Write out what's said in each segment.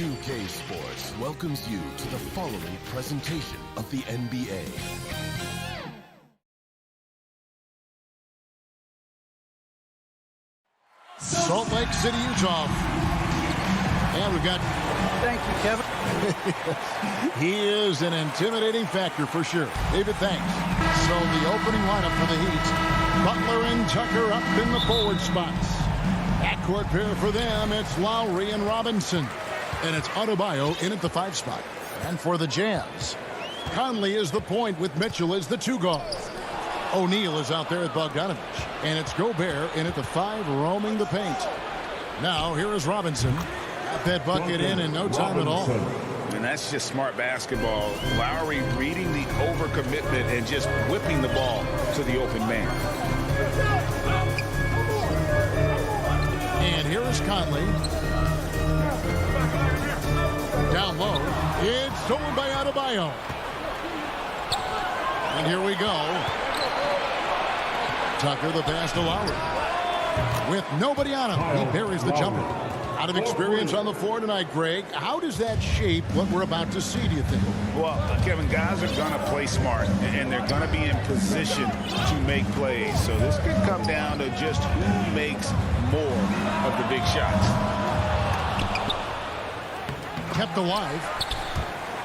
2K Sports welcomes you to the following presentation of the NBA. Salt Lake City, Utah. And we've got... Thank you, Kevin. He is an intimidating factor for sure. David, thanks. So the opening lineup for the Heat. Butler and Tucker up in the forward spots. Backcourt pair for them, it's Lowry and Robinson. And it's Adebayo in at the 5 spot. And for the Jazz, Conley is the point with Mitchell as the 2 guard. O'Neal is out there with Bogdanovich. And it's Gobert in at the 5, roaming the paint. Now, here is Robinson. Got that bucket in no time at all. And that's just smart basketball. Lowry reading the overcommitment and just whipping the ball to the open man. And here is Conley. Down low. It's stolen by Adebayo. And here we go. Tucker the pass to Lowry. With nobody on him, he buries the jumper. Out of experience on the floor tonight, Greg. How does that shape what we're about to see, do you think? Well, Kevin, guys are going to play smart, and they're going to be in position to make plays. So this could come down to just who makes more of the big shots. Kept alive.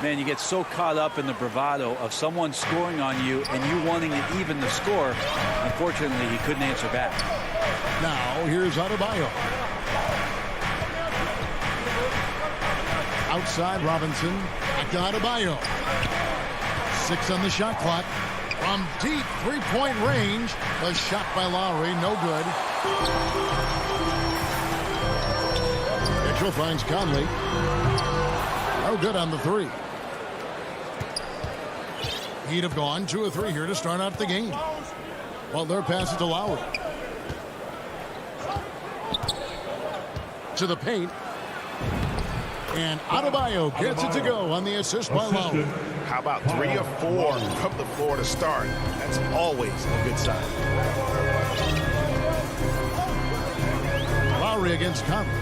Man, you get so caught up in the bravado of someone scoring on you and you wanting to even the score. Unfortunately, he couldn't answer back. Now, here's Adebayo. Outside Robinson. Back to Adebayo. 6 on the shot clock. From deep three-point range. The shot by Lowry. No good. Mitchell finds Conley. No good on the 3. He'd have gone 2 or 3 here to start out the game. Well, their pass it to Lowry. To the paint. And Adebayo gets it to go on the assist by Lowry. How about 3 or 4 from the floor to start? That's always a good sign. Lowry against Conley.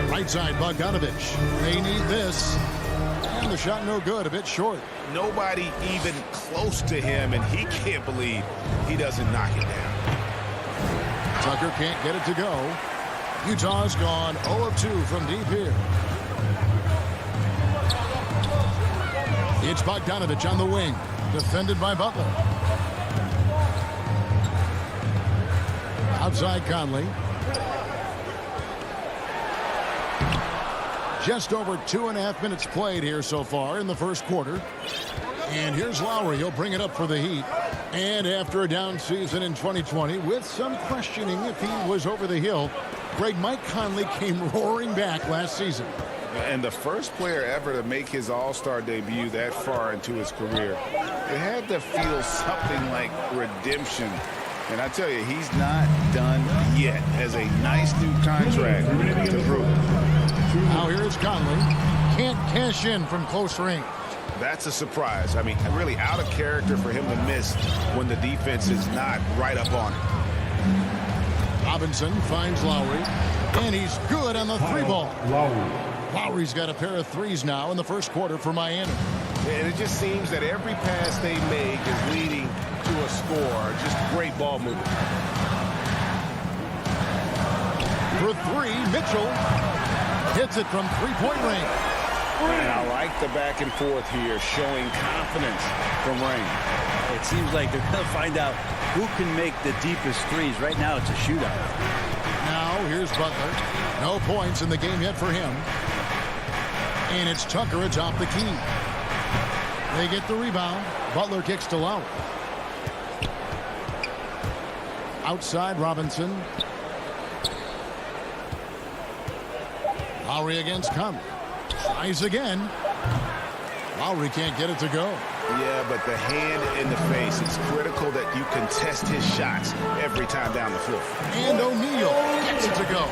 Right side, Bogdanovich. They need this. And the shot no good, a bit short. Nobody even close to him, and he can't believe he doesn't knock it down. Tucker can't get it to go. Utah's gone 0 of 2 from deep here. It's Bogdanovich on the wing, defended by Butler. Outside Conley. Just over 2.5 minutes played here so far in the first quarter. And here's Lowry. He'll bring it up for the Heat. And after a down season in 2020, with some questioning if he was over the hill, Mike Conley came roaring back last season. And the first player ever to make his All-Star debut that far into his career. It had to feel something like redemption. And I tell you, he's not done yet. Has a nice new contract to prove it. Now here's Conley. Can't cash in from close range. That's a surprise. I mean, really out of character for him to miss when the defense is not right up on him. Robinson finds Lowry. And he's good on the 3 ball. Lowry's got a pair of 3s now in the first quarter for Miami. And it just seems that every pass they make is leading to a score. Just great ball movement. For 3, Mitchell hits it from 3-point range. And I like the back and forth here, showing confidence from Rain. It seems like they're going to find out who can make the deepest 3s. Right now, it's a shootout. Now, here's Butler. No points in the game yet for him. And it's Tucker atop the key. They get the rebound. Butler kicks to Lowry. Outside Robinson. Lowry against Conley. Tries again. Lowry can't get it to go. Yeah, but the hand in the face. It's critical that you contest his shots every time down the floor. And O'Neal gets it to go.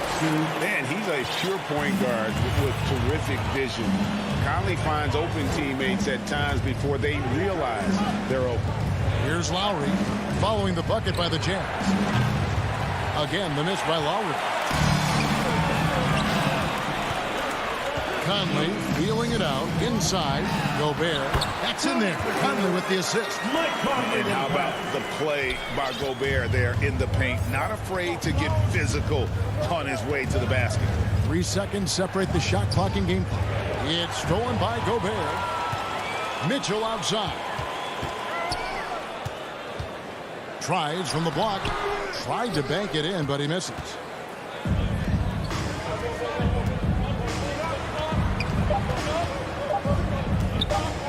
Man, he's a pure point guard with terrific vision. Conley finds open teammates at times before they realize they're open. Here's Lowry following the bucket by the Jazz. Again, the miss by Lowry. Conley feeling it out inside. Gobert. That's in there. Conley with the assist. And how about the play by Gobert there in the paint? Not afraid to get physical on his way to the basket. 3 seconds separate the shot clock and game clock. It's stolen by Gobert. Mitchell outside. Tries from the block. Tried to bank it in, but he misses.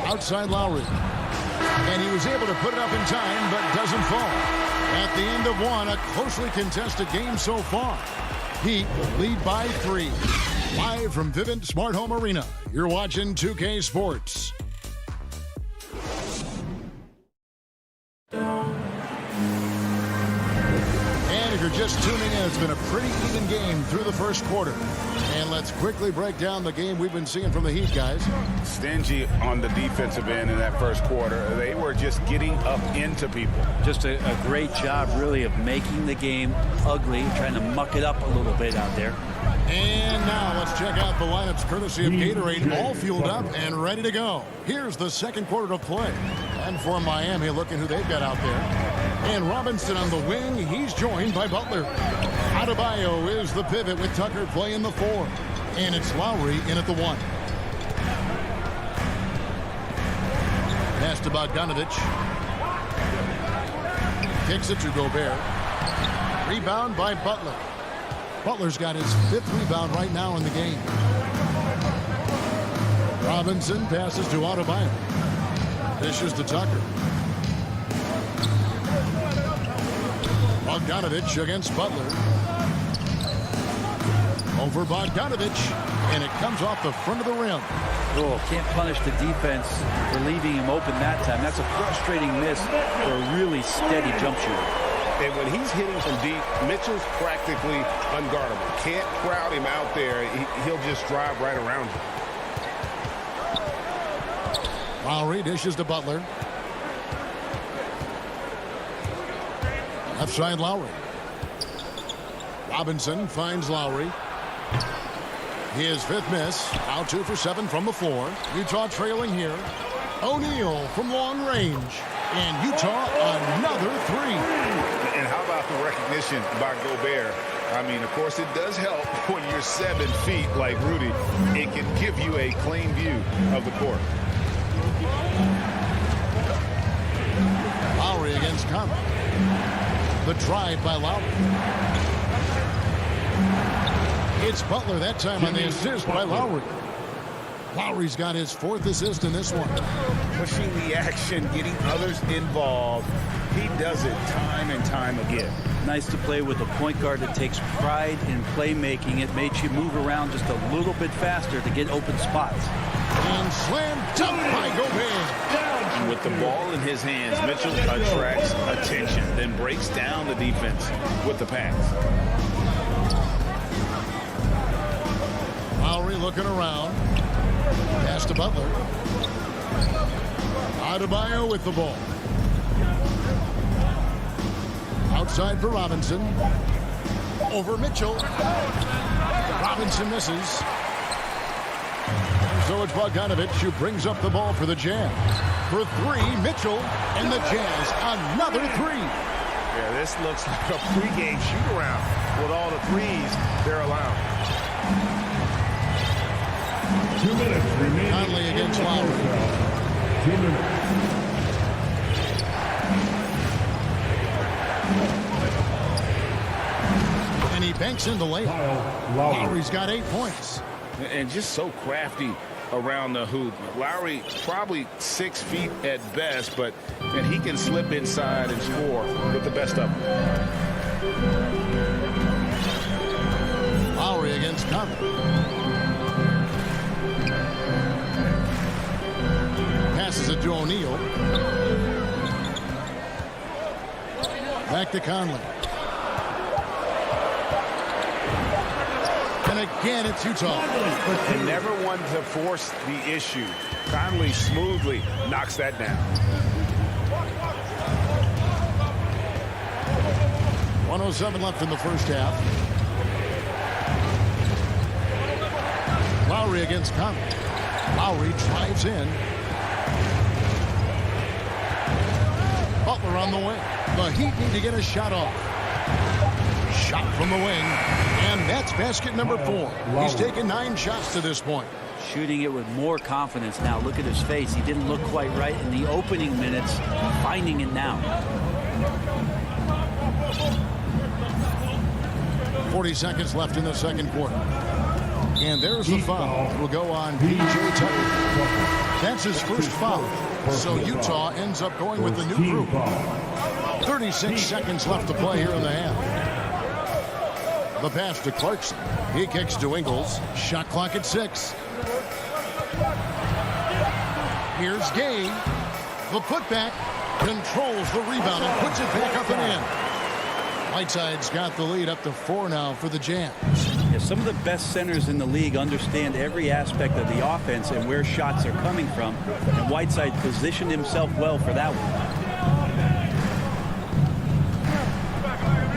Outside Lowry. And he was able to put it up in time, but doesn't fall. At the end of one, a closely contested game so far. Heat lead by 3. Live from Vivint Smart Home Arena, you're watching 2K Sports. And if you're just tuning in, it's been a pretty even game through the first quarter. And let's quickly break down the game we've been seeing from the Heat, guys. Stingy on the defensive end in that first quarter. They were just getting up into people. Just a great job, really, of making the game ugly, trying to muck it up a little bit out there. And now let's check out the lineups courtesy of Gatorade, all fueled up and ready to go. Here's the second quarter of play. And for Miami, looking who they've got out there. And Robinson on the wing, he's joined by Butler. Adebayo is the pivot with Tucker playing the 4. And it's Lowry in at the 1. Pass to Bogdanovich. Kicks it to Gobert. Rebound by Butler. Butler's got his 5th rebound right now in the game. Robinson passes to Adebayo. Dishes to Tucker. Bogdanovich against Butler. Over Bogdanovich. And it comes off the front of the rim. Oh, can't punish the defense for leaving him open that time. That's a frustrating miss for a really steady jump shooter. And when he's hitting from deep, Mitchell's practically unguardable. Can't crowd him out there. He'll just drive right around him. Lowry dishes to Butler. Left side Lowry. Robinson finds Lowry. His 5th miss. Now 2 for 7 from the floor. Utah trailing here. O'Neal from long range. And Utah another 3. And how about the recognition by Gobert? I mean, of course, it does help when you're 7 feet like Rudy. It can give you a clean view of the court. Lowry against Conley. The drive by Lowry. It's Butler that time on the assist by Lowry. Lowry's got his 4th assist in this one. Pushing the action, getting others involved. He does it time and time again. Nice to play with a point guard that takes pride in playmaking. It makes you move around just a little bit faster to get open spots. And slam dunk by Gobert. And with the ball in his hands, Mitchell attracts attention, then breaks down the defense with the pass. Lowry looking around. Pass to Butler. Adebayo with the ball. Outside for Robinson. Over Mitchell. Robinson misses. So it's Bogdanovich who brings up the ball for the Jazz. For 3, Mitchell and the Jazz another 3. Yeah, this looks like a pregame shoot-around with all the threes they're allowed. 2 minutes remaining. Conley against Lowry. 2 minutes. And he banks in the layup. Lowry's got 8 points. And just so crafty around the hoop. Lowry probably 6 feet at best, but and he can slip inside and score with the best of them. Lowry against Conley. Passes it to O'Neal. Back to Conley. And again, it's Utah. And never one to force the issue. Conley smoothly knocks that down. 1:07 left in the first half. Lowry Lowry against Conley. Lowry drives in. Butler on the wing. The Heat need to get a shot off. Shot from the wing. And that's basket number 4. He's taken 9 shots to this point. Shooting it with more confidence now. Look at his face. He didn't look quite right in the opening minutes. Finding it now. 40 seconds left in the second quarter. And there's the foul. It will go on P.J. Tucker. That's his first foul. So Utah ends up going with the new group. 36 seconds left to play here in the half. The pass to Clarkson. He kicks to Ingles. Shot clock at 6. Here's Gay. The putback controls the rebound and puts it back up and in. Whiteside's got the lead up to 4 now for the Jazz. Yeah, some of the best centers in the league understand every aspect of the offense and where shots are coming from. And Whiteside positioned himself well for that one.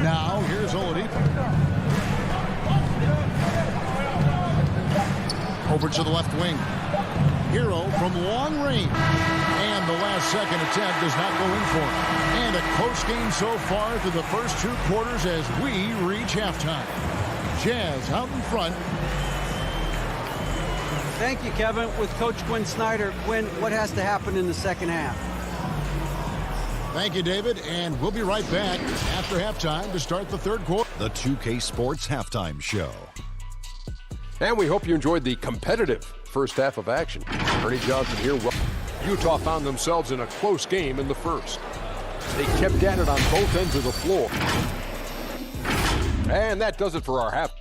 Now here's Oladipo. Over to the left wing. Hero from long range. And the last second attempt does not go in for him. And a close game so far through the first 2 quarters as we reach halftime. Jazz out in front. Thank you, Kevin. With Coach Quinn Snyder. Quinn, what has to happen in the second half? Thank you, David. And we'll be right back after halftime to start the third quarter. The 2K Sports Halftime Show. And we hope you enjoyed the competitive first half of action. Ernie Johnson here. Utah found themselves in a close game in the first. They kept at it on both ends of the floor. And that does it for our half.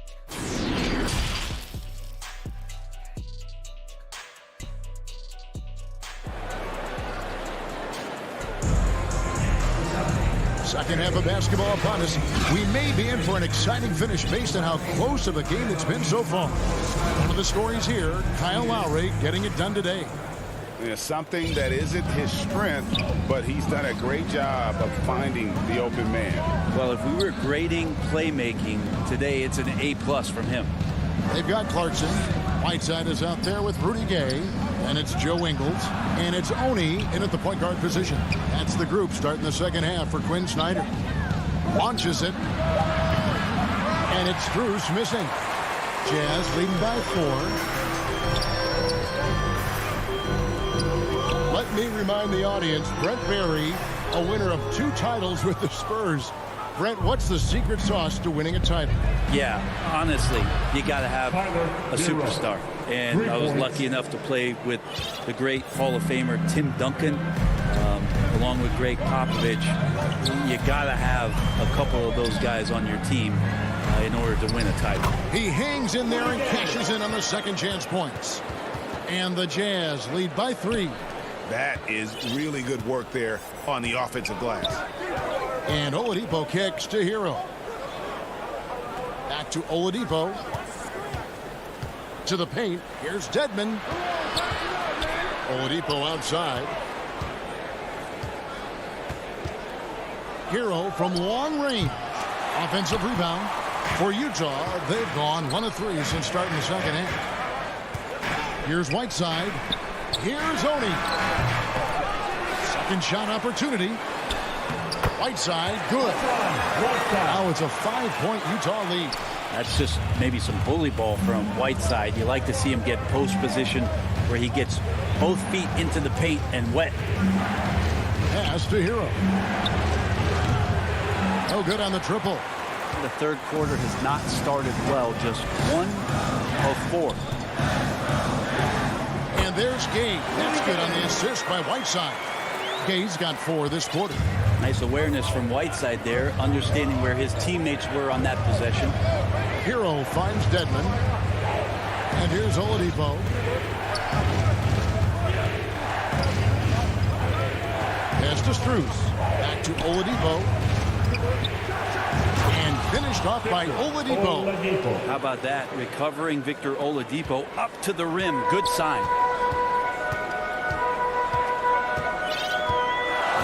Second half of basketball upon us. We may be in for an exciting finish based on how close of a game it's been so far. One of the stories here, Kyle Lowry getting it done today. Yeah, something that isn't his strength, but he's done a great job of finding the open man. Well, if we were grading playmaking today, it's an A+ from him. They've got Clarkson. Whiteside is out there with Rudy Gay. And it's Joe Ingles. And it's Oni in at the point guard position. That's the group starting the second half for Quinn Snyder. Launches it. And it's Strus missing. Jazz leading by 4. Let me remind the audience, Brent Barry, a winner of 2 titles with the Spurs. Brent, what's the secret sauce to winning a title? Yeah, honestly, you got to have a superstar. And I was lucky enough to play with the great Hall of Famer Tim Duncan, along with Greg Popovich. You got to have a couple of those guys on your team in order to win a title. He hangs in there and cashes in on the second chance points. And the Jazz lead by 3. That is really good work there on the offensive glass. And Oladipo kicks to Hero. Back to Oladipo. To the paint. Here's Dedmon. Oladipo outside. Hero from long range. Offensive rebound for Utah. They've gone 1 of 3 since starting the second half. Here's Whiteside. Here's Oni. Second shot opportunity. Whiteside, good. Now it's a 5-point Utah lead. That's just maybe some bully ball from Whiteside. You like to see him get post position where he gets both feet into the paint and wet. Pass to Hero. No good on the triple. The third quarter has not started well. Just 1 of 4. And there's Gay. That's good on the assist by Whiteside. Gay's got 4 this quarter. Nice awareness from Whiteside there, understanding where his teammates were on that possession. Hero finds Dedmon. And here's Oladipo. Pass to Strus. Back to Oladipo. And finished off by Oladipo. How about that? Recovering Victor Oladipo up to the rim. Good sign.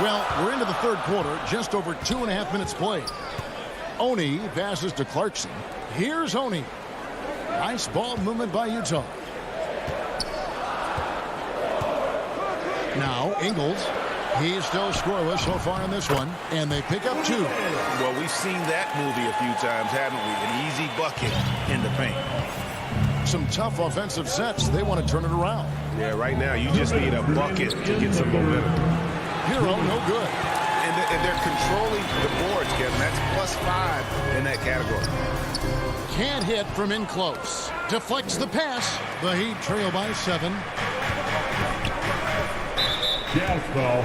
Well, we're into the third quarter, just over 2.5 minutes played. Oni passes to Clarkson. Here's Oni. Nice ball movement by Utah. Ingles. He's still scoreless so far in this one, and they pick up 2. Well, we've seen that movie a few times, haven't we? An easy bucket in the paint. Some tough offensive sets. They want to turn it around. Yeah, right now you just need a bucket to get some momentum. Hero, no good. And they're controlling the boards, Kevin. That's +5 in that category. Can't hit from in close. Deflects the pass. The Heat trail by 7. Jazz foul.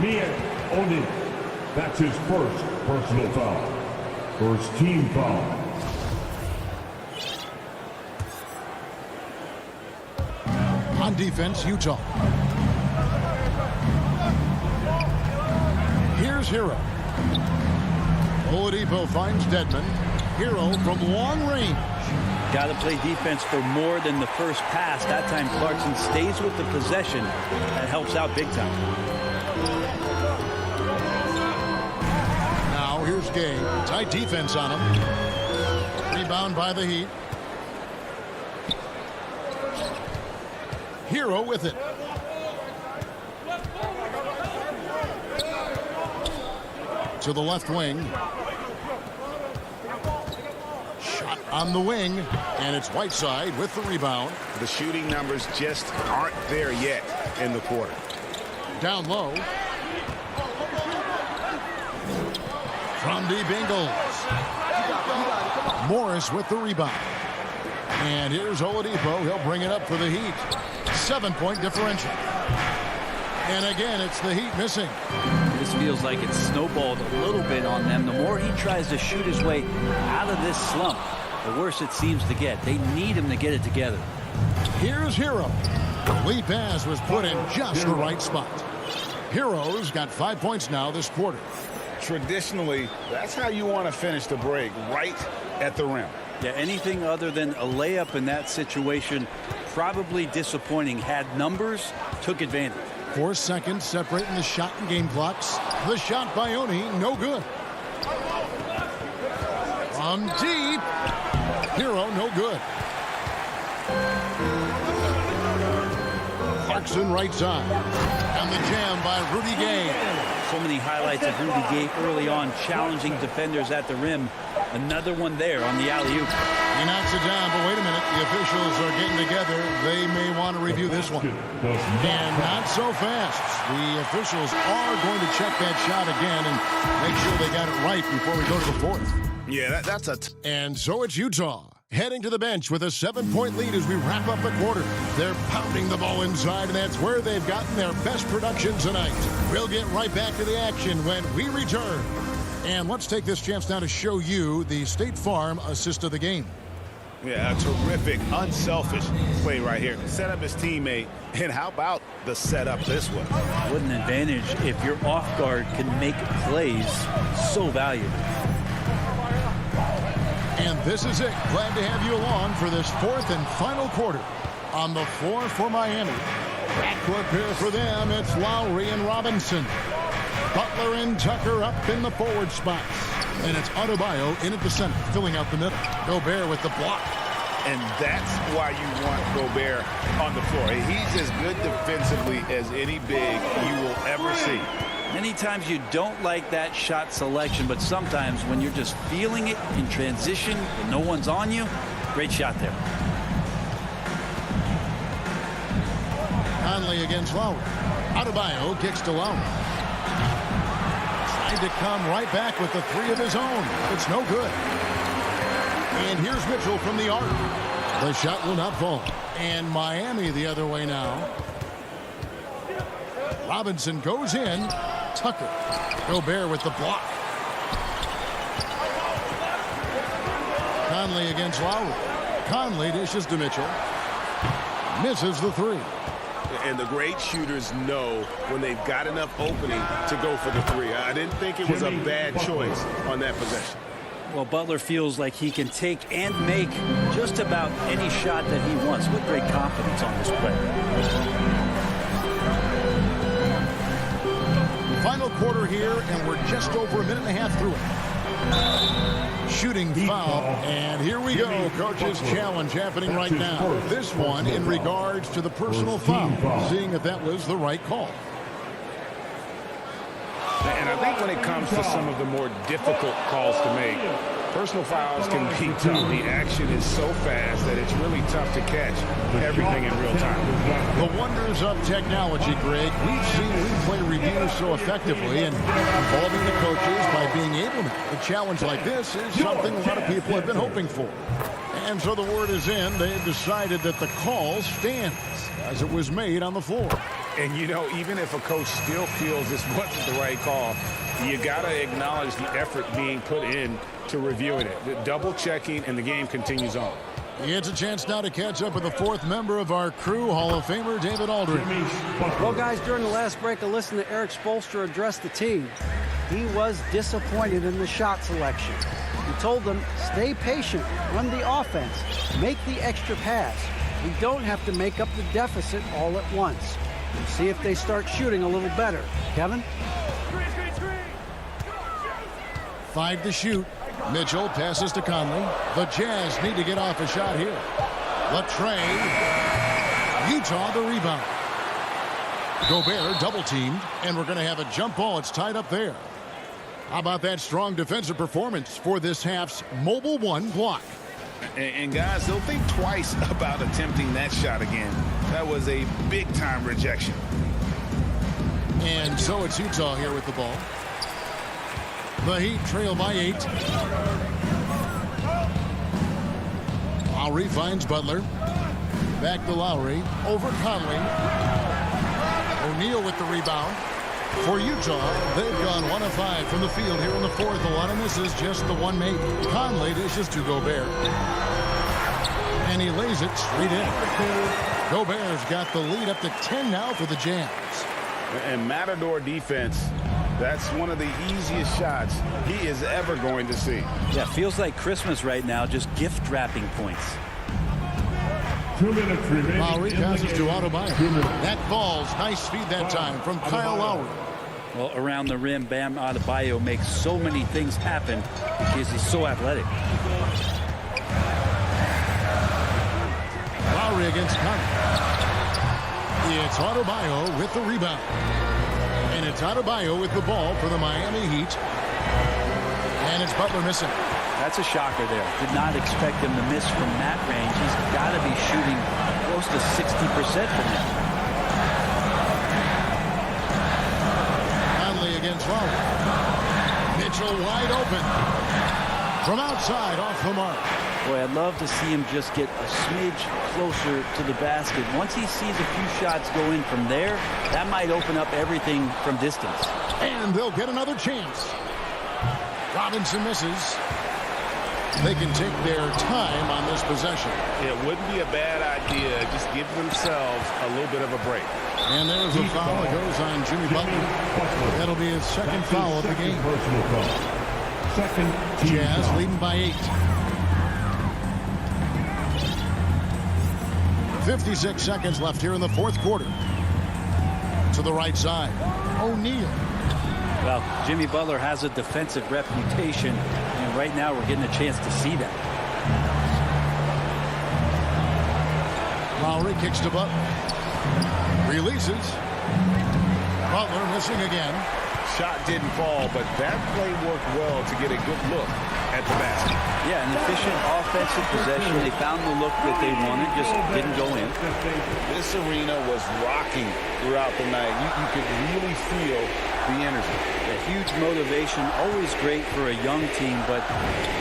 Mia Oni. That's his first personal foul. First team foul. On defense, Utah. Here's Hero. Oladipo finds Dedmon. Hero from long range. Got to play defense for more than the first pass. That time Clarkson stays with the possession. That helps out big time. Now here's Gay. Tight defense on him. Rebound by the Heat. Hero with it. To the left wing. Shot on the wing. And it's Whiteside with the rebound. The shooting numbers just aren't there yet in the quarter. Down low. From deep Ingles. Morris with the rebound. And here's Oladipo. He'll bring it up for the Heat. 7-point differential. And again, it's the Heat missing. This feels like it's snowballed a little bit on them. The more he tries to shoot his way out of this slump, the worse it seems to get. They need him to get it together. Here's Hero. The lead pass was put in just the right spot. Hero's got 5 points now this quarter. Traditionally, that's how you want to finish the break, right at the rim. Yeah, anything other than a layup in that situation, probably disappointing. Had numbers, took advantage. 4 seconds separating the shot and game clocks. The shot by Oni, no good. From deep. Hero, no good. Clarkson right side. And the jam by Rudy Gay. So many highlights of Rudy Gay early on, challenging defenders at the rim. Another one there on the alley-oop. He knocks it down, but wait a minute. The officials are getting together. They may want to review this one. And not so fast. The officials are going to check that shot again and make sure they got it right before we go to the fourth. Yeah, that's And so it's Utah heading to the bench with a 7-point lead as we wrap up the quarter. They're pounding the ball inside, and that's where they've gotten their best production tonight. We'll get right back to the action when we return. And let's take this chance now to show you the State Farm assist of the game. Yeah, a terrific, unselfish play right here. Set up his teammate, and how about the setup this way? What an advantage if your off guard can make plays so valuable. And this is it. Glad to have you along for this fourth and final quarter. On the floor for Miami. Backcourt pair for them, it's Lowry and Robinson. Butler and Tucker up in the forward spots. And it's Adebayo in at the center, filling out the middle. Gobert with the block. And that's why you want Gobert on the floor. He's as good defensively as any big you will ever see. Many times you don't like that shot selection, but sometimes when you're just feeling it in transition and no one's on you, great shot there. Conley against Lowry. Adebayo kicks to Lowry. Tried to come right back with the 3 of his own. It's no good. And here's Mitchell from the arc. The shot will not fall. And Miami the other way now. Robinson goes in. Tucker. Gobert with the block. Conley against Lowry. Conley dishes to Mitchell. Misses the 3. And the great shooters know when they've got enough opening to go for the 3. I didn't think it was a bad choice on that possession. Well, Butler feels like he can take and make just about any shot that he wants with great confidence on this play. Final quarter here, and we're just over a minute and a half through it. Shooting foul, and here we go. Coach's challenge happening right now. This one in regards to the personal foul, seeing if that was the right call. And I think when it comes to some of the more difficult calls to make, personal fouls can be tough. The action is so fast that it's really tough to catch everything in real time. The wonders of technology, Greg. We've seen replay reviews so effectively and involving the coaches by being able to. A challenge like this is something a lot of people have been hoping for. And so the word is in. They've decided that the call stands as it was made on the floor. And, you know, even if a coach still feels this wasn't the right call, you got to acknowledge the effort being put in to reviewing it. The double checking, and the game continues on. It's a chance now to catch up with the fourth member of our crew, Hall of Famer David Aldridge. Well, guys, during the last break, I listened to Eric Spoelstra address the team. He was disappointed in the shot selection. He told them, stay patient, run the offense, make the extra pass. We don't have to make up the deficit all at once. We'll see if they start shooting a little better. Kevin? 5 to shoot. Mitchell passes to Conley. The Jazz need to get off a shot here. Latrey. Utah the rebound. Gobert double teamed, and we're going to have a jump ball. It's tied up there. How about that strong defensive performance for this half's Mobile One block? And guys, they'll think twice about attempting that shot again. That was a big-time rejection. And so it's Utah here with the ball. The Heat trail by 8. Lowry finds Butler. Back to Lowry. Over Conley. O'Neal with the rebound. For Utah, they've gone 1 of 5 from the field here in the fourth. A lot of misses, just the one made. Conley dishes to Gobert. And he lays it straight in. Gobert's got the lead up to 10 now for the Jazz. And Matador defense, that's one of the easiest shots he is ever going to see. Yeah, feels like Christmas right now, just gift wrapping points. 2 minutes remaining. Lowry passes to Adebayo. That falls. Nice speed that time from Kyle Lowry. Well, around the rim, Bam Adebayo makes so many things happen because he's so athletic. Lowry against Conley. It's Adebayo with the rebound. And it's Adebayo with the ball for the Miami Heat. And it's Butler missing. That's a shocker there. Did not expect him to miss from that range. He's got to be shooting close to 60% from that. Conley against Lowry. Mitchell wide open. From outside, off the mark. Boy, I'd love to see him just get a smidge closer to the basket. Once he sees a few shots go in from there, that might open up everything from distance. And they'll get another chance. Robinson misses. They can take their time on this possession. It wouldn't be a bad idea. Just give themselves a little bit of a break. And there's a foul that goes on Jimmy Butler. That'll be his second foul of the game. Personal foul. Second team Jazz foul. leading by 8. 56 seconds left here in the fourth quarter. To the right side. O'Neal. Well, Jimmy Butler has a defensive reputation, and right now we're getting a chance to see that. Lowry kicks to Butler. Releases. Butler missing again. Shot didn't fall, but that play worked well to get a good look at the basket. Yeah, an efficient offensive possession. They found the look that they wanted, just didn't go in. This arena was rocking throughout the night. You could really feel the energy. A huge motivation, always great for a young team, but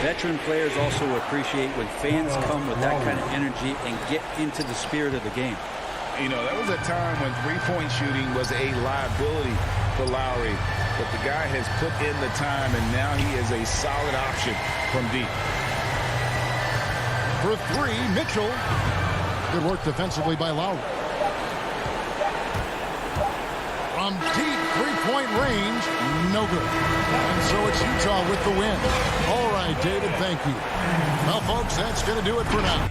veteran players also appreciate when fans come with that kind of energy and get into the spirit of the game. You know, that was a time when three-point shooting was a liability for Lowry, but the guy has put in the time, and now he is a solid option from deep. For 3, Mitchell. Good work defensively by Lowry. From deep three-point range, no good. And so it's Utah with the win. All right, David, thank you. Well, folks, that's going to do it for now.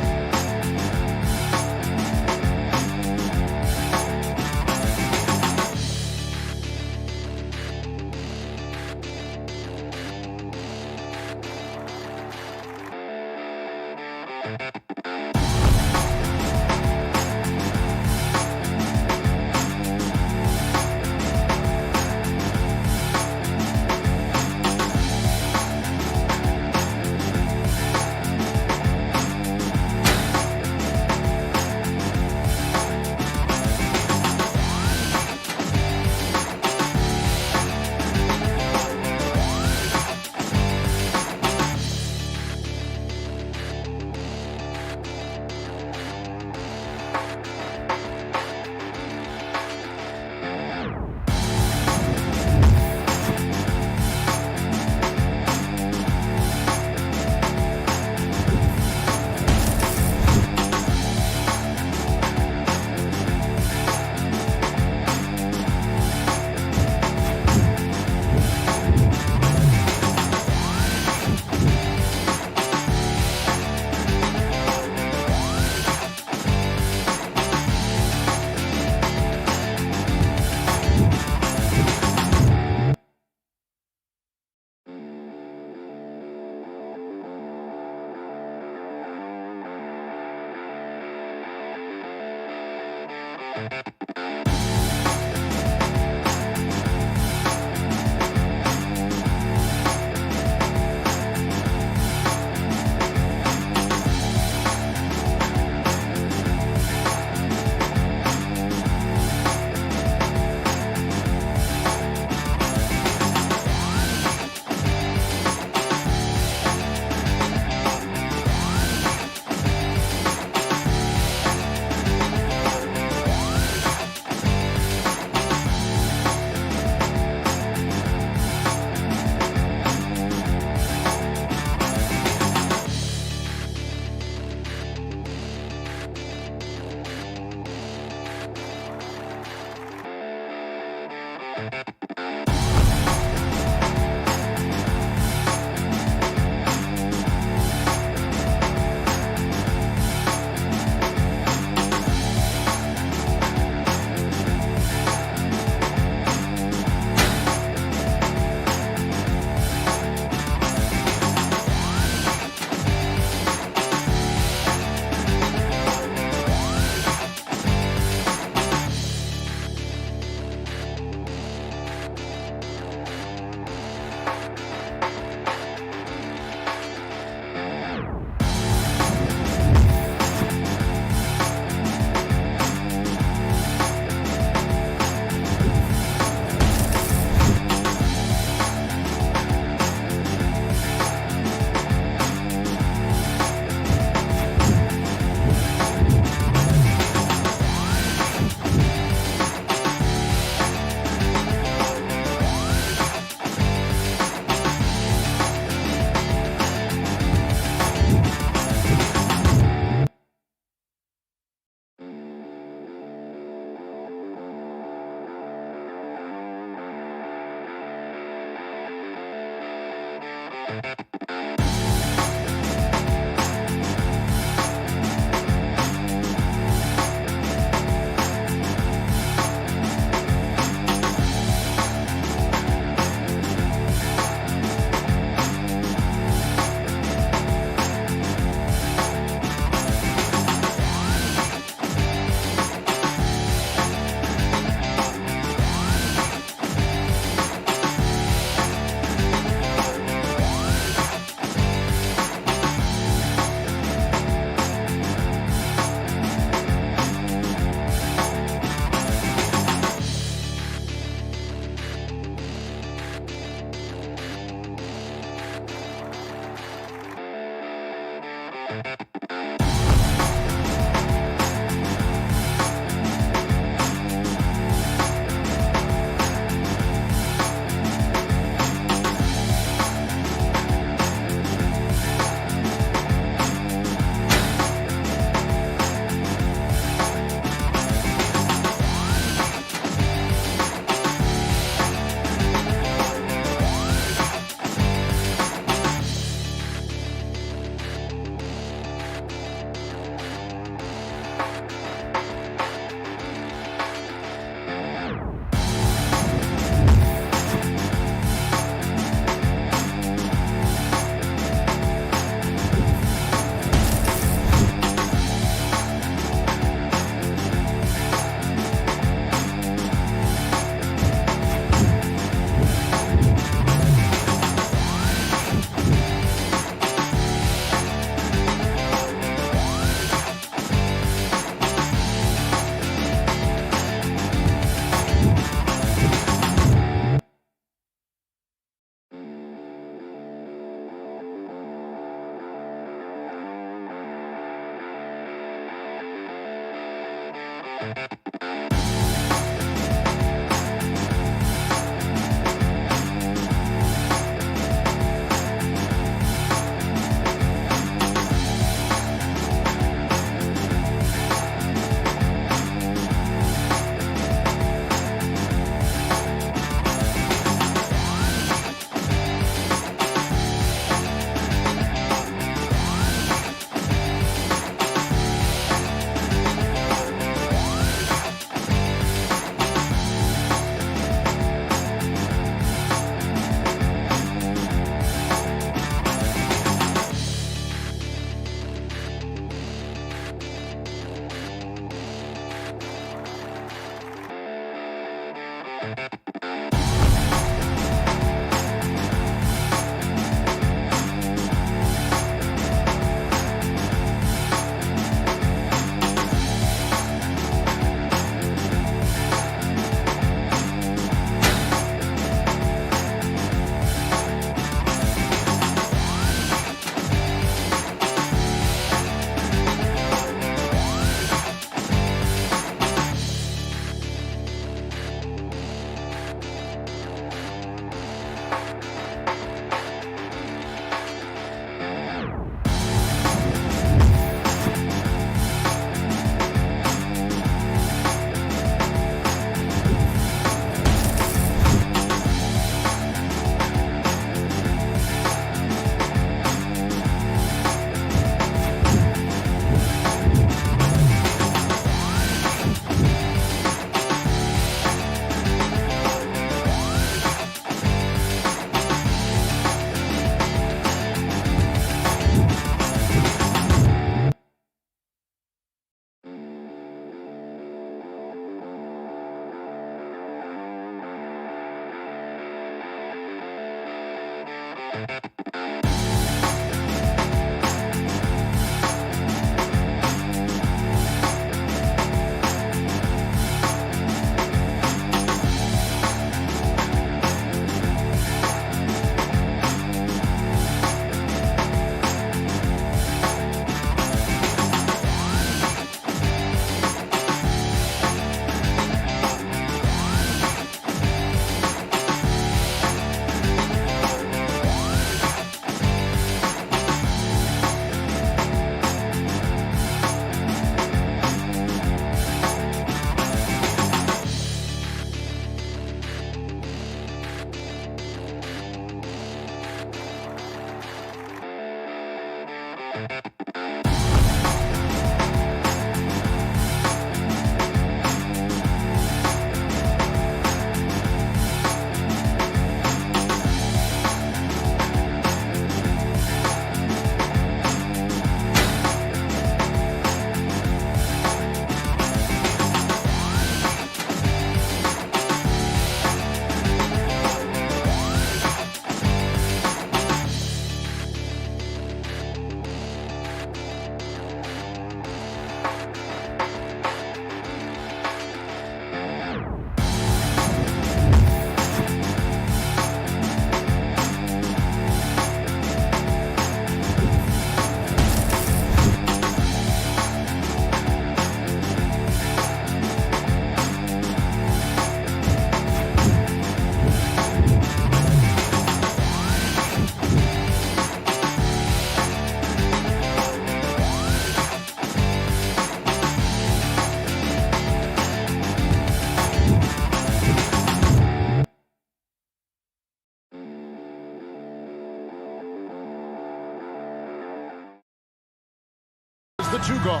The two-goal.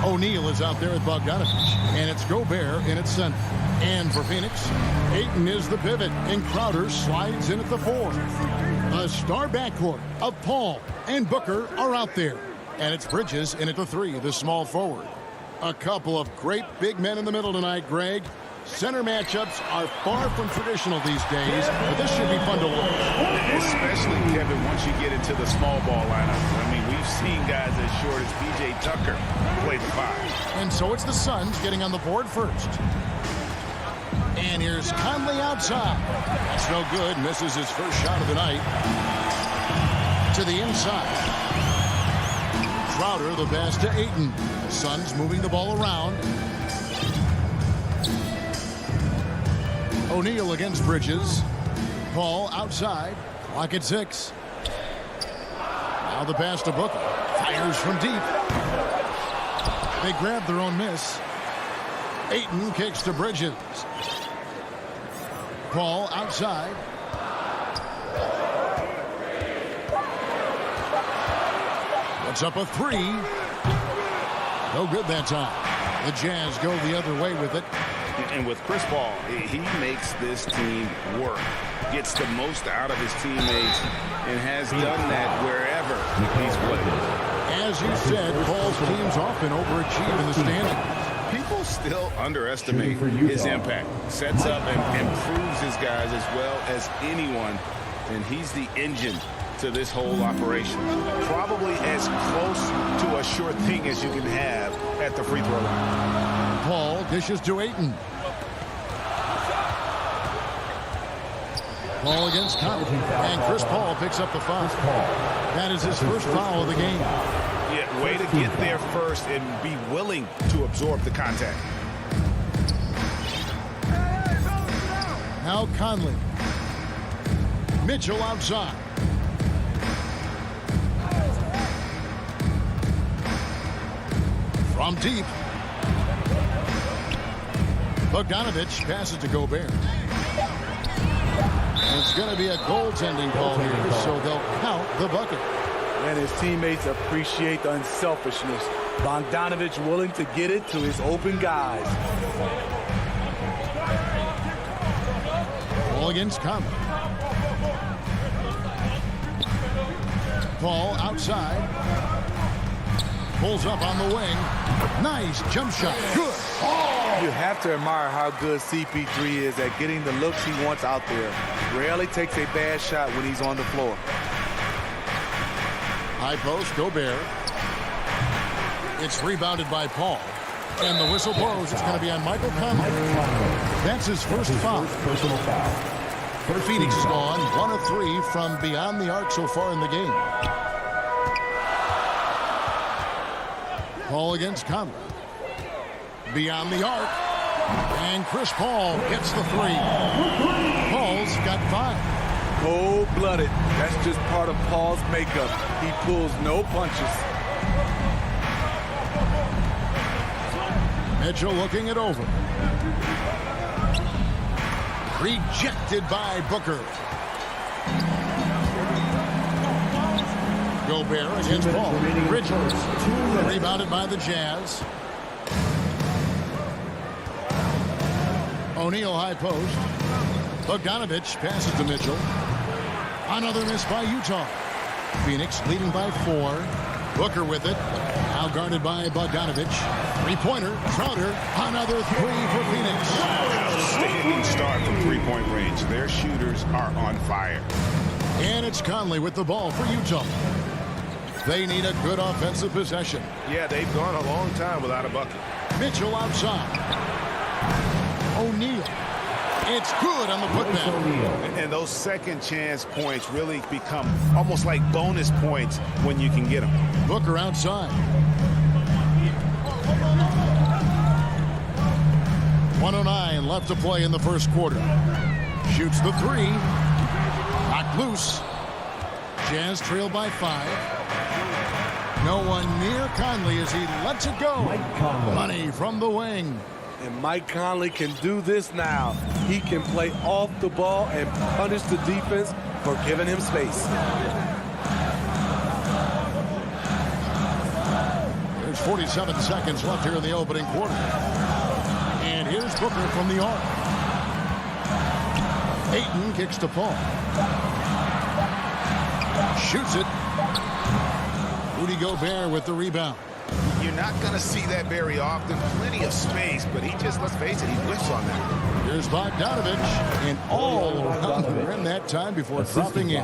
O'Neal is out there with Bogdanovich, and it's Gobert in its center. And for Phoenix, Ayton is the pivot, and Crowder slides in at the 4. A star backcourt of Paul and Booker are out there. And it's Bridges in at the 3, the small forward. A couple of great big men in the middle tonight, Greg. Center matchups are far from traditional these days, but this should be fun to watch. Especially, Kevin, once you get into the small ball lineup. I mean, we've seen guys as short as P.J. Tucker play the 5. And so it's the Suns getting on the board first. And here's Conley outside. That's no good. Misses his first shot of the night. To the inside. Crowder, the pass to Ayton. Suns moving the ball around. O'Neal against Bridges. Paul outside. Clock at 6. Now the pass to Booker. Fires from deep. They grab their own miss. Ayton kicks to Bridges. Paul outside. Puts up a 3. No good that time. The Jazz go the other way with it. And with Chris Paul, he makes this team work. Gets the most out of his teammates and has done that wherever he's played. As you said, Paul's teams often overachieve in the standings. People still underestimate his impact. Sets up and improves his guys as well as anyone. And he's the engine to this whole operation. Probably as close to a sure thing as you can have at the free throw line. Paul dishes to Ayton. Paul against Conley. And Chris Paul picks up the foul. That is his first foul of the game. Yeah, way to get there first and be willing to absorb the contact. Now Conley. Mitchell outside. From deep. Bogdanovich passes to Gobert. It's going to be a goaltending call here, so they'll count the bucket. And his teammates appreciate the unselfishness. Bogdanovich willing to get it to his open guys. Ball against Conley. Paul outside. Pulls up on the wing. Nice jump shot. Good. You have to admire how good CP3 is at getting the looks he wants out there. Rarely takes a bad shot when he's on the floor. High post, Gobert. It's rebounded by Paul. And the whistle blows. It's going to be on Michael Conley. That's his first foul. Personal foul. Phoenix is gone 1 of 3 from beyond the arc so far in the game. Paul against Conley. Beyond the arc. And Chris Paul gets the 3. Paul's got 5. Cold-blooded. That's just part of Paul's makeup. He pulls no punches. Mitchell looking it over. Rejected by Booker. Gobert against Paul. Bridges. Rebounded by the Jazz. O'Neal high post. Bogdanovich passes to Mitchell. Another miss by Utah. Phoenix leading by 4. Booker with it. Now guarded by Bogdanovich. Three-pointer. Crowder. Another 3 for Phoenix. Outstanding start from three-point range. Their shooters are on fire. And it's Conley with the ball for Utah. They need a good offensive possession. Yeah, they've gone a long time without a bucket. Mitchell outside. O'Neal. It's good on the putback. And those second chance points really become almost like bonus points when you can get them. Booker outside. 1:09 left to play in the first quarter. Shoots the 3. Knocked loose. Jazz trail by 5. No one near Conley as he lets it go. Money from the wing. And Mike Conley can do this now. He can play off the ball and punish the defense for giving him space. There's 47 seconds left here in the opening quarter. And here's Booker from the arc. Ayton kicks to Paul. Shoots it. Rudy Gobert with the rebound. You're not going to see that very often. Plenty of space, but he just, let's face it, he whiffs on that. Here's Bogdanovich, and all around the rim that time before dropping in.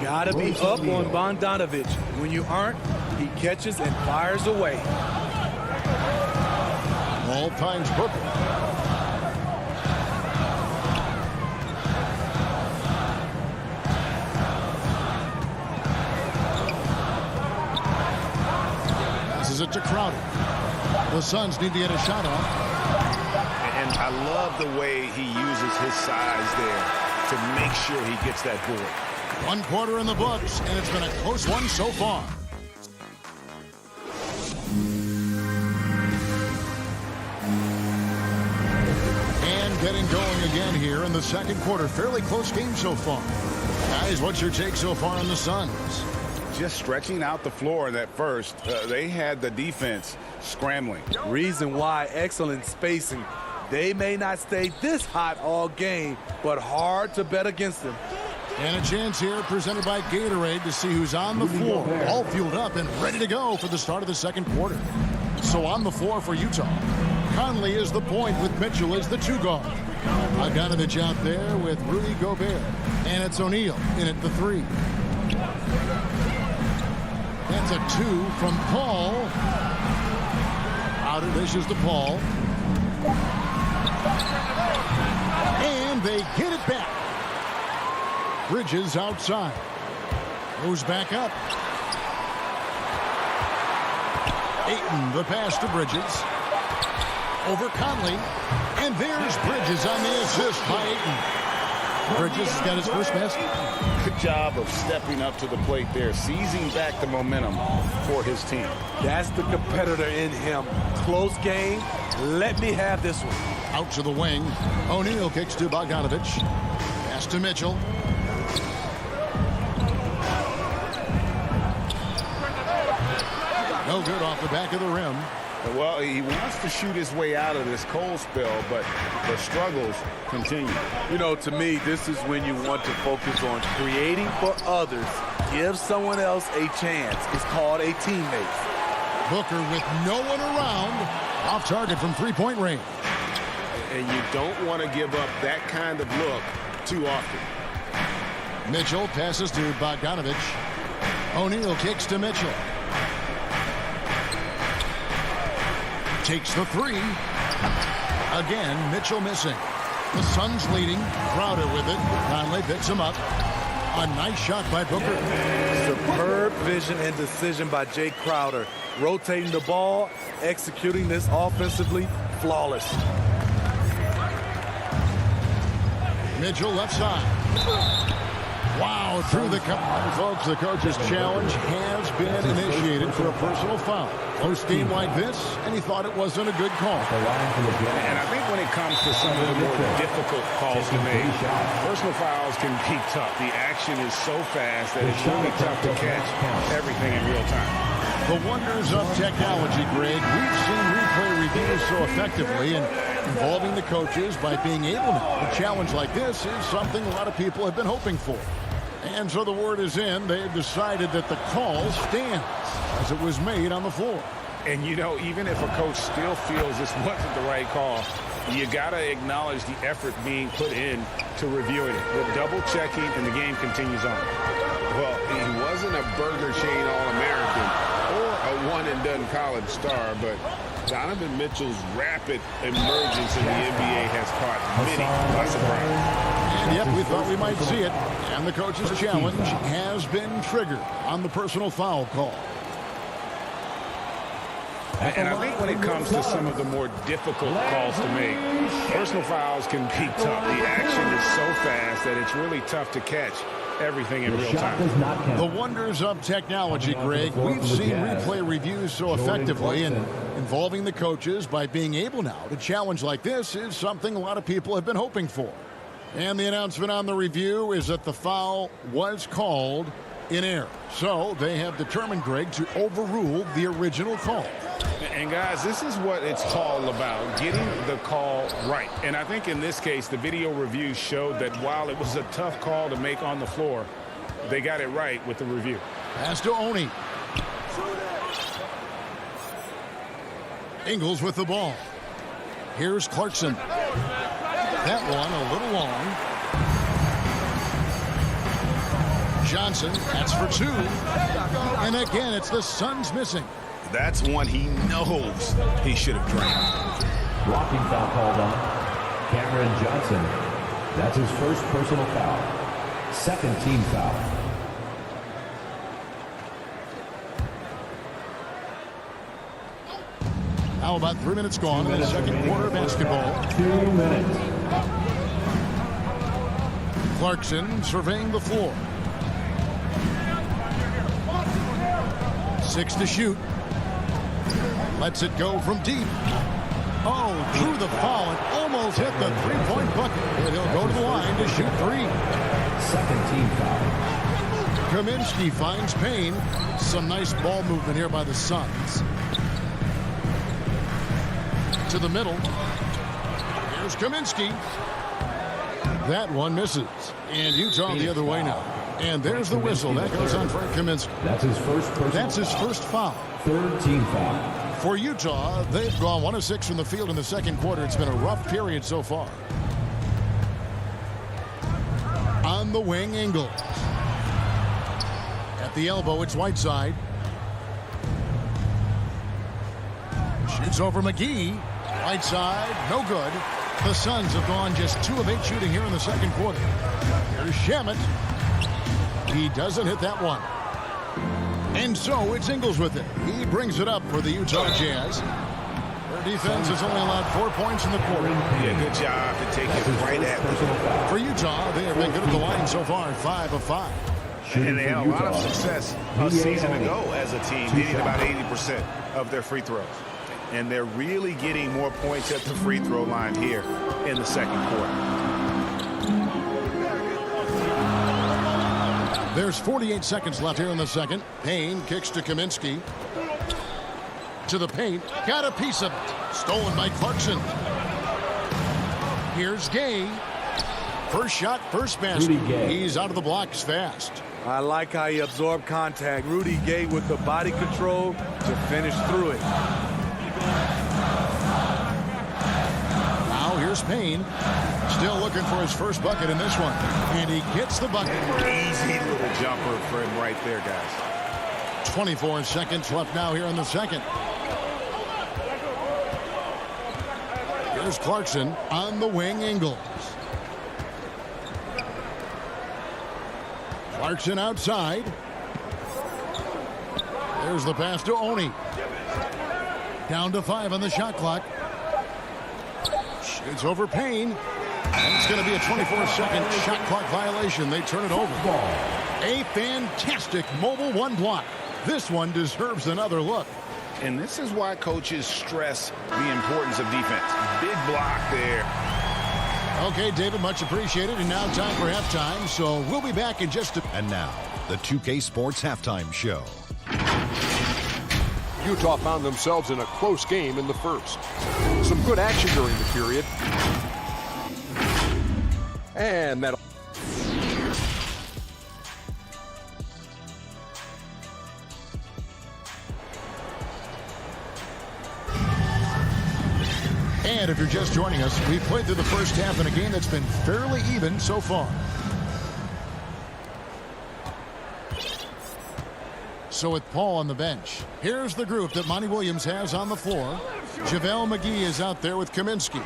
Gotta be up on Bogdanovich. When you aren't, he catches and fires away. All times Booker. It to Crowder. The Suns need to get a shot off. And I love the way he uses his size there to make sure he gets that board. 1 quarter in the books, and it's been a close one so far. And getting going again here in the second quarter. Fairly close game so far. Guys, what's your take so far on the Suns? Just stretching out the floor in that first, they had the defense scrambling. Reason why, excellent spacing. They may not stay this hot all game, but hard to bet against them. And a chance here presented by Gatorade to see who's on the floor. All fueled up and ready to go for the start of the second quarter. So on the floor for Utah. Conley is the point with Mitchell as the 2 guard. Bogdanovich out there with Rudy Gobert. And it's O'Neal in at the 3. That's a 2 from Paul. Out of dishes to Paul. And they get it back. Bridges outside. Goes back up. Ayton, the pass to Bridges. Over Conley. And there's Bridges on the assist by Ayton. Bridges has got his first basket. Good job of stepping up to the plate there, seizing back the momentum for his team. That's the competitor in him. Close game. Let me have this one. Out to the wing. O'Neal kicks to Bogdanovich. Pass to Mitchell. No good off the back of the rim. Well, he wants to shoot his way out of this cold spell, but the struggles continue. You know, to me, this is when you want to focus on creating for others. Give someone else a chance. It's called a teammate. Booker with no one around. Off target from three-point range. And you don't want to give up that kind of look too often. Mitchell passes to Bogdanovich. O'Neal kicks to Mitchell. Takes the three. Again, Mitchell missing. The Suns leading. Crowder with it. Conley picks him up. A nice shot by Booker. Superb vision and decision by Jay Crowder. Rotating the ball, executing this offensively, flawless. Mitchell left side. Wow, through the cup. Folks, the coach's challenge has been initiated for a personal foul. Close game like this, and he thought it wasn't a good call. And I think when it comes to some of the more difficult calls to make, personal fouls can be tough. The action is so fast that it's really tough to catch everything in real time. The wonders of technology, Greg. We've seen replay reviews so effectively and involving the coaches by being able to. A challenge like this is something a lot of people have been hoping for. And so the word is in. They've decided that the call stands as it was made on the floor. And, you know, even if a coach still feels this wasn't the right call, you got to acknowledge the effort being put in to reviewing it. The double checking, and the game continues on. Well, he wasn't a Burger Chain All-American or a one-and-done college star, but Donovan Mitchell's rapid emergence in the NBA has caught many by surprise. And yep, we thought we might see it. And the coach's challenge has been triggered on the personal foul call. And I think when it comes to some of the more difficult calls to make, personal fouls can be tough. The action is so fast that it's really tough to catch everything in real time. The wonders of technology, Greg. We've seen replay reviews so effectively and involving the coaches by being able now to challenge like this is something a lot of people have been hoping for. And the announcement on the review is that the foul was called in error. So they have determined, Greg, to overrule the original call. And guys, this is what it's all about, getting the call right. And I think in this case, the video review showed that while it was a tough call to make on the floor, they got it right with the review. Pass to Oni. Ingles with the ball. Here's Clarkson. That one a little long. Johnson, that's for two. And again, it's the Suns missing. That's one he knows he should have drained. Blocking foul called on Cameron Johnson. That's his first personal foul. Second team foul. How about 3 minutes gone in the second quarter of basketball? 2 minutes. Clarkson surveying the floor. 6 to shoot. Lets it go from deep. Oh, drew the foul and almost hit the three-point bucket. And he'll go to the line to shoot three. Second team foul. Kaminsky finds Payne. Some nice ball movement here by the Suns. To the middle. Here's Kaminsky. That one misses. And Utah the other way now. And there's the whistle. That goes on Frank Kaminsky. That's his first personal That's his first foul. Third team foul. For Utah, they've gone 1 of 6 from the field in the second quarter. It's been a rough period so far. On the wing, Ingles. At the elbow, it's Whiteside. Shoots over McGee. Whiteside, no good. The Suns have gone just 2 of 8 shooting here in the second quarter. Here's Shamet. He doesn't hit that one. And so it's Ingles with it. He brings it up for the Utah Jazz. Their defense has only allowed 4 points in the quarter. Yeah, good job to take it right at them. For Utah, they have been good at the line so far, 5 of 5. And they had a lot of success a season ago as a team, hitting about 80% of their free throws. And they're really getting more points at the free throw line here in the second quarter. There's 48 seconds left here in the second. Payne kicks to Kaminsky. To the paint. Got a piece of it. Stolen by Clarkson. Here's Gay. First shot, first basket. He's out of the blocks fast. I like how he absorbed contact. Rudy Gay with the body control to finish through it. Now here's Payne. Still looking for his first bucket in this one. And he gets the bucket. Easy little jumper for him right there, guys. 24 seconds left now here in the second. Here's Clarkson on the wing. Ingles. Clarkson outside. There's the pass to Oni. Down to 5 on the shot clock. Shoots over Payne. And it's going to be a 24-second shot clock violation. They turn it over. A fantastic mobile one block. This one deserves another look. And this is why coaches stress the importance of defense. Big block there. Okay, David, much appreciated. And now time for halftime. So we'll be back in just a... And now, the 2K Sports Halftime Show. Utah found themselves in a close game in the first. Some good action during the period. And that... And if you're just joining us, we've played through the first half in a game that's been fairly even so far. So with Paul on the bench, here's the group that Monty Williams has on the floor. JaVale McGee is out there with Kaminsky.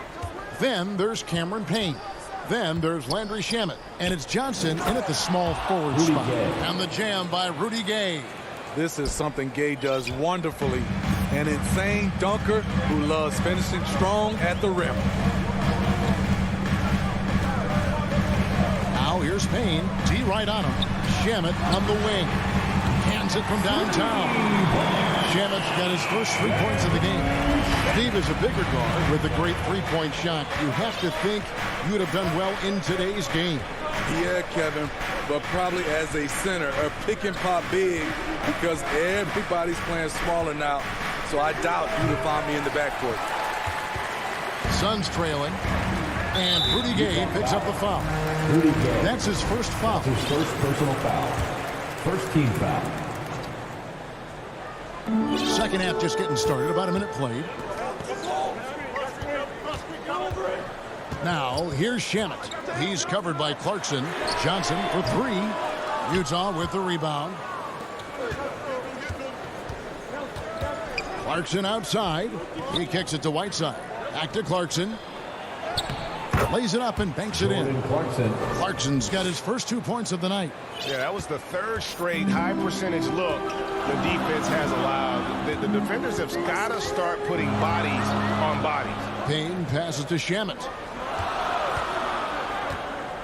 Then there's Cameron Payne. Then there's Landry Shamet. And it's Johnson in at the small forward spot. And the jam by Rudy Gay. This is something Gay does wonderfully. An insane dunker who loves finishing strong at the rim. Now here's Payne. D right on him. Shamet on the wing. Hands it from downtown. Shamet's got his first 3 points of the game. Steve is a bigger guard with a great three-point shot. You have to think you would have done well in today's game. Yeah, Kevin, but probably as a center, a pick and pop big because everybody's playing smaller now. So I doubt you would find me in the backcourt. Suns trailing. And Rudy Gay picks up the foul. Rudy Gay. That's his first foul. That's his first personal foul. First team foul. Second half just getting started. About a minute played. Now, here's Shamet. He's covered by Clarkson. Johnson for 3. Utah with the rebound. Clarkson outside. He kicks it to Whiteside. Back to Clarkson. Lays it up and banks it in. Clarkson's got his first 2 points of the night. Yeah, that was the third straight high percentage look the defense has allowed. The defenders have got to start putting bodies on bodies. Payne passes to Shamet.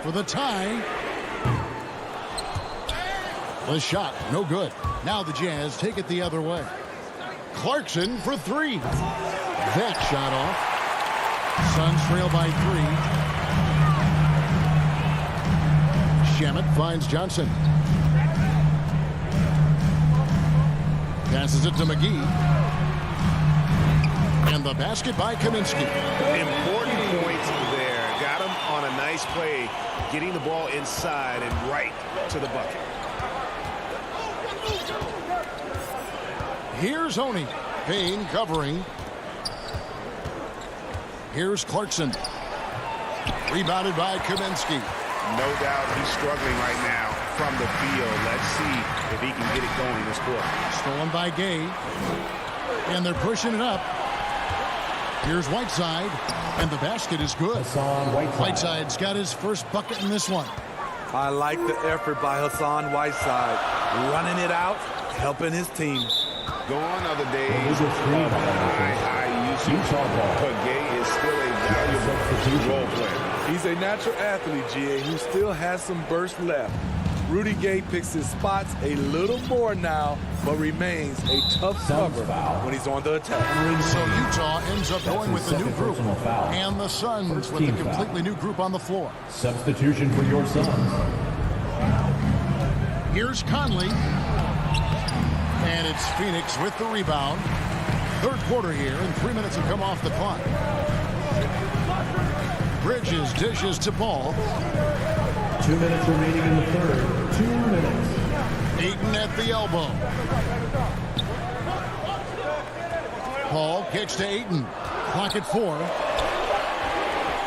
For the tie. The shot, no good. Now the Jazz take it the other way. Clarkson for 3. That shot off. Suns trail by 3. Shamet finds Johnson. Passes it to McGee. And the basket by Kaminsky. Important points there. Got him on a nice play, getting the ball inside and right to the bucket. Here's Oni. Payne covering. Here's Clarkson. Rebounded by Kaminsky. No doubt he's struggling right now from the field. Let's see if he can get it going this quarter. Stolen by Gay. And they're pushing it up. Here's Whiteside. And the basket is good. Whiteside's got his first bucket in this one. I like the effort by Hassan Whiteside. Running it out, helping his team. Gone are the days of high usage, but Gay is still a valuable role player. He's a natural athlete, GA, who still has some burst left. Rudy Gay picks his spots a little more now, but remains a tough cover when he's on the attack. So Utah ends up going with the new group, and the Suns with a completely new group on the floor. Substitution for your Suns. Here's Conley. And it's Phoenix with the rebound. Third quarter here, and 3 minutes have come off the clock. Bridges dishes to Paul. 2 minutes remaining in the third. 2 minutes. Ayton at the elbow. Paul kicks to Ayton. Clock at 4.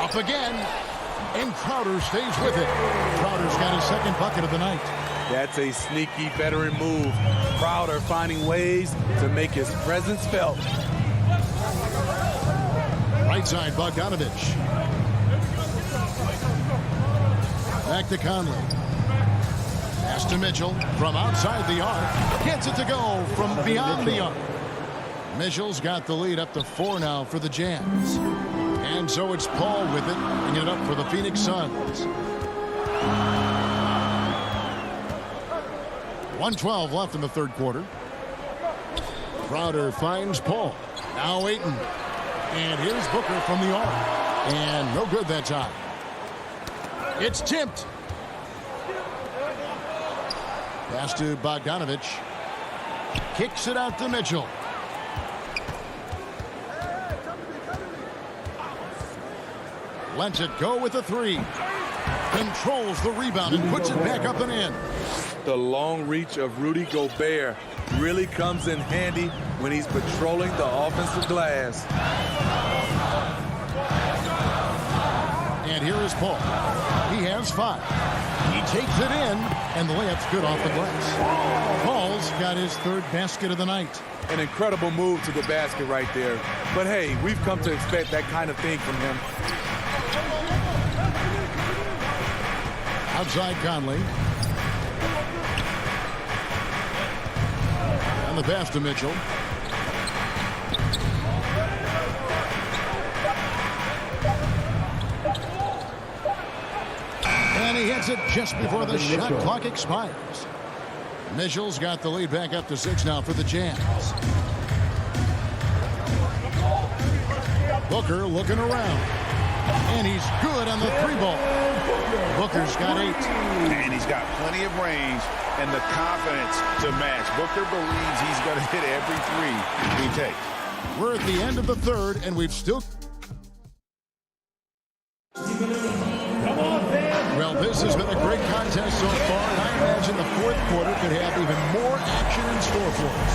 Up again. And Crowder stays with it. Crowder's got his second bucket of the night. That's a sneaky veteran move. Crowder finding ways to make his presence felt. Right side, Bogdanovich. Back to Conley. Pass to Mitchell from outside the arc. Gets it to go from beyond the arc. Mitchell's got the lead up to 4 now for the Jazz. And so it's Paul with it, bringing it up for the Phoenix Suns. 1:12 left in the third quarter. Crowder finds Paul. Now Ayton. And here's Booker from the arc. And no good that time. It's tipped. Pass to Bogdanovich. Kicks it out to Mitchell. Lets it go with a 3. Controls the rebound and puts it back up and in. The long reach of Rudy Gobert really comes in handy when he's patrolling the offensive glass. And here is Paul. He has 5. He takes it in, and the layup's good off the glass. Paul's got his 3rd basket of the night. An incredible move to the basket right there. But hey, we've come to expect that kind of thing from him. Outside Conley. And the pass to Mitchell. And he hits it just before the shot clock expires. Mitchell's got the lead back up to 6 now for the Jazz. Booker looking around. And he's good on the 3-ball. Booker's got 8. And he's got plenty of range and the confidence to match. Booker believes he's going to hit every 3 he takes. We're at the end of the third, and we've still... Well, this has been a great contest so far, and I imagine the fourth quarter could have even more action in store for us.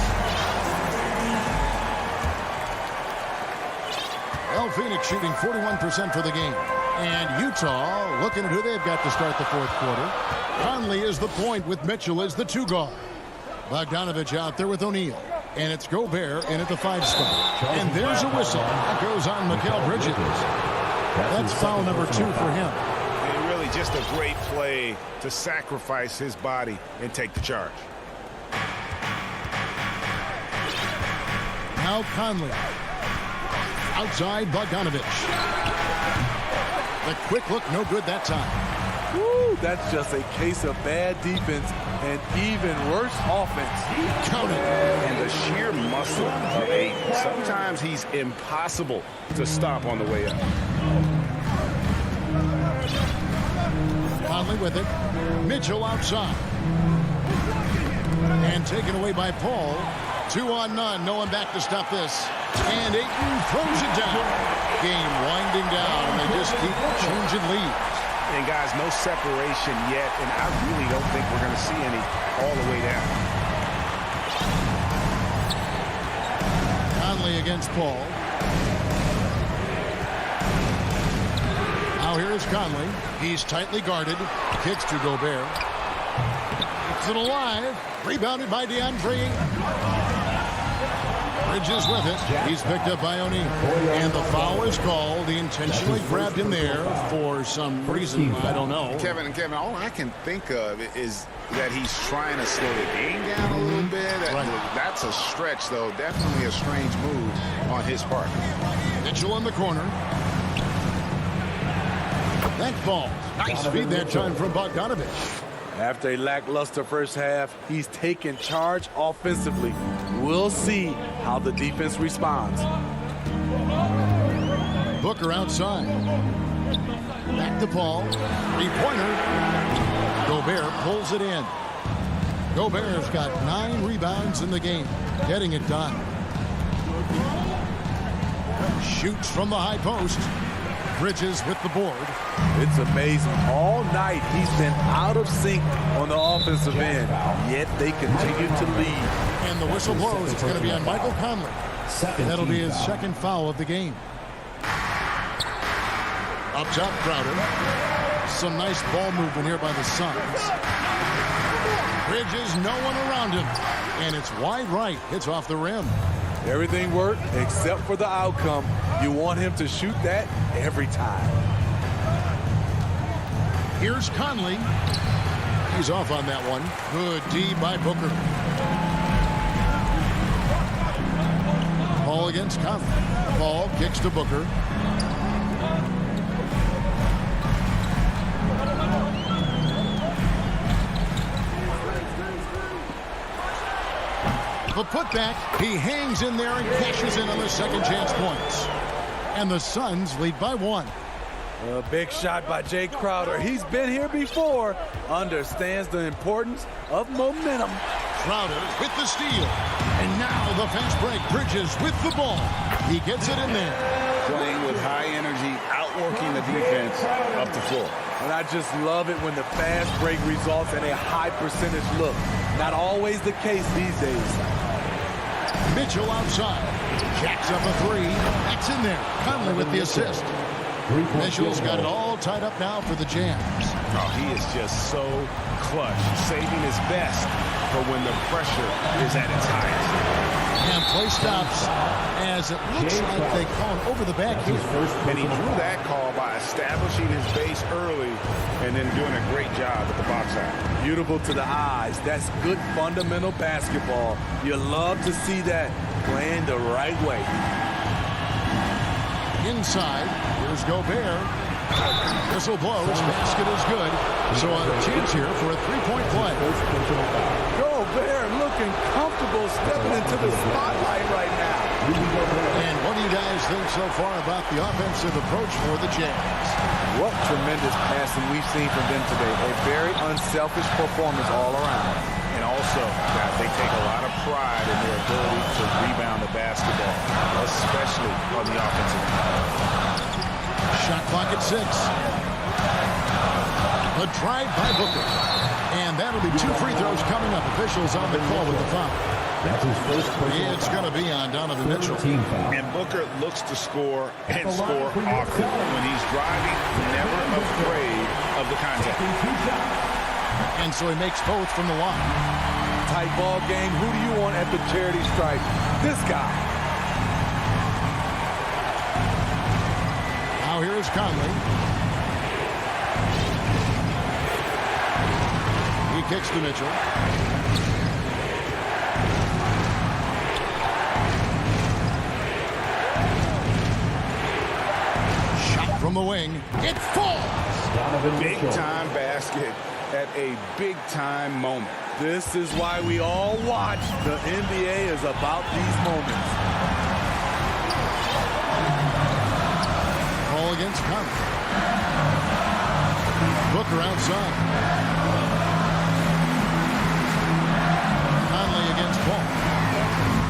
Well, Phoenix shooting 41% for the game. And Utah looking at who they've got to start the fourth quarter. Conley is the point with Mitchell as the 2 guard. Bogdanovich out there with O'Neal. And it's Gobert in at the 5 spot. And there's a whistle. That goes on Mikal Bridges. That's foul number 2 for him. And really just a great play to sacrifice his body and take the charge. Now Conley. Outside Bogdanovich. The quick look, no good that time. Woo, that's just a case of bad defense and even worse offense. Count it. And the sheer muscle of Ayton. Sometimes he's impossible to stop on the way up. Conley with it. Mitchell outside. And taken away by Paul. 2 on none. No one back to stop this. And Ayton throws it down. Game winding down. And they just keep changing leads. And guys, no separation yet. And I really don't think we're going to see any all the way down. Conley against Paul. Now here's Conley. He's tightly guarded. Kicks to Gobert. Keeps it alive. Rebounded by DeAndre. Bridges with it. He's picked up by O'Neal. And the foul is called. He intentionally grabbed him there for some reason. I don't know. Kevin, all I can think of is that he's trying to slow the game down a little bit. That's a stretch, though. Definitely a strange move on his part. Mitchell in the corner. That ball. Nice feed that time from Bogdanovich. After a lackluster first half, he's taken charge offensively. We'll see how the defense responds. Booker outside. Back to Paul. 3-pointer. Gobert pulls it in. Gobert's got 9 rebounds in the game. Getting it done. Shoots from the high post. Bridges with the board. It's amazing. All night he's been out of sync on the offensive end, yet they continue to lead. And the whistle blows. It's going to be on Michael Conley. That'll be his second foul of the game. Up top, Crowder. Some nice ball movement here by the Suns. Bridges, no one around him. And it's wide right. It's off the rim. Everything worked except for the outcome. You want him to shoot that every time. Here's Conley. He's off on that one. Good D by Booker. Ball against Conley. Ball kicks to Booker. The putback, he hangs in there and cashes in on the second chance points. And the Suns lead by 1. A big shot by Jay Crowder. He's been here before, understands the importance of momentum. Crowder with the steal. And now the fast break. Bridges with the ball. He gets it in there. Playing with high energy, outworking the defense up the floor. And I just love it when the fast break results in a high percentage look. Not always the case these days. Mitchell outside. Jacks up a 3. That's in there. Conley with the assist. Mitchell's got it all tied up now for the Jams. Oh, he is just so clutch, saving his best for when the pressure is at its highest. And play stops as it looks like they call it over the back here. And he drew that call by establishing his base early and then doing a great job at the box out. Beautiful to the eyes. That's good fundamental basketball. You love to see that playing the right way. Inside, here's Gobert. Whistle blows, basket is good. So a chance here for a three-point play. Gobert looking comfortable stepping into the spotlight right now. And what do you guys think so far about the offensive approach for the Jazz? What tremendous passing we've seen from them today. A very unselfish performance all around. And also, guys, they take a lot of pride in their ability to rebound the basketball, especially on the offensive end. Shot clock at 6. The drive by Booker. And that'll be 2 free throws coming up. Officials on the call with the foul. That's his first personal It's going to be on Donovan Mitchell. And Booker looks to score and score often. When he's driving, never afraid of the contact. And so he makes both from the line. Tight ball game. Who do you want at the charity stripe? This guy. Now here is Conley. He kicks to Mitchell. Shot from the wing. It falls. Big time basket at a big time moment. This is why we all watch. The NBA is about these moments. Ball against Conley. Booker outside. Conley against Paul.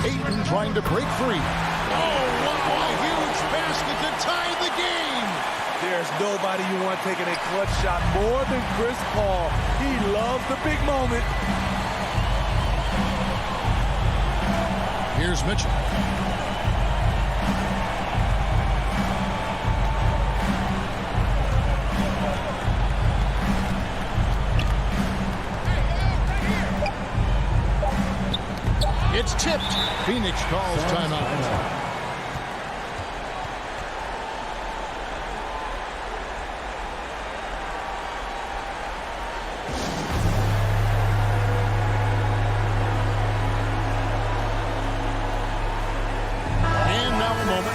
Ayton trying to break free. Oh, wow, a huge basket to tie the game. There's nobody you want taking a clutch shot more than Chris Paul. He loves the big moment. Here's Mitchell. It's tipped. Phoenix calls timeout.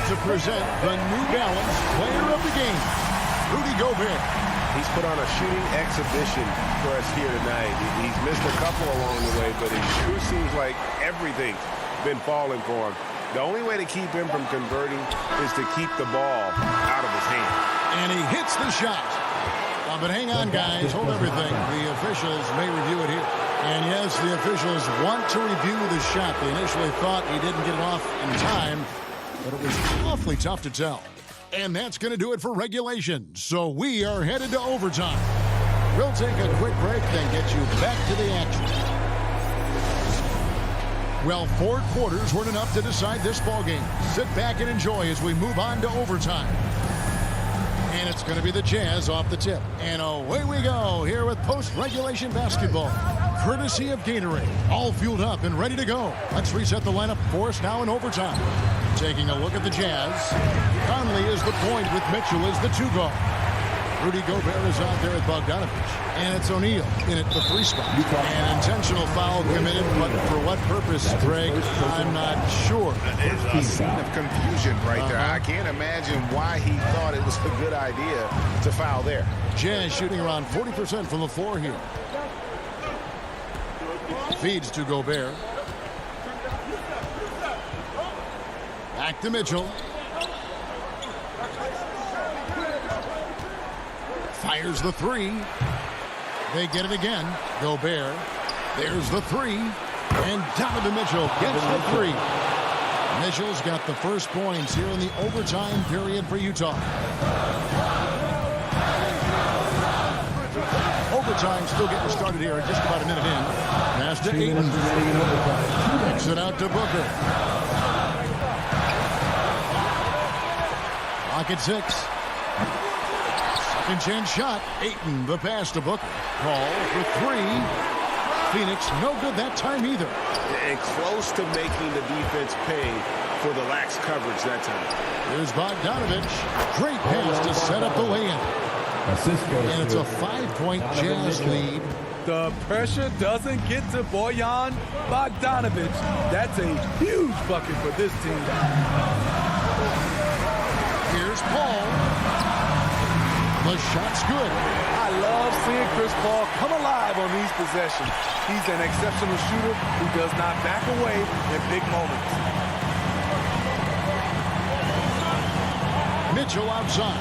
To present the New Balance Player of the Game, Rudy Gobert. He's put on a shooting exhibition for us here tonight. He's missed a couple along the way, but it sure seems like everything's been falling for him. The only way to keep him from converting is to keep the ball out of his hand. And he hits the shot. But hang on, guys. Hold everything. The officials may review it here. And yes, the officials want to review the shot. They initially thought he didn't get it off in time, but it was awfully tough to tell. And that's going to do it for regulation. So we are headed to overtime. We'll take a quick break, then get you back to the action. Well, 4 quarters weren't enough to decide this ballgame. Sit back and enjoy as we move on to overtime. And it's going to be the Jazz off the tip. And away we go here with post-regulation basketball. Courtesy of Gatorade. All fueled up and ready to go. Let's reset the lineup for us now in overtime. Taking a look at the Jazz. Conley is the point with Mitchell as the 2 guard. Rudy Gobert is out there at Bogdanovich. And it's O'Neal in at the 3 spot. An intentional foul committed, but for what purpose, Greg? I'm not sure. It's a scene of confusion right there. I can't imagine why he thought it was a good idea to foul there. Jazz shooting around 40% from the floor here. Feeds to Gobert. Back to Mitchell. Fires the 3. They get it again. Gobert. There's the 3. And Donovan Mitchell gets the 3. Mitchell's got the first points here in the overtime period for Utah. Overtime still getting started here, just about a minute in. Pass to Ayton. Kicks it out to Booker. Clock at 6. Second chance shot. Ayton, the pass to Booker. Call for 3. Phoenix, no good that time either. And close to making the defense pay for the lax coverage that time. Here's Bogdanovich. Great pass to set up the lay-in. And it's a 5-point Jazz lead. The pressure doesn't get to Bojan Bogdanovich. That's a huge bucket for this team. Here's Paul. The shot's good. I love seeing Chris Paul come alive on these possessions. He's an exceptional shooter who does not back away in big moments. Mitchell outside.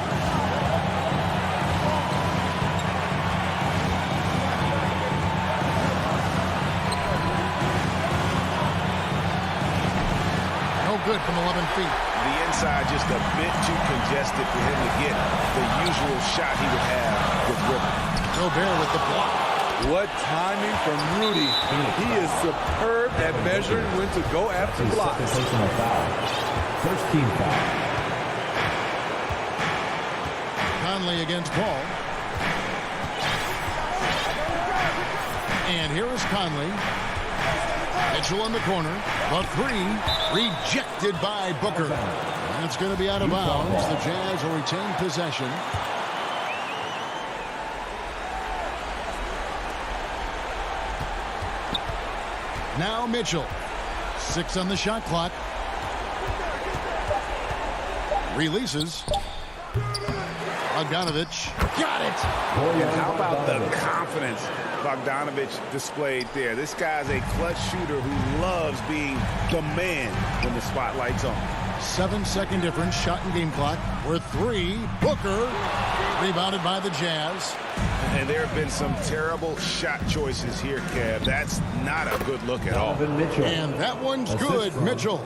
No good from 11 feet. The inside just a bit too congested for him to get the usual shot he would have with Ripper. Gobert with the block. What timing from Rudy. He is superb at measuring when to go after blocks. Personal foul. First team foul. Conley against Paul. And here is Conley. Mitchell in the corner. The 3 rejected by Booker. That's going to be out of bounds. The Jazz will retain possession. Now Mitchell. 6 on the shot clock. Releases. Bogdanovich. Got it. How about the confidence Bogdanovich displayed there? This guy's a clutch shooter who loves being the man when the spotlight's on. 7-second difference, shot and game clock. We're 3. Booker. Rebounded by the Jazz. And there have been some terrible shot choices here, Kev. That's not a good look at all. And that one's good, Mitchell.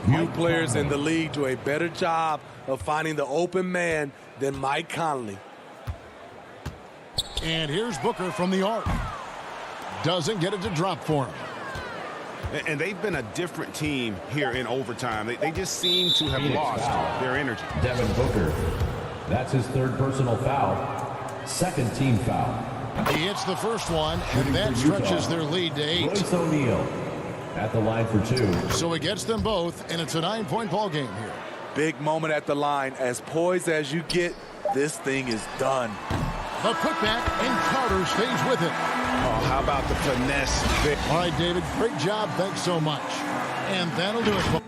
Few players in the league do a better job of finding the open man than Mike Conley. And here's Booker from the arc. Doesn't get it to drop for him. And they've been a different team here in overtime. They just seem to have lost their energy. Devin Booker. That's his 3rd personal foul. Second team foul. He hits the first one, and that stretches their lead to 8. Royce O'Neal at the line for 2. So it gets them both, and it's a 9-point ball game here. Big moment at the line. As poised as you get, this thing is done. The putback, and Carter stays with it. Oh, how about the finesse? All right, David, great job. Thanks so much. And that'll do it.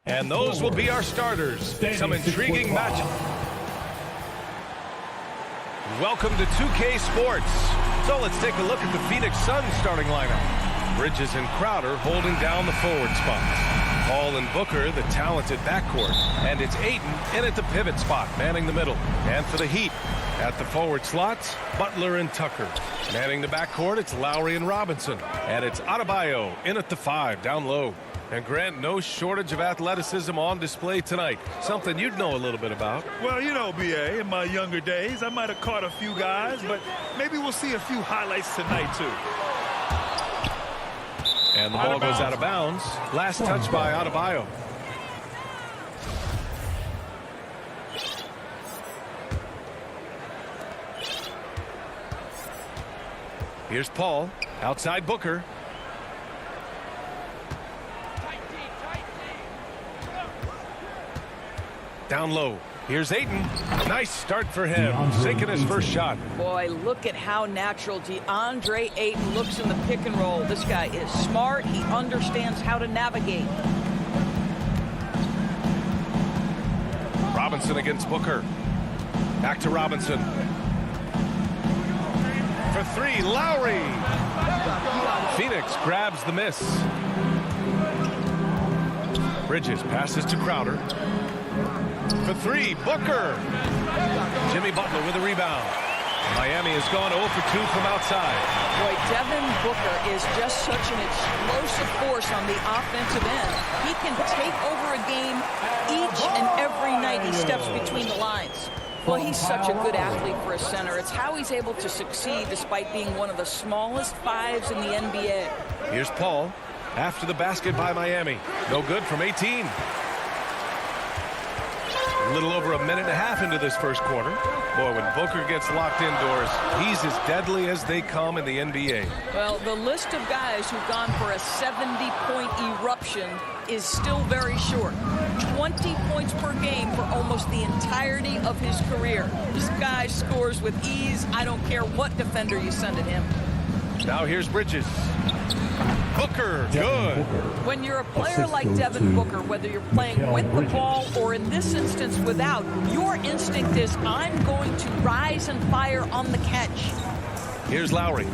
And those will be our starters. Some intriguing matchups. Welcome to 2K Sports. So let's take a look at the Phoenix Suns starting lineup. Bridges and Crowder holding down the forward spots. Paul and Booker, the talented backcourt. And it's Ayton in at the pivot spot, manning the middle. And for the Heat, at the forward slots, Butler and Tucker. Manning the backcourt, it's Lowry and Robinson. And it's Adebayo in at the 5, down low. And Grant, no shortage of athleticism on display tonight. Something you'd know a little bit about. Well, you know, B.A., in my younger days, I might have caught a few guys, but maybe we'll see a few highlights tonight, too. And the ball goes out of bounds. Last touch by Adebayo. Here's Paul. Outside Booker. Down low. Here's Ayton. Nice start for him. Sinking his first shot. Boy, look at how natural DeAndre Ayton looks in the pick and roll. This guy is smart. He understands how to navigate. Robinson against Booker. Back to Robinson. For 3, Lowry. Phoenix grabs the miss. Bridges passes to Crowder. For 3, Booker. Jimmy Butler with a rebound. Miami has gone 0 for 2 from outside. Boy, Devin Booker is just such an explosive force on the offensive end. He can take over a game each and every night he steps between the lines. Well, he's such a good athlete for a center. It's how he's able to succeed despite being one of the smallest 5s in the NBA. Here's Paul after the basket by Miami. No good from 18. A little over a minute and a half into this first quarter. Boy, when Booker gets locked indoors, he's as deadly as they come in the NBA. Well, the list of guys who've gone for a 70-point eruption is still very short. 20 points per game for almost the entirety of his career. This guy scores with ease. I don't care what defender you send at him. Now here's Bridges. Booker, good. When you're a player like Devin Booker, whether you're playing with the ball or in this instance without, your instinct is, I'm going to rise and fire on the catch. Here's Lowry.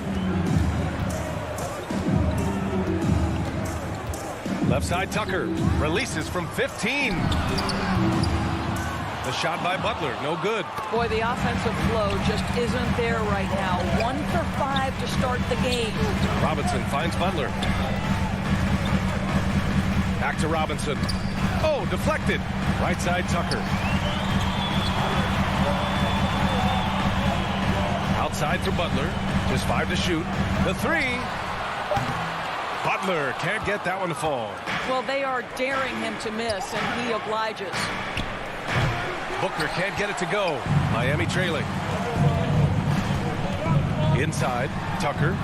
Left side Tucker. Releases from 15. The shot by Butler, no good. Boy, the offensive flow just isn't there right now. 1 for 5 to start the game. Robinson finds Butler. Back to Robinson. Oh, deflected. Right side Tucker. Outside for Butler. Just 5 to shoot. The 3. Butler can't get that one to fall. Well, they are daring him to miss, and he obliges. Booker can't get it to go. Miami trailing. Inside, Tucker.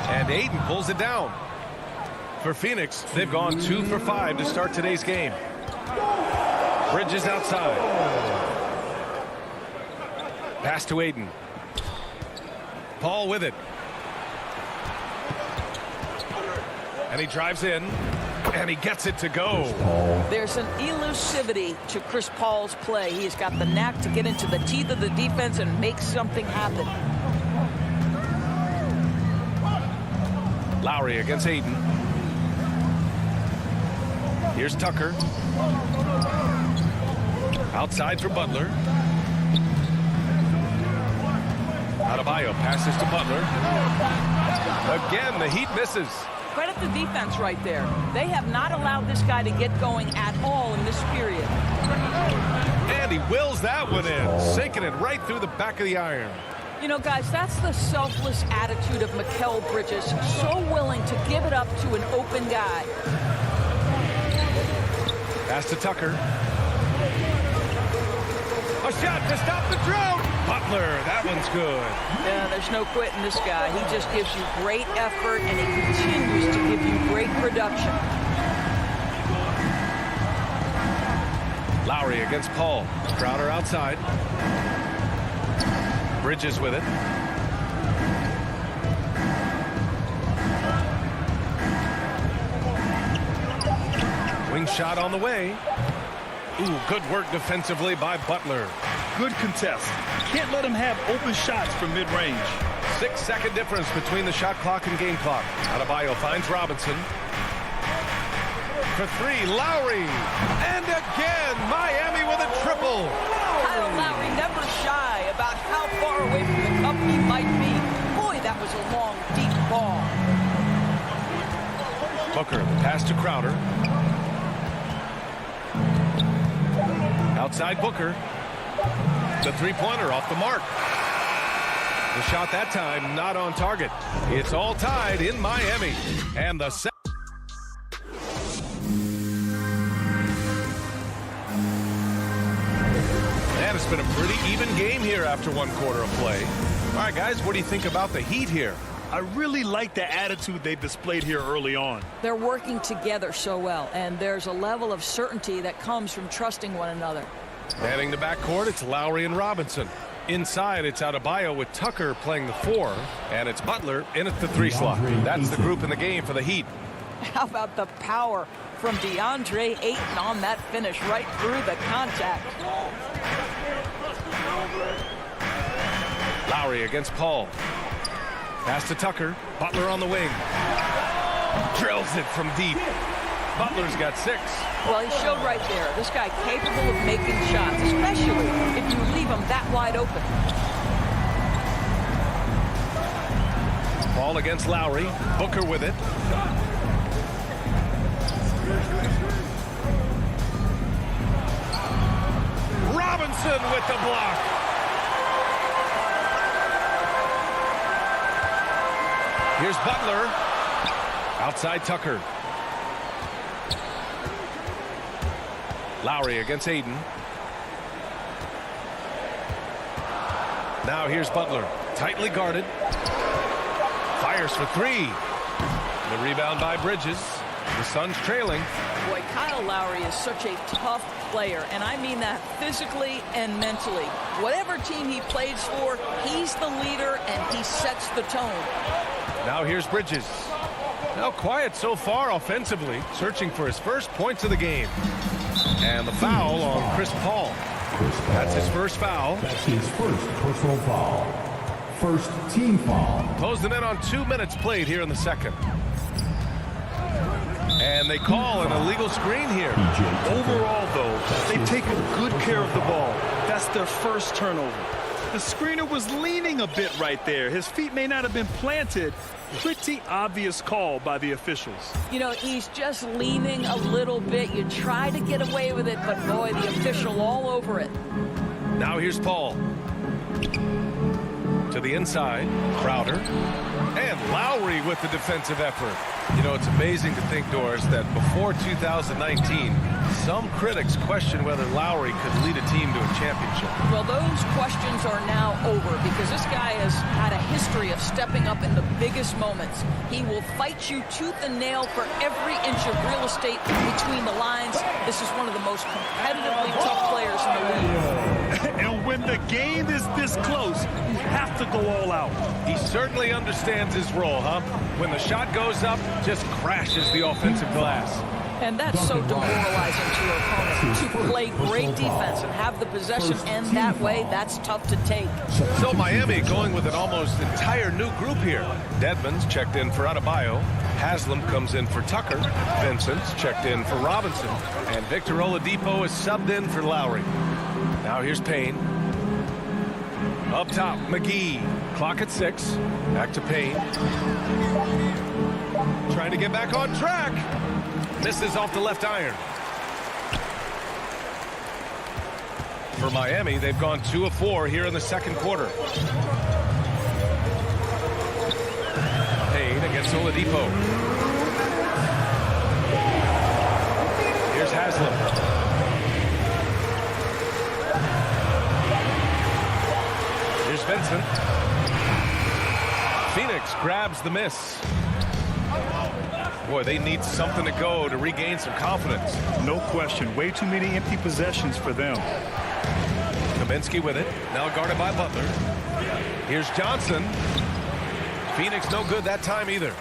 And Aiden pulls it down. For Phoenix, they've gone 2 for 5 to start today's game. Bridges outside. Pass to Aiden. Paul with it. And he drives in. And he gets it to go. There's an elusivity to Chris Paul's play. He's got the knack to get into the teeth of the defense and make something happen. Lowry against Aiden. Here's Tucker. Outside for Butler. Adebayo passes to Butler. Again, the Heat misses. Credit the defense right there. They have not allowed this guy to get going at all in this period. And he wills that one in, sinking it right through the back of the iron. You know, guys, that's the selfless attitude of Mikal Bridges. So willing to give it up to an open guy. Pass to Tucker. A shot to stop the drought. Butler, that one's good. Yeah, there's no quitting this guy. He just gives you great effort, and he continues to give you great production. Lowry against Paul. Crowder outside. Bridges with it. Wing shot on the way. Ooh, good work defensively by Butler. Good contest. Can't let him have open shots from mid-range. 6-second difference between the shot clock and game clock. Adebayo finds Robinson. For 3, Lowry. And again, Miami with a triple. Kyle Lowry never shy about how far away from the cup he might be. Boy, that was a long, deep ball. Booker, pass to Crowder. Outside Booker. The three-pointer off the mark. The shot that time not on target. It's all tied in Miami. And the set. And it's been a pretty even game here after 1 quarter of play. All right, guys, what do you think about the Heat here? I really like the attitude they've displayed here early on. They're working together so well, and there's a level of certainty that comes from trusting one another. Heading to backcourt, it's Lowry and Robinson. Inside, it's Adebayo with Tucker playing the 4, and it's Butler in at the 3 slot. That's the group in the game for the Heat. How about the power from DeAndre Ayton on that finish right through the contact? Lowry against Paul. Pass to Tucker. Butler on the wing. Drills it from deep. Butler's got 6. Well, he showed right there. This guy capable of making shots, especially if you leave him that wide open. Paul against Lowry. Booker with it. Robinson with the block. Here's Butler. Outside Tucker. Lowry against Aiden. Now here's Butler. Tightly guarded. Fires for 3. The rebound by Bridges. The Suns trailing. Boy, Kyle Lowry is such a tough player, and I mean that physically and mentally. Whatever team he plays for, he's the leader, and he sets the tone. Now here's Bridges. Now quiet so far offensively, searching for his first points of the game. And the foul on Chris Paul. That's his first foul. That's his first personal foul. First team foul. Closing in on 2 minutes played here in the second. And they call an illegal screen here. Overall, though, they've taken good care of the ball. That's their first turnover. The screener was leaning a bit right there. His feet may not have been planted. Pretty obvious call by the officials. You know, he's just leaning a little bit. You try to get away with it, but boy, the official all over it. Now here's Paul. To the inside, Crowder. And Lowry with the defensive effort. You know, it's amazing to think, Doris, that before 2019, Some critics question whether Lowry could lead a team to a championship. Well, those questions are now over because this guy has had a history of stepping up in the biggest moments. He will fight you tooth and nail for every inch of real estate between the lines. This is one of the most competitively tough players in the league. And when the game is this close, you have to go all out. He certainly understands his role, huh? When the shot goes up, just crashes the offensive glass. And that's so demoralizing to your opponent. To play great defense and have the possession end that way, that's tough to take. So Miami going with an almost entire new group here. Dedmon's checked in for Adebayo. Haslam comes in for Tucker. Vincent's checked in for Robinson. And Victor Oladipo is subbed in for Lowry. Now here's Payne. Up top, McGee. Clock at 6. Back to Payne. Trying to get back on track. Misses off the left iron. For Miami, they've gone 2 of 4 here in the second quarter. Payne against Oladipo. Here's Haslam. Here's Vincent. Phoenix grabs the miss. Boy, they need something to go to regain some confidence. No question. Way too many empty possessions for them. Kaminsky with it. Now guarded by Butler. Here's Johnson. Phoenix no good that time either.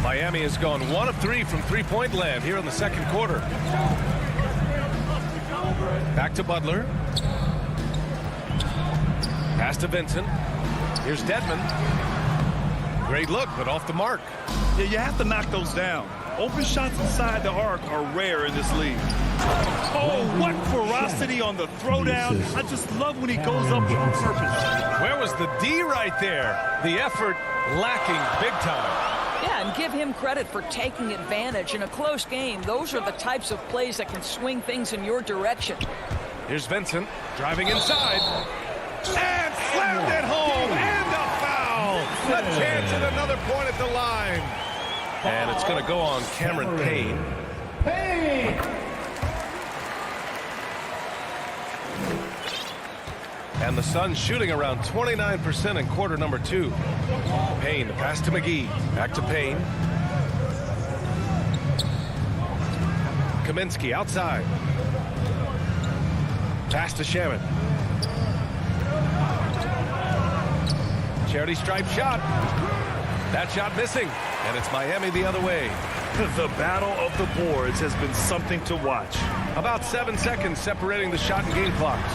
Miami has gone 1 of 3 from three-point land here in the second quarter. Back to Butler. Pass to Vincent. Here's Dedmon. Great look, but off the mark. Yeah, you have to knock those down. Open shots inside the arc are rare in this league. Oh, what ferocity on the throwdown. I just love when he goes up on purpose. Where was the D right there? The effort lacking big time. Yeah, and give him credit for taking advantage. In a close game, those are the types of plays that can swing things in your direction. Here's Vincent driving inside. And slammed it home. And a foul. A chance at another point at the line. And it's going to go on Cameron Payne. And the Suns shooting around 29% in quarter number 2. Payne, the pass to McGee. Back to Payne. Kaminsky outside. Pass to Shaman. Charity stripe shot. That shot missing. And it's Miami the other way. The battle of the boards has been something to watch. About 7 seconds separating the shot and game clocks.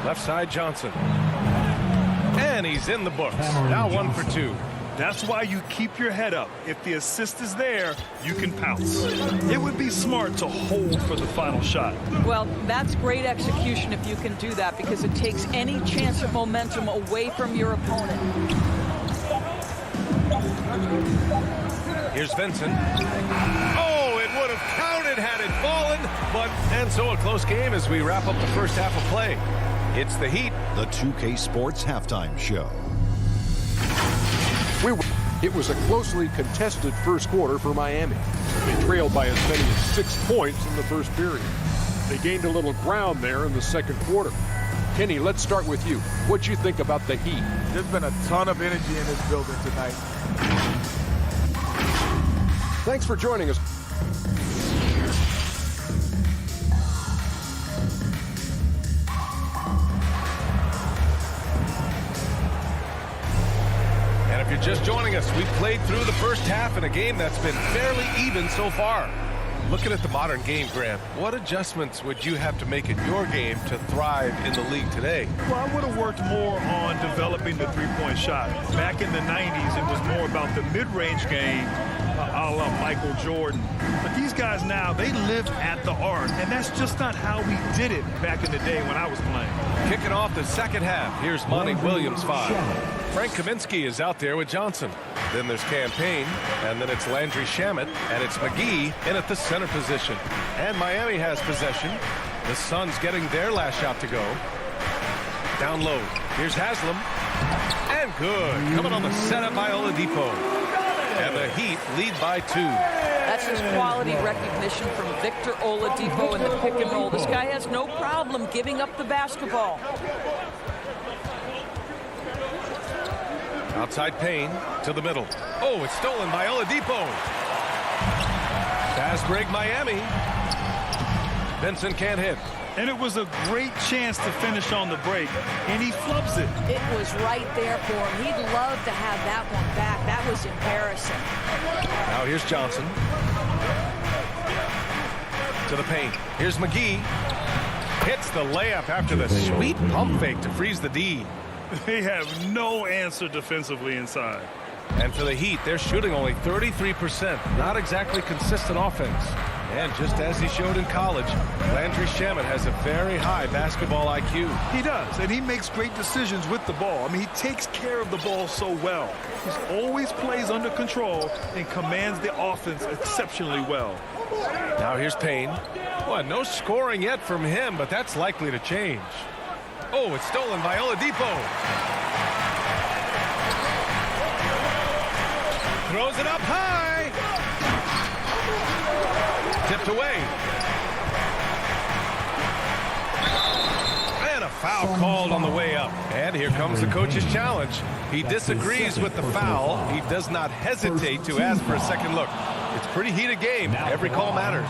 Left side, Johnson. And he's in the books. Now 1 for 2. That's why you keep your head up. If the assist is there, you can pounce. It would be smart to hold for the final shot. Well, that's great execution if you can do that, because it takes any chance of momentum away from your opponent. Here's Vincent. Oh, it would have counted had it fallen. And so a close game as we wrap up the first half of play. It's the Heat. The 2K Sports Halftime Show. It was a closely contested first quarter for Miami. They trailed by as many as 6 points in the first period. They gained a little ground there in the second quarter. Kenny, let's start with you. What'd you think about the Heat? There's been a ton of energy in this building tonight. Thanks for joining us. And if you're just joining us, we've played through the first half in a game that's been fairly even so far. Looking at the modern game, Grant, what adjustments would you have to make in your game to thrive in the league today? Well, I would have worked more on developing the three-point shot. Back in the 90s, it was more about the mid-range game, a la Michael Jordan. But these guys now, they live at the arc, and that's just not how we did it back in the day when I was playing. Kicking off the second half, here's Monty Williams 5. Frank Kaminsky is out there with Johnson. Then there's Campaign, and then it's Landry Shamet, and it's McGee in at the center position. And Miami has possession. The Suns getting their last shot to go. Down low. Here's Haslam. And good. Coming on the setup by Oladipo. And the Heat lead by 2. That This is quality recognition from Victor Oladipo in the pick and roll. This guy has no problem giving up the basketball. Outside Payne to the middle. Oh, it's stolen by Oladipo. Fast break Miami. Vincent can't hit. And it was a great chance to finish on the break, and he flubs it. It was right there for him. He'd love to have that one back. That was embarrassing. Now here's Johnson. To the paint. Here's McGee. Hits the layup after the sweet pump fake to freeze the D. They have no answer defensively inside. And for the Heat, they're shooting only 33%. Not exactly consistent offense. And just as he showed in college, Landry Shamet has a very high basketball IQ. He does, and he makes great decisions with the ball. I mean, he takes care of the ball so well. He always plays under control and commands the offense exceptionally well. Now here's Payne. Well, no scoring yet from him, but that's likely to change. Oh, it's stolen by Oladipo. Throws it up high. Tipped away. And a foul called on the way up. And here comes the coach's challenge. He disagrees with the foul. He does not hesitate to ask for a second look. It's a pretty heated game. Every call matters.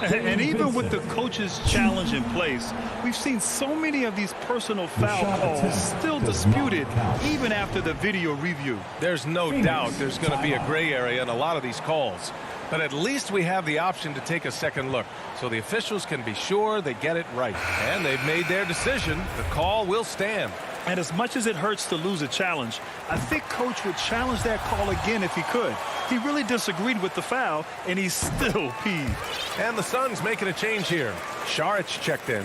And even with the coach's challenge in place, we've seen so many of these personal foul calls still disputed even after the video review. There's no doubt there's going to be a gray area in a lot of these calls. But at least we have the option to take a second look, so the officials can be sure they get it right. And they've made their decision. The call will stand. And as much as it hurts to lose a challenge, I think Coach would challenge that call again if he could. He really disagreed with the foul, and he's still peeved. And the Suns making a change here. Saric checked in.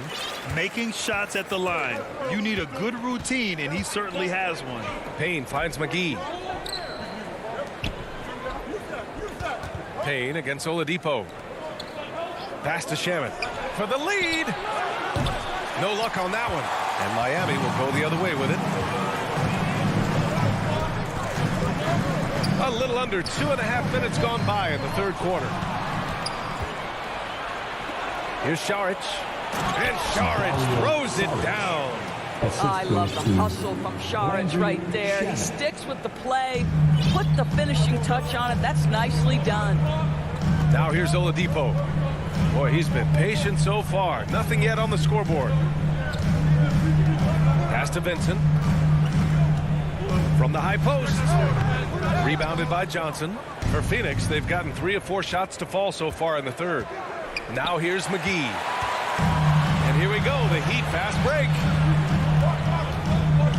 Making shots at the line. You need a good routine, and he certainly has one. Payne finds McGee. Payne against Oladipo. Pass to Shamet for the lead. No luck on that one. And Miami will go the other way with it. A little under 2.5 minutes gone by in the third quarter. Here's Saric. And Saric throws it down. I love the hustle from Saric right there. He sticks with the play, put the finishing touch on it. That's nicely done. Now here's Oladipo. Boy, he's been patient so far. Nothing yet on the scoreboard. Pass to Vincent. From the high post. Rebounded by Johnson. For Phoenix, they've gotten 3 of 4 shots to fall so far in the third. Now here's McGee. And here we go, the Heat fast break.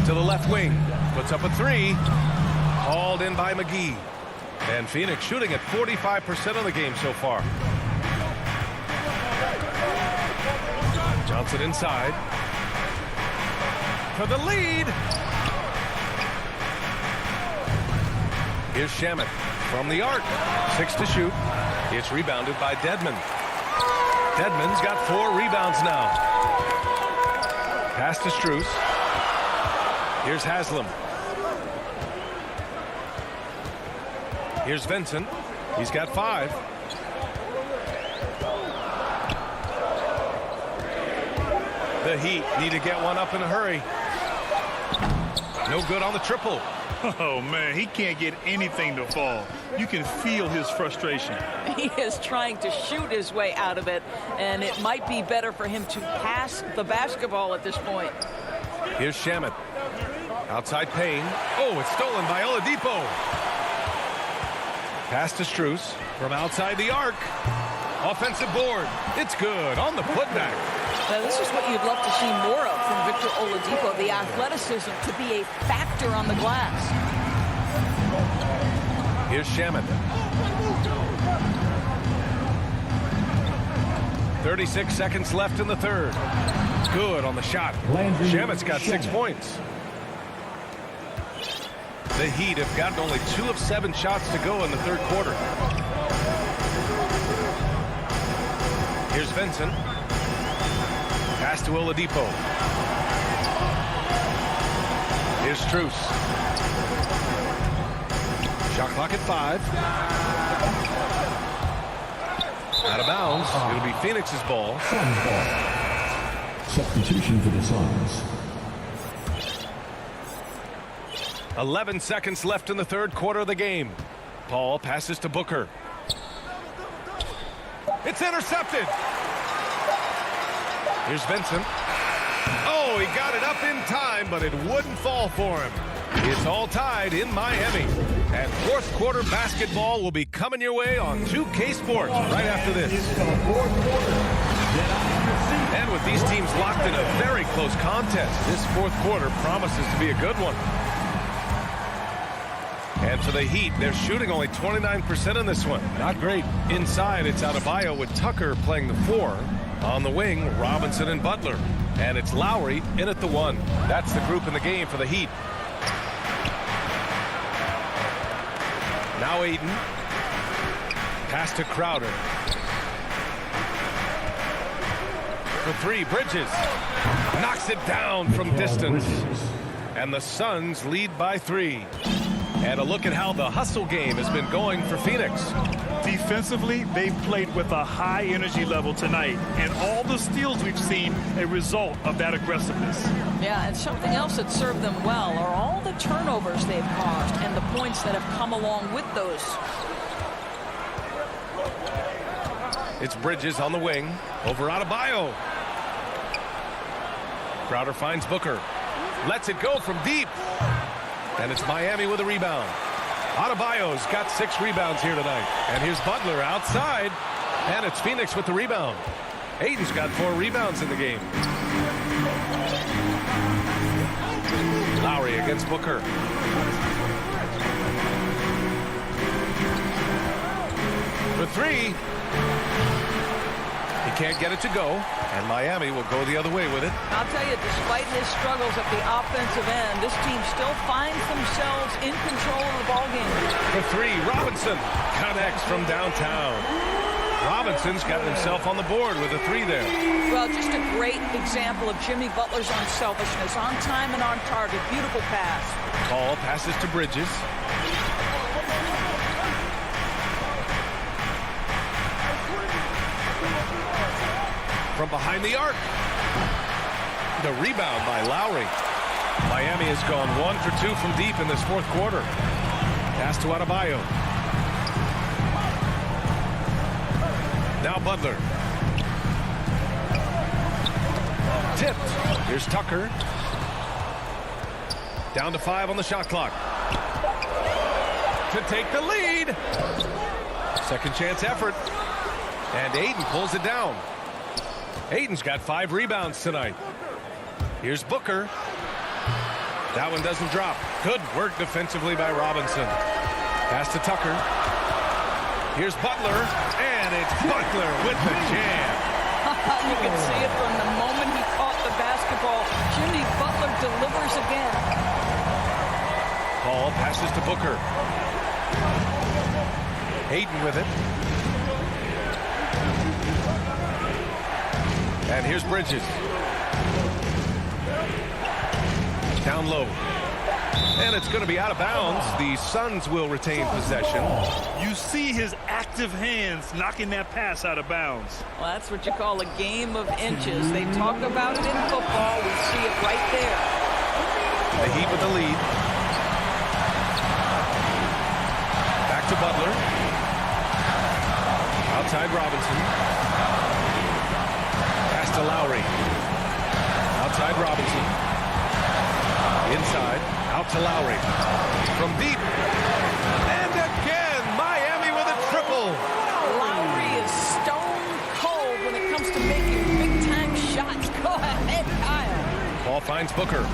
To the left wing. Puts up a 3. Hauled in by McGee. And Phoenix shooting at 45% of the game so far. Johnson inside. For the lead. Here's Shamet from the arc. 6 to shoot. It's rebounded by Dedmon. Dedmon's got 4 rebounds now. Pass to Strus. Here's Haslam. Here's Vincent. He's got 5. The Heat need to get one up in a hurry. No good on the triple. Oh, man, he can't get anything to fall. You can feel his frustration. He is trying to shoot his way out of it, and it might be better for him to pass the basketball at this point. Here's Shamet. Outside Payne. Oh, it's stolen by Oladipo. Pass to Strus from outside the arc. Offensive board. It's good on the putback. Now, this is what you'd love to see more of from Victor Oladipo, the athleticism to be a factor on the glass. Here's Shamet. 36 seconds left in the third. Good on the shot. Shamet's got 6 points. The Heat have gotten only 2 of 7 shots to go in the third quarter. Here's Vincent. Pass to Oladipo. Here's Strus. Shot clock at 5. Out of bounds. It'll be Phoenix's ball. Suns ball. Substitution for the Suns. 11 seconds left in the third quarter of the game. Paul passes to Booker. It's intercepted. Here's Vincent. Oh, he got it up in time, but it wouldn't fall for him. It's all tied in Miami. And fourth quarter basketball will be coming your way on 2K Sports right after this. And with these teams locked in a very close contest, this fourth quarter promises to be a good one. And for the Heat, they're shooting only 29% in this one. Not great. Inside, it's Adebayo with Tucker playing the 4. On the wing, Robinson and Butler. And it's Lowry in at the 1. That's the group in the game for the Heat. Now Ayton. Pass to Crowder. For 3, Bridges. Knocks it down from distance. And the Suns lead by 3. And a look at how the hustle game has been going for Phoenix. Defensively, they've played with a high energy level tonight, and all the steals we've seen a result of that aggressiveness. Yeah, and something else that served them well are all the turnovers they've caused and the points that have come along with those. It's Bridges on the wing. Over Adebayo. Crowder finds Booker. Lets it go from deep. And it's Miami with a rebound. Adebayo's got 6 rebounds here tonight. And here's Butler outside. And it's Phoenix with the rebound. Ayton's got 4 rebounds in the game. Lowry against Booker. For 3. He can't get it to go, and Miami will go the other way with it. I'll tell you, despite his struggles at the offensive end, this team still finds themselves in control of the ballgame. For 3, Robinson connects from downtown. Robinson's got himself on the board with a 3 there. Well, just a great example of Jimmy Butler's unselfishness. On time and on target. Beautiful pass. Paul passes to Bridges. From behind the arc. The rebound by Lowry. Miami has gone 1 for 2 from deep in this fourth quarter. Pass to Adebayo. Now Butler. Tipped. Here's Tucker. Down to 5 on the shot clock. To take the lead. Second chance effort. And Ayton pulls it down. Ayton's got 5 rebounds tonight. Here's Booker. That one doesn't drop. Good work defensively by Robinson. Pass to Tucker. Here's Butler. And it's Butler with the jam. You can see it from the moment he caught the basketball. Jimmy Butler delivers again. Paul passes to Booker. Ayton with it. And here's Bridges. Down low. And it's going to be out of bounds. The Suns will retain possession. You see his active hands knocking that pass out of bounds. Well, that's what you call a game of inches. They talk about it in football. We see it right there. The Heat with the lead. Back to Butler. Outside Robinson. To Lowry. Outside Robinson. Inside. Out to Lowry. From deep. And again, Miami with a triple. Lowry is stone cold when it comes to making big-time shots. Go ahead, Kyle. Paul finds Booker.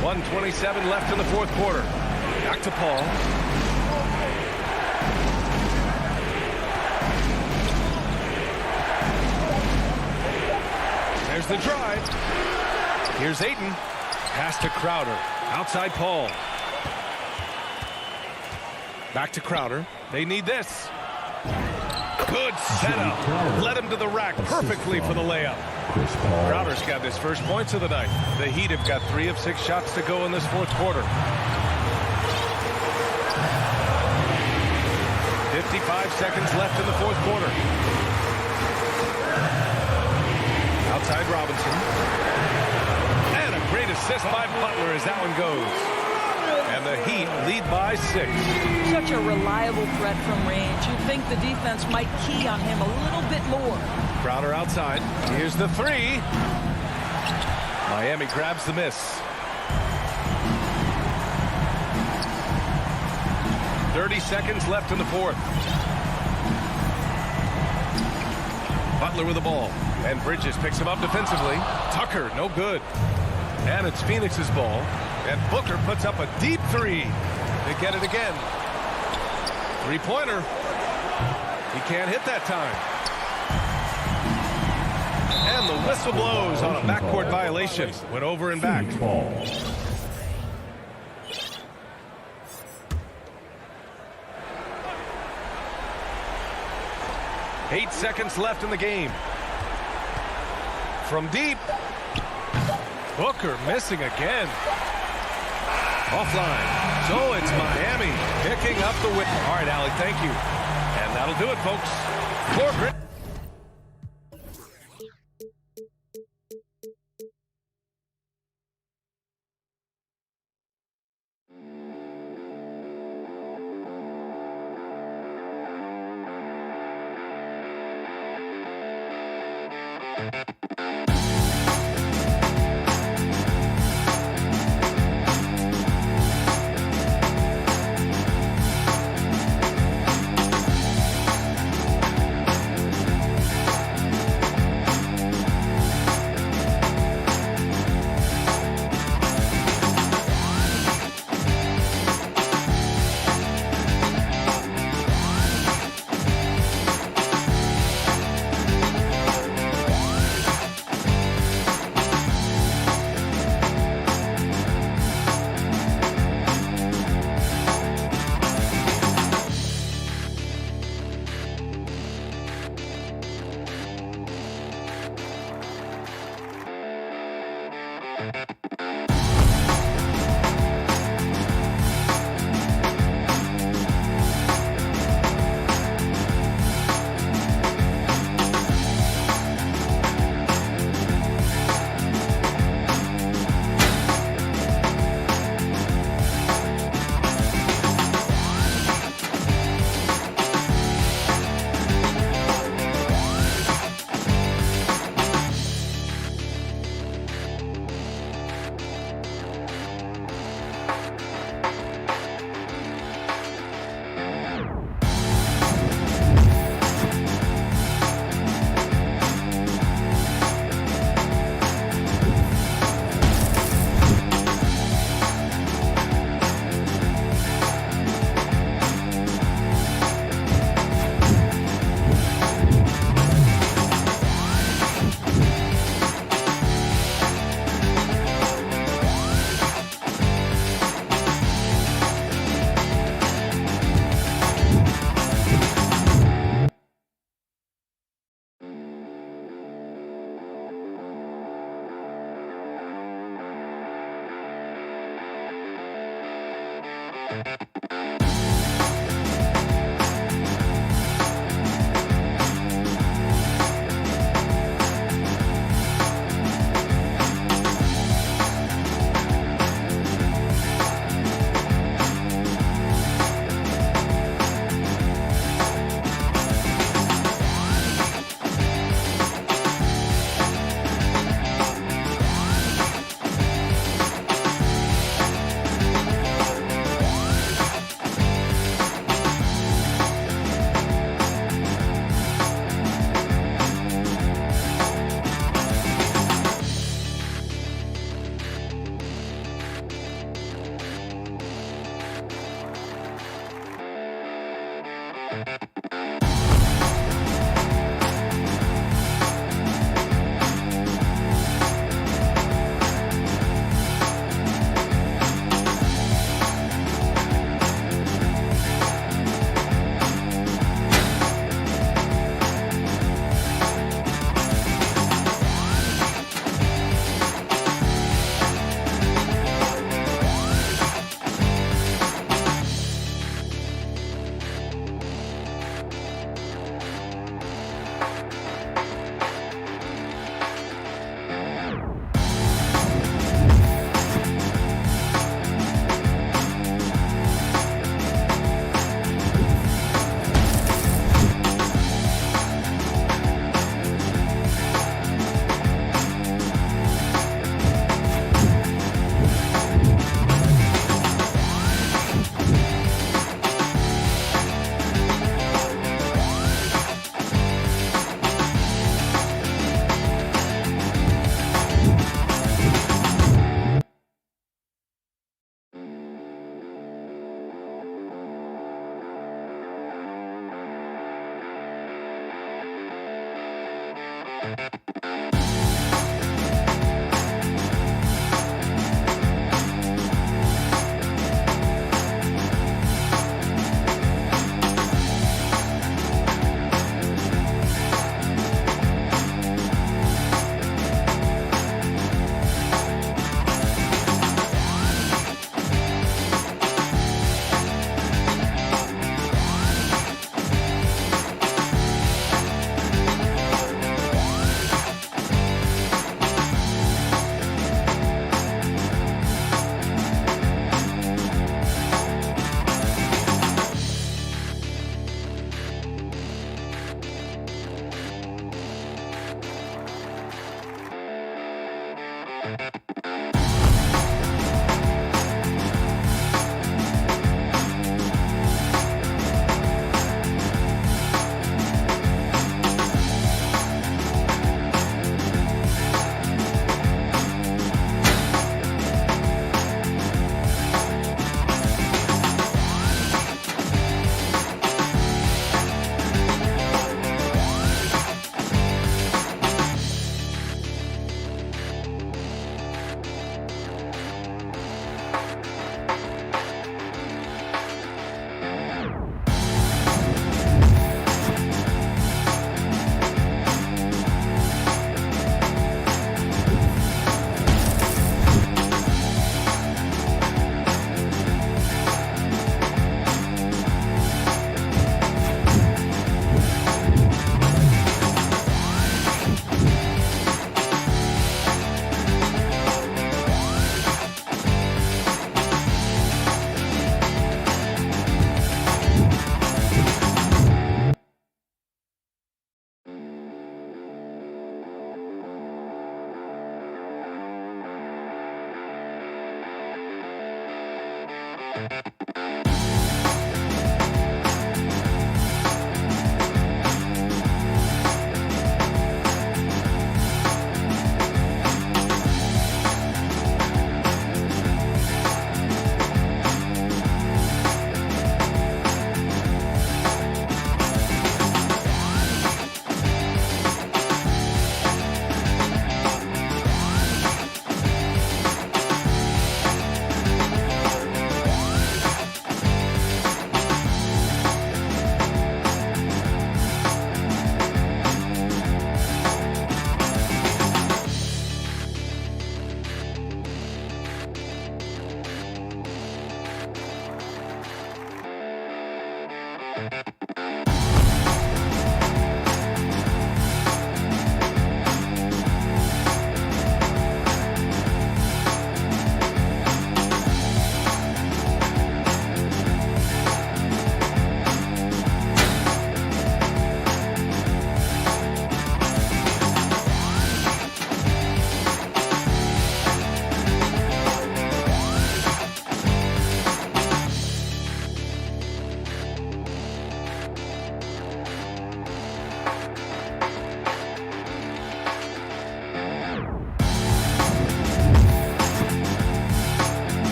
1:27 left in the fourth quarter. Back to Paul. There's the drive. Here's Ayton. Pass to Crowder. Outside Paul. Back to Crowder. They need this. Good setup. Led him to the rack perfectly for the layup. Crowder's got his first points of the night. The Heat have got 3 of 6 shots to go in this fourth quarter. 5 seconds left in the fourth quarter. Outside Robinson. And a great assist by Butler as that one goes. And the Heat lead by 6. Such a reliable threat from range. You'd think the defense might key on him a little bit more. Crowder outside. Here's the three. Miami grabs the miss. 30 seconds left in the fourth. Butler with the ball. And Bridges picks him up defensively. Tucker, no good. And it's Phoenix's ball. And Booker puts up a deep three. They get it again. Three-pointer. He can't hit that time. And the whistle blows on a backcourt violation. Went over and back. 8 seconds left in the game. From deep. Booker missing again. Offline. So it's Miami picking up the win. All right, Allie, thank you. And that'll do it, folks. For Grit.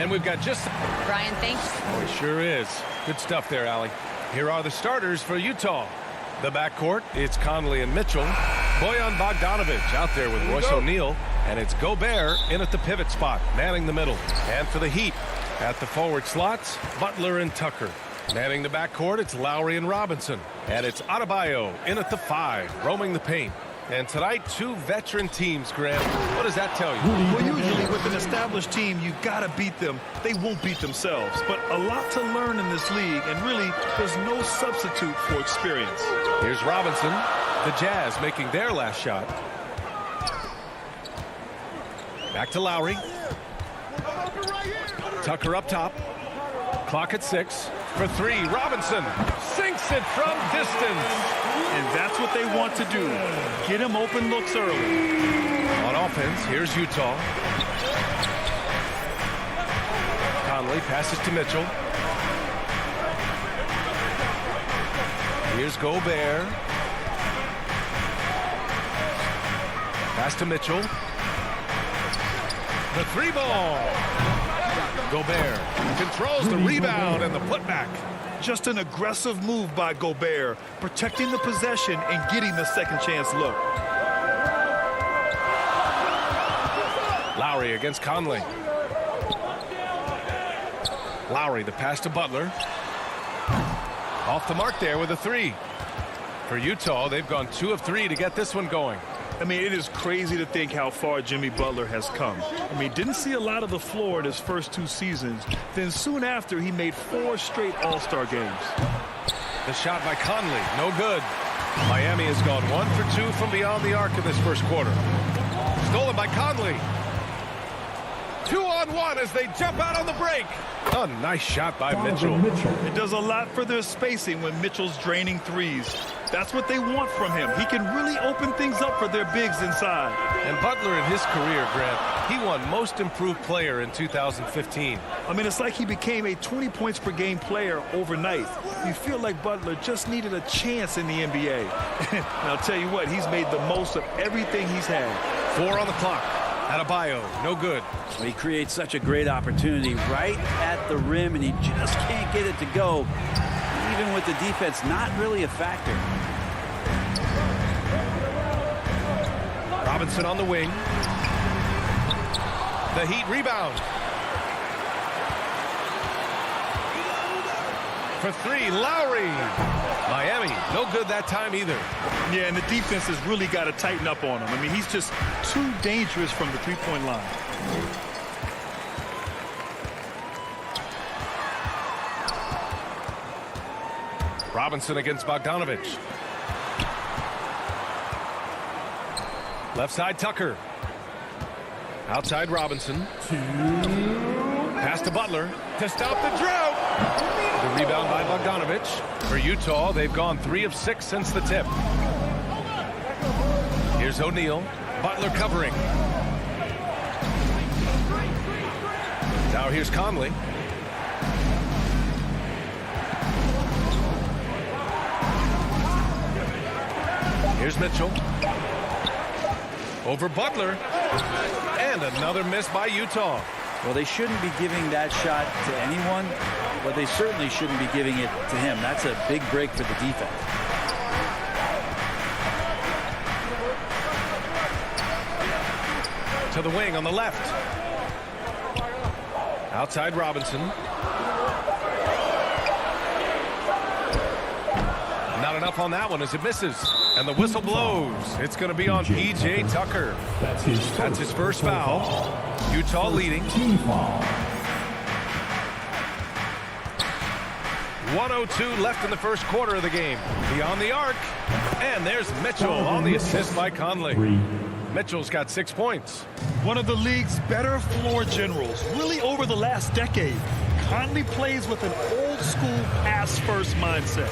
And we've got just... Brian, thanks. Oh, it sure is. Good stuff there, Allie. Here are the starters for Utah. The backcourt, it's Conley and Mitchell. Bojan Bogdanovic out there with Royce O'Neal. And it's Gobert in at the pivot spot, manning the middle. And for the Heat, at the forward slots, Butler and Tucker. Manning the backcourt, it's Lowry and Robinson. And it's Adebayo in at the 5, roaming the paint. And tonight, 2 veteran teams, Grant. What does that tell you? Well, usually with an established team, you got to beat them. They won't beat themselves. But a lot to learn in this league, and really, there's no substitute for experience. Here's Robinson. The Jazz making their last shot. Back to Lowry. Tucker up top. Clock at 6. For 3, Robinson sinks it from distance. And that's what they want to do. Get him open looks early. On offense, here's Utah. Conley passes to Mitchell. Here's Gobert. Pass to Mitchell. The 3-ball. Gobert controls the rebound and the putback. Just an aggressive move by Gobert, protecting the possession and getting the second chance look. Lowry against Conley. Lowry, the pass to Butler. Off the mark there with a 3. For Utah, they've gone 2 of 3 to get this one going. I mean, it is crazy to think how far Jimmy Butler has come. I mean, didn't see a lot of the floor in his first 2 seasons. Then soon after, he made 4 straight All-Star games. The shot by Conley, no good. Miami has gone 1 for 2 from beyond the arc in this first quarter. Stolen by Conley. 2-on-1 as they jump out on the break. A nice shot by Mitchell. It does a lot for their spacing when Mitchell's draining threes. That's what they want from him. He can really open things up for their bigs inside. And Butler in his career, Grant, he won Most Improved Player in 2015. I mean, it's like he became a 20 points per game player overnight. You feel like Butler just needed a chance in the NBA. And I'll tell you what, he's made the most of everything he's had. 4 on the clock. Adebayo, no good. Well, he creates such a great opportunity right at the rim, and he just can't get it to go. Even with the defense not really a factor. Robinson on the wing. The Heat rebound. For three, Lowry. Miami, no good that time either. Yeah, and the defense has really got to tighten up on him. I mean, he's just too dangerous from the three-point line. Robinson against Bogdanovich. Left side, Tucker. Outside, Robinson. Pass to Butler to stop the drought. The rebound by Bogdanovich. For Utah, they've gone 3 of 6 since the tip. Here's O'Neal. Butler covering. Now here's Conley. Here's Mitchell. Over Butler. And another miss by Utah. Well, they shouldn't be giving that shot to anyone, but they certainly shouldn't be giving it to him. That's a big break for the defense. To the wing on the left. Outside Robinson. Not enough on that one as it misses. And the whistle blows. It's going to be on P.J. Tucker. That's his first foul. Utah leading. 1:02 left in the first quarter of the game. Beyond the arc. And there's Mitchell on the assist by Conley. Mitchell's got 6 points. One of the league's better floor generals, really over the last decade. Conley plays with an old-school pass-first mindset.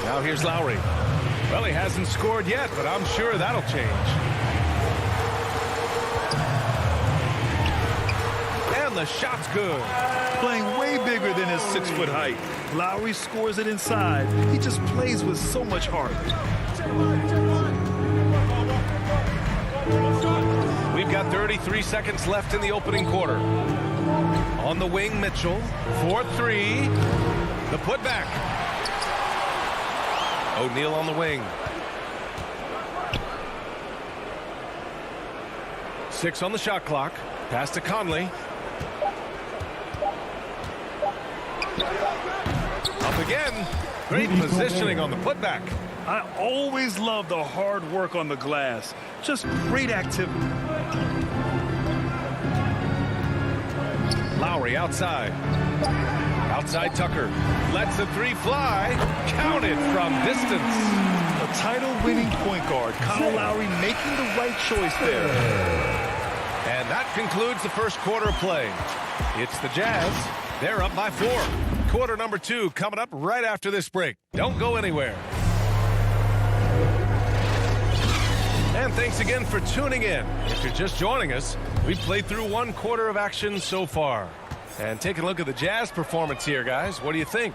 Now here's Lowry. Well, he hasn't scored yet, but I'm sure that'll change. And the shot's good. Playing way bigger than his 6-foot height. Lowry scores it inside. He just plays with so much heart. We've got 33 seconds left in the opening quarter. On the wing, Mitchell. 4-3. The putback. O'Neal on the wing. 6 on the shot clock. Pass to Conley. Up again. Great positioning on the putback. I always love the hard work on the glass. Just great activity. Lowry outside. Outside Tucker. Lets the 3 fly. Counted from distance. A title-winning point guard. Kyle Lowry making the right choice there. And that concludes the first quarter of play. It's the Jazz. They're up by 4. Quarter number 2 coming up right after this break. Don't go anywhere. And thanks again for tuning in. If you're just joining us, we've played through 1 quarter of action so far. And taking a look at the Jazz performance here, guys. What do you think?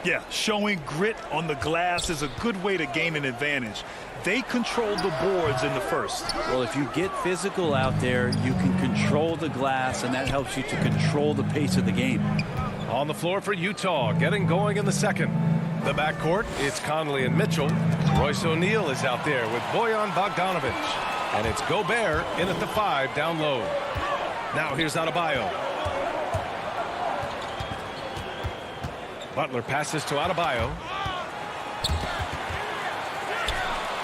Yeah, showing grit on the glass is a good way to gain an advantage. They controlled the boards in the first. Well, if you get physical out there, you can control the glass, and that helps you to control the pace of the game. On the floor for Utah, getting going in the second. The backcourt, it's Conley and Mitchell. Royce O'Neal is out there with Bojan Bogdanovich. And it's Gobert in at the 5 down low. Now here's Adebayo. Butler passes to Adebayo.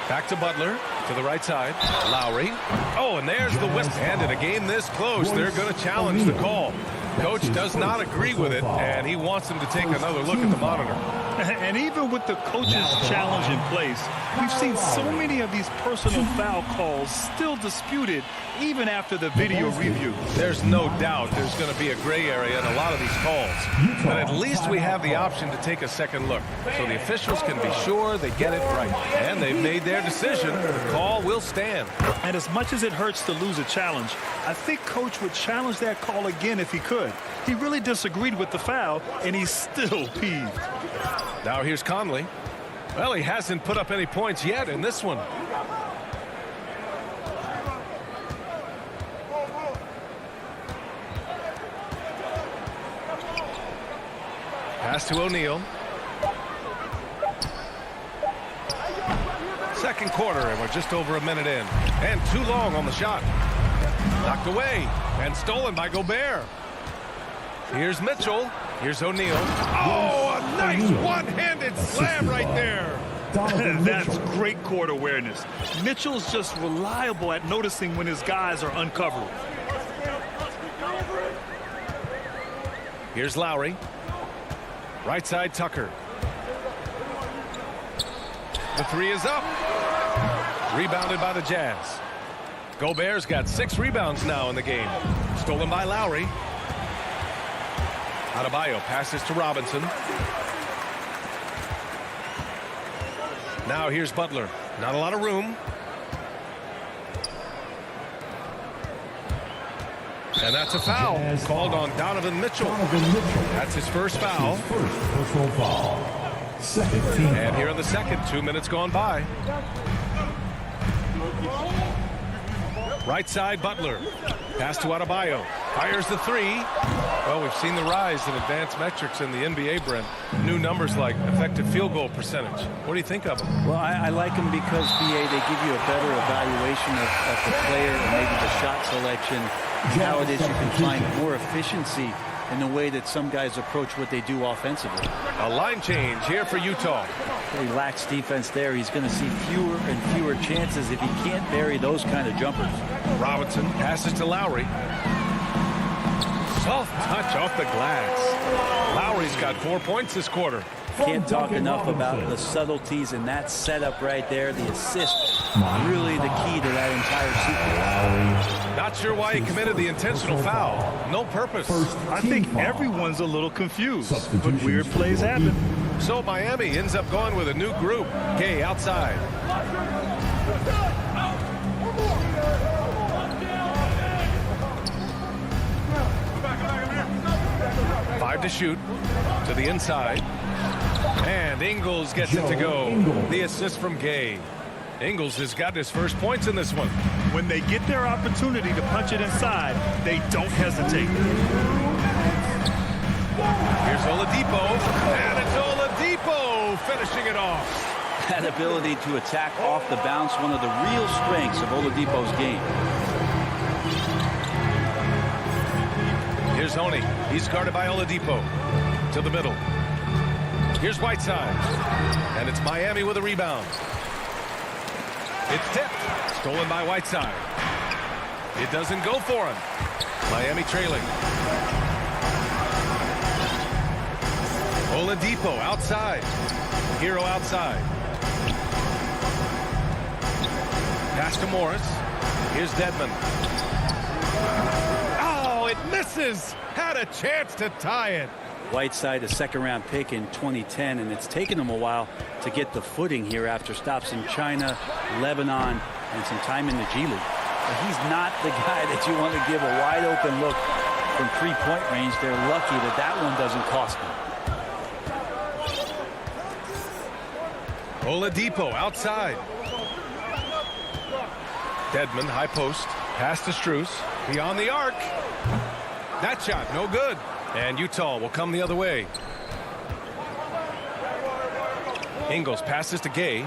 Back to Butler to the right side. Lowry. Oh, and there's the whistle. And in a game this close, they're going to challenge the call. Coach does not agree with it, and he wants them to take another look at the monitor. And even with the coach's challenge in place, we've seen so many of these personal foul calls still disputed even after the video review. There's no doubt there's going to be a gray area in a lot of these calls. But at least we have the option to take a second look. So the officials can be sure they get it right. And they've made their decision. The call will stand. And as much as it hurts to lose a challenge, I think Coach would challenge that call again if he could. He really disagreed with the foul, and he's still peeved. Now here's Conley. Well, he hasn't put up any points yet in this one. Pass to O'Neal. Second quarter, and we're just over a minute in. And too long on the shot. Knocked away and stolen by Gobert. Here's Mitchell. Here's O'Neal. Oh, a nice one-handed slam right there. That's great court awareness. Mitchell's just reliable at noticing when his guys are uncovered. Here's Lowry. Right side, Tucker. The three is up. Rebounded by the Jazz. Gobert's got 6 rebounds now in the game. Stolen by Lowry. Adebayo passes to Robinson. Now here's Butler. Not a lot of room. And that's a foul called on Donovan Mitchell. That's his first foul. Personal foul. Second team. And here in the second, 2 minutes gone by. Right side, Butler. Pass to Adebayo. Fires the three. Well, we've seen the rise in advanced metrics in the NBA, Brent. New numbers like effective field goal percentage. What do you think of them? Well, I like them because, BA, they give you a better evaluation of the player and maybe the shot selection. Nowadays, you can find more efficiency in the way that some guys approach what they do offensively. A line change here for Utah. He lacks defense there. He's going to see fewer and fewer chances if he can't bury those kind of jumpers. Robinson passes to Lowry. Soft touch off the glass. Lowry's got 4 points this quarter. Can't talk enough about the subtleties in that setup right there. The assist, really the key to that entire sequence. Not sure why he committed the intentional foul. No purpose. I think everyone's a little confused, but weird plays happen. So Miami ends up going with a new group. Gay outside. Five to shoot. To the inside. And Ingles gets it to go. The assist from Gay. Ingles has got his first points in this one. When they get their opportunity to punch it inside, they don't hesitate. Here's Oladipo. And it's Oladipo finishing it off. That ability to attack off the bounce, one of the real strengths of Oladipo's game. Here's Honey. He's guarded by Oladipo. To the middle. Here's Whiteside. And it's Miami with a rebound. It's tipped. Stolen by Whiteside. It doesn't go for him. Miami trailing. Oladipo outside. Hero outside. Pass to Morris. Here's Dedmon. Oh, it misses. Had a chance to tie it. Whiteside, a second-round pick in 2010, and it's taken him a while to get the footing here after stops in China, Lebanon, and some time in the G League. But he's not the guy that you want to give a wide-open look from three-point range. They're lucky that that one doesn't cost them. Oladipo outside. Dedmon, high post. Pass to Strus. Beyond the arc. That shot, no good. And Utah will come the other way. Ingles passes to Gay.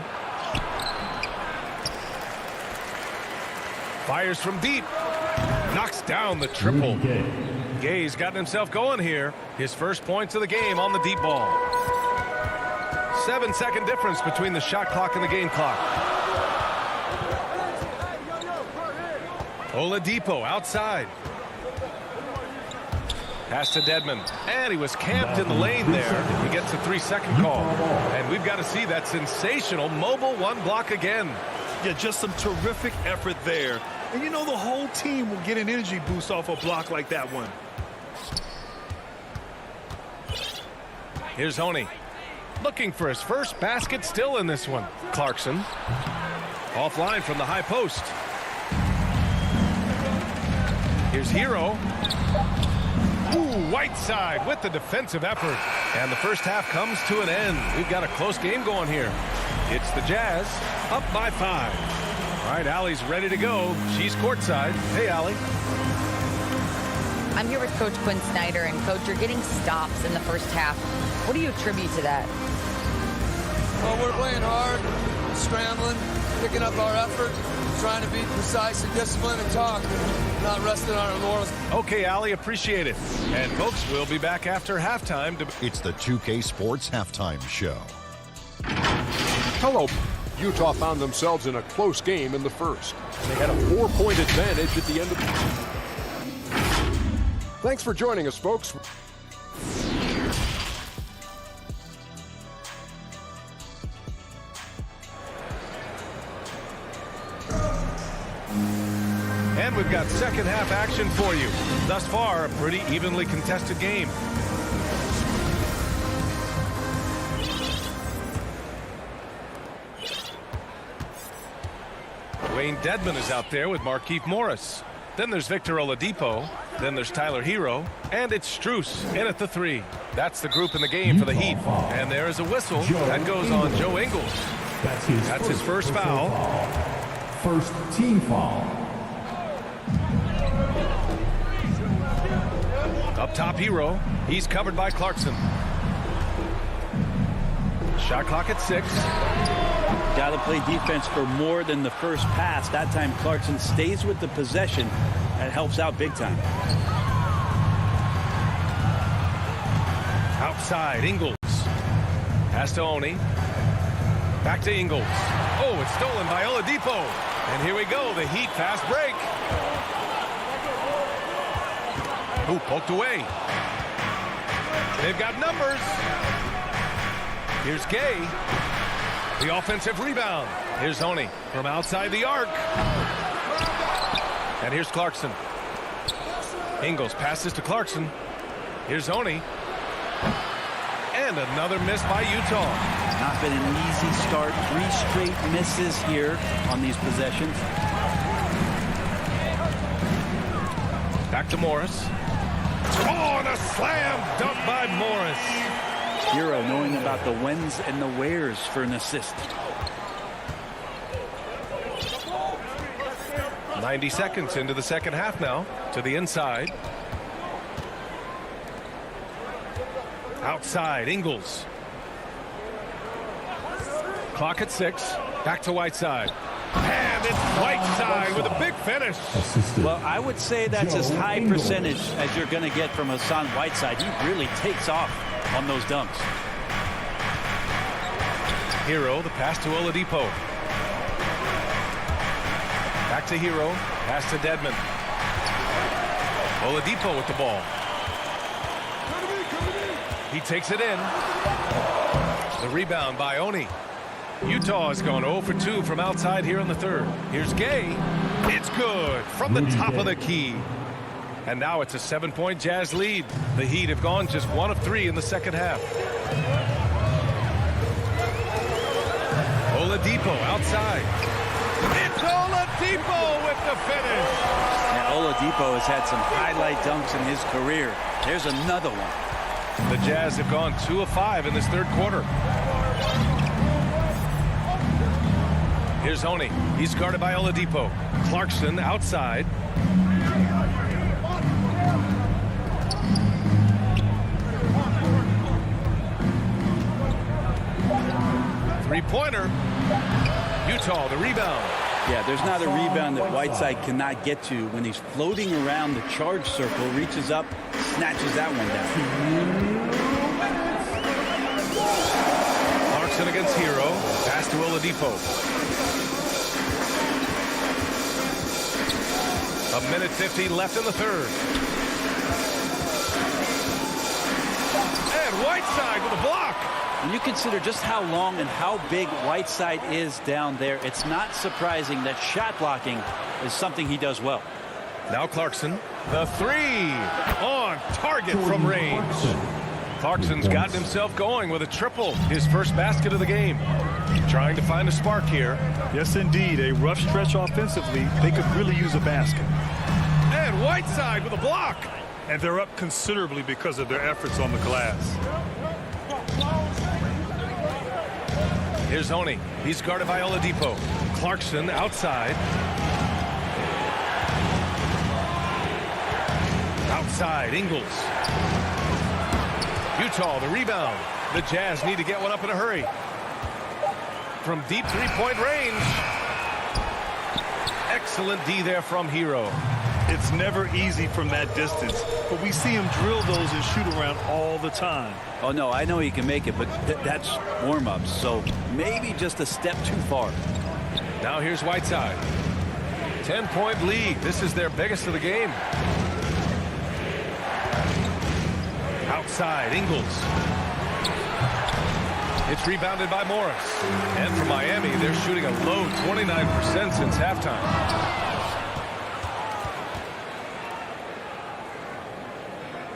Fires from deep. Knocks down the triple. Gay's gotten himself going here. His first points of the game on the deep ball. 7-second difference between the shot clock and the game clock. Oladipo outside. Pass to Dedmon. And he was camped in the lane there. He gets a 3-second call. And we've got to see that sensational mobile one block again. Yeah, just some terrific effort there. And you know the whole team will get an energy boost off a block like that one. Here's Honey. Looking for his first basket still in this one. Clarkson. Offline from the high post. Here's Hero. Ooh, Whiteside with the defensive effort. And the first half comes to an end. We've got a close game going here. It's the Jazz up by 5. All right, Allie's ready to go. She's courtside. Hey, Allie. I'm here with Coach Quinn Snyder. And, Coach, you're getting stops in the first half. What do you attribute to that? Well, we're playing hard, scrambling, picking up our effort. trying to be precise and disciplined and talk, not resting on our laurels. Okay, Ali, appreciate it. And folks, we'll be back after halftime. It's the 2K Sports Halftime Show. Hello. Utah found themselves in a close game in the first. They had a 4-point advantage at the end of the... Thanks for joining us, folks. And we've got second half action for you. Thus far, a pretty evenly contested game. Wayne Dedman is out there with Markieff Morris. Then there's Victor Oladipo. Then there's Tyler Hero. And it's Strus in at the 3. That's the group in the game for the Heat. And there is a whistle that goes on Joe Ingles. That's his first foul. First team foul. Up top, Hero. He's covered by Clarkson. Shot clock at 6. Got to play defense for more than the first pass. That time Clarkson stays with the possession. That helps out big time. Outside, Ingles. Pass to Oni. Back to Ingles. Oh, it's stolen by Oladipo. And here we go, the Heat fast break. Ooh, poked away. They've got numbers. Here's Gay. The offensive rebound. Here's Oni from outside the arc. And here's Clarkson. Ingles passes to Clarkson. Here's Oni. And another miss by Utah. Not been an easy start. 3 straight misses here on these possessions. Back to Morris. Oh, and a slam dunk by Morris. Hero knowing about the whens and the wheres for an assist. 90 seconds into the second half now. To the inside. Outside, Ingles. Clock at 6. Back to Whiteside. And it's Whiteside with a big finish. Well, I would say that's as high percentage as you're going to get from Hassan Whiteside. He really takes off on those dunks. Hero, the pass to Oladipo. Back to Hero. Pass to Dedman. Oladipo with the ball. He takes it in. The rebound by Oni. Utah has gone 0 for 2 from outside here in the third. Here's Gay. It's good from the top of the key. And now it's a 7-point Jazz lead. The Heat have gone just 1 of 3 in the second half. Oladipo outside. It's Oladipo with the finish. Yeah, Oladipo has had some highlight dunks in his career. There's another one. The Jazz have gone 2 of 5 in this third quarter. Here's Oni. He's guarded by Oladipo. Clarkson outside. Three-pointer. Utah, the rebound. Yeah, there's not a rebound that Whiteside cannot get to when he's floating around the charge circle, reaches up, snatches that one down. Clarkson against Hero. Pass to Oladipo. 1:50 left in the third. And Whiteside with a block. When you consider just how long and how big Whiteside is down there, it's not surprising that shot blocking is something he does well. Now Clarkson, the 3 on target from range. Clarkson's gotten himself going with a triple, his first basket of the game. Trying to find a spark here. Yes, indeed. A rough stretch offensively. They could really use a basket. And Whiteside with a block. And they're up considerably because of their efforts on the glass. Here's Oni. He's guarded by Oladipo. Clarkson outside. Outside, Ingles. Utah, the rebound. The Jazz need to get one up in a hurry. From deep three-point range. Excellent D there from Hero. It's never easy from that distance, but we see him drill those and shoot around all the time. Oh, no, I know he can make it, but that's warm-ups, so maybe just a step too far. Now here's Whiteside. 10-point lead. This is their biggest of the game. Outside, Ingles. It's rebounded by Morris. And for Miami, they're shooting a low 29% since halftime.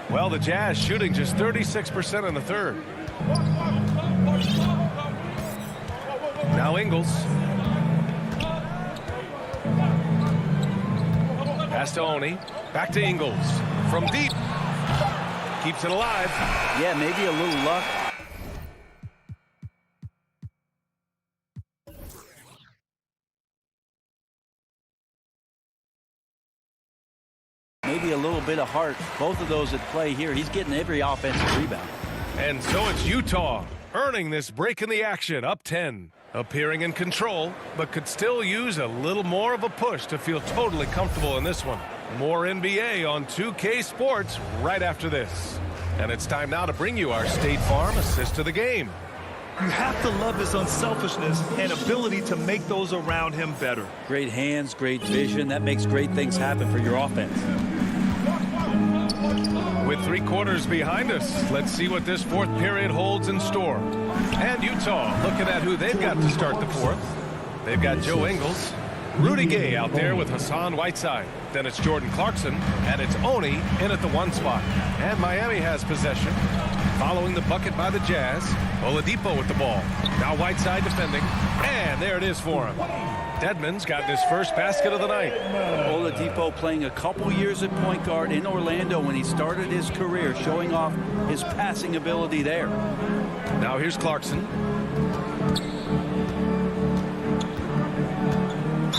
Well, the Jazz shooting just 36% in the third. Now Ingles. Pass to Oni. Back to Ingles. From deep. Keeps it alive. Yeah, maybe a little luck. Maybe a little bit of heart. Both of those at play here. He's getting every offensive rebound. And so it's Utah earning this break in the action, up 10. Appearing in control, but could still use a little more of a push to feel totally comfortable in this one. More NBA on 2K Sports right after this. And it's time now to bring you our State Farm assist of the game. You have to love his unselfishness and ability to make those around him better. Great hands, great vision. That makes great things happen for your offense. With 3 quarters behind us, let's see what this fourth period holds in store. And Utah looking at who they've got to start the fourth. They've got Joe Ingles, Rudy Gay out there with Hassan Whiteside. Then it's Jordan Clarkson, and it's Oni in at the 1 spot. And Miami has possession. Following the bucket by the Jazz, Oladipo with the ball. Now Whiteside defending, and there it is for him. Dedmon's got his first basket of the night. Oladipo playing a couple years at point guard in Orlando when he started his career, showing off his passing ability there. Now here's Clarkson.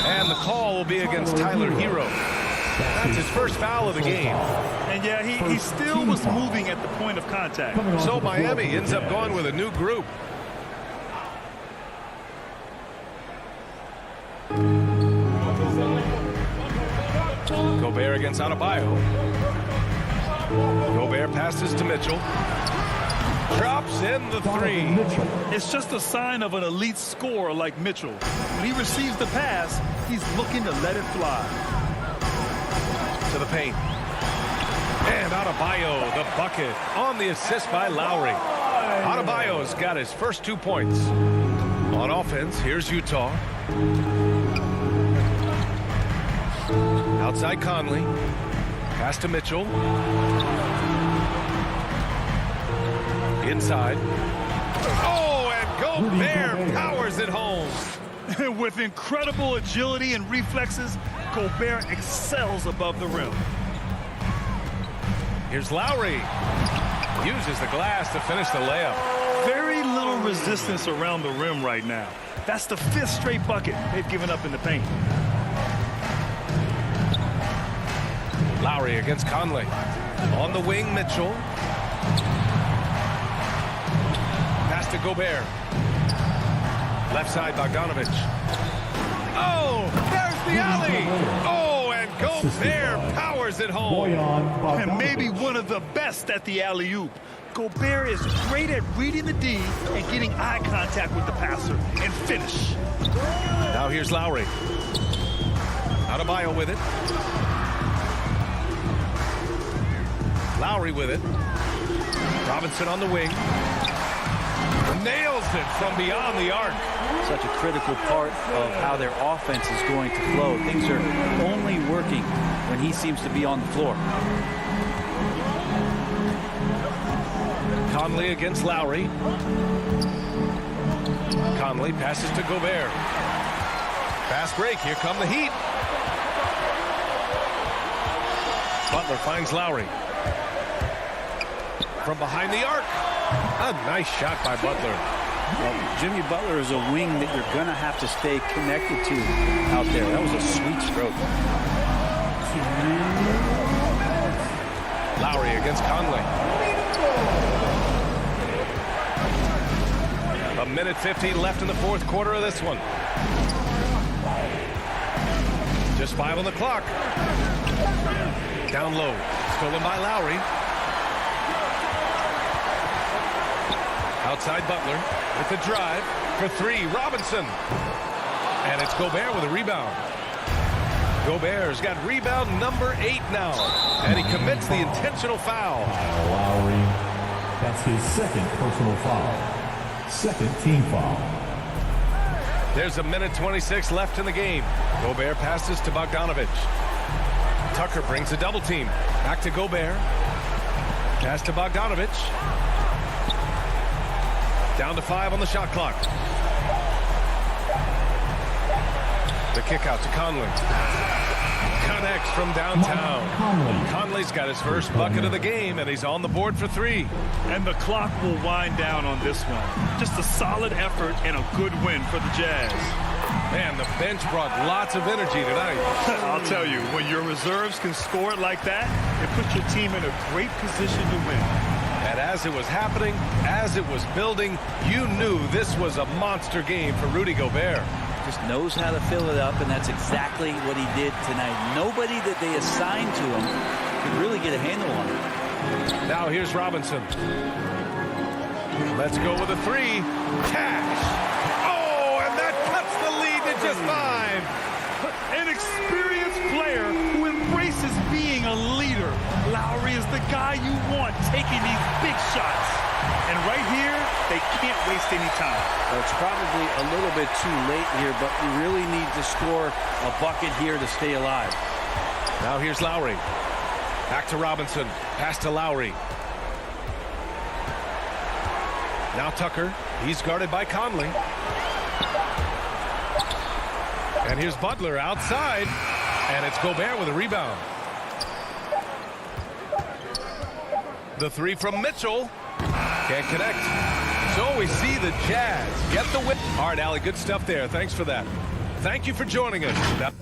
And the call will be against Tyler Hero. That's his first foul of the game. And yeah, he still was moving at the point of contact. So Miami ends up going with a new group. Gobert against Adebayo. Gobert passes to Mitchell. Drops in the 3. It's just a sign of an elite scorer like Mitchell. When he receives the pass, he's looking to let it fly. To the paint. And Adebayo, the bucket, on the assist by Lowry. Adebayo's got his first 2 points. On offense, here's Utah. Outside Conley. Pass to Mitchell. Inside. Oh, and Gobert powers it home. With incredible agility and reflexes, Gobert excels above the rim. Here's Lowry. Uses the glass to finish the layup. Very little resistance around the rim right now. That's the 5th straight bucket they've given up in the paint. Lowry against Conley. On the wing, Mitchell. Pass to Gobert. Left side, Bogdanovich. Oh, there's the alley. Oh, and Gobert powers it home. And maybe one of the best at the alley-oop. Gobert is great at reading the D and getting eye contact with the passer and finish. Now here's Lowry. Adebayo with it. Lowry with it. Robinson on the wing. Nails it from beyond the arc. Such a critical part of how their offense is going to flow. Things are only working when he seems to be on the floor. Conley against Lowry. Conley passes to Gobert. Fast break. Here come the Heat. Butler finds Lowry. From behind the arc. A nice shot by Butler. Well, Jimmy Butler is a wing that you're going to have to stay connected to out there. That was a sweet stroke. Lowry against Conley. A minute 50 left in the fourth quarter of this one. To Just 5 on the clock. Down low. Stolen by Lowry. Outside Butler with the drive for 3. Robinson. And it's Gobert with a rebound. Gobert's got rebound number 8 now. And he commits the intentional foul. Lowry. That's his second personal foul. Second team foul. There's a minute 26 left in the game. Gobert passes to Bogdanovic. Tucker brings a double team. Back to Gobert. Pass to Bogdanovic. Down to 5 on the shot clock. The kick out to Conley. Connects from downtown. Conley's got his first bucket of the game, and he's on the board for 3. And the clock will wind down on this one. Just a solid effort and a good win for the Jazz. Man, the bench brought lots of energy tonight. I'll tell you, when your reserves can score it like that, it puts your team in a great position to win. And as it was happening, as it was building, you knew this was a monster game for Rudy Gobert. Just knows how to fill it up, and that's exactly what he did tonight. Nobody that they assigned to him could really get a handle on him. Now here's Robinson. Let's go with a 3. Cash. Oh, and that cuts the lead to just 5. An experienced player who embraces being a leader. Lowry is the guy you want taking these big shots. And right here, they can't waste any time. Well, it's probably a little bit too late here, but you really need to score a bucket here to stay alive. Now here's Lowry. Back to Robinson. Pass to Lowry. Now Tucker. He's guarded by Conley. And here's Butler outside. And it's Gobert with a rebound. The 3 from Mitchell. Can't connect. So we see the Jazz get the win. All right, Allie, good stuff there. Thanks for that. Thank you for joining us.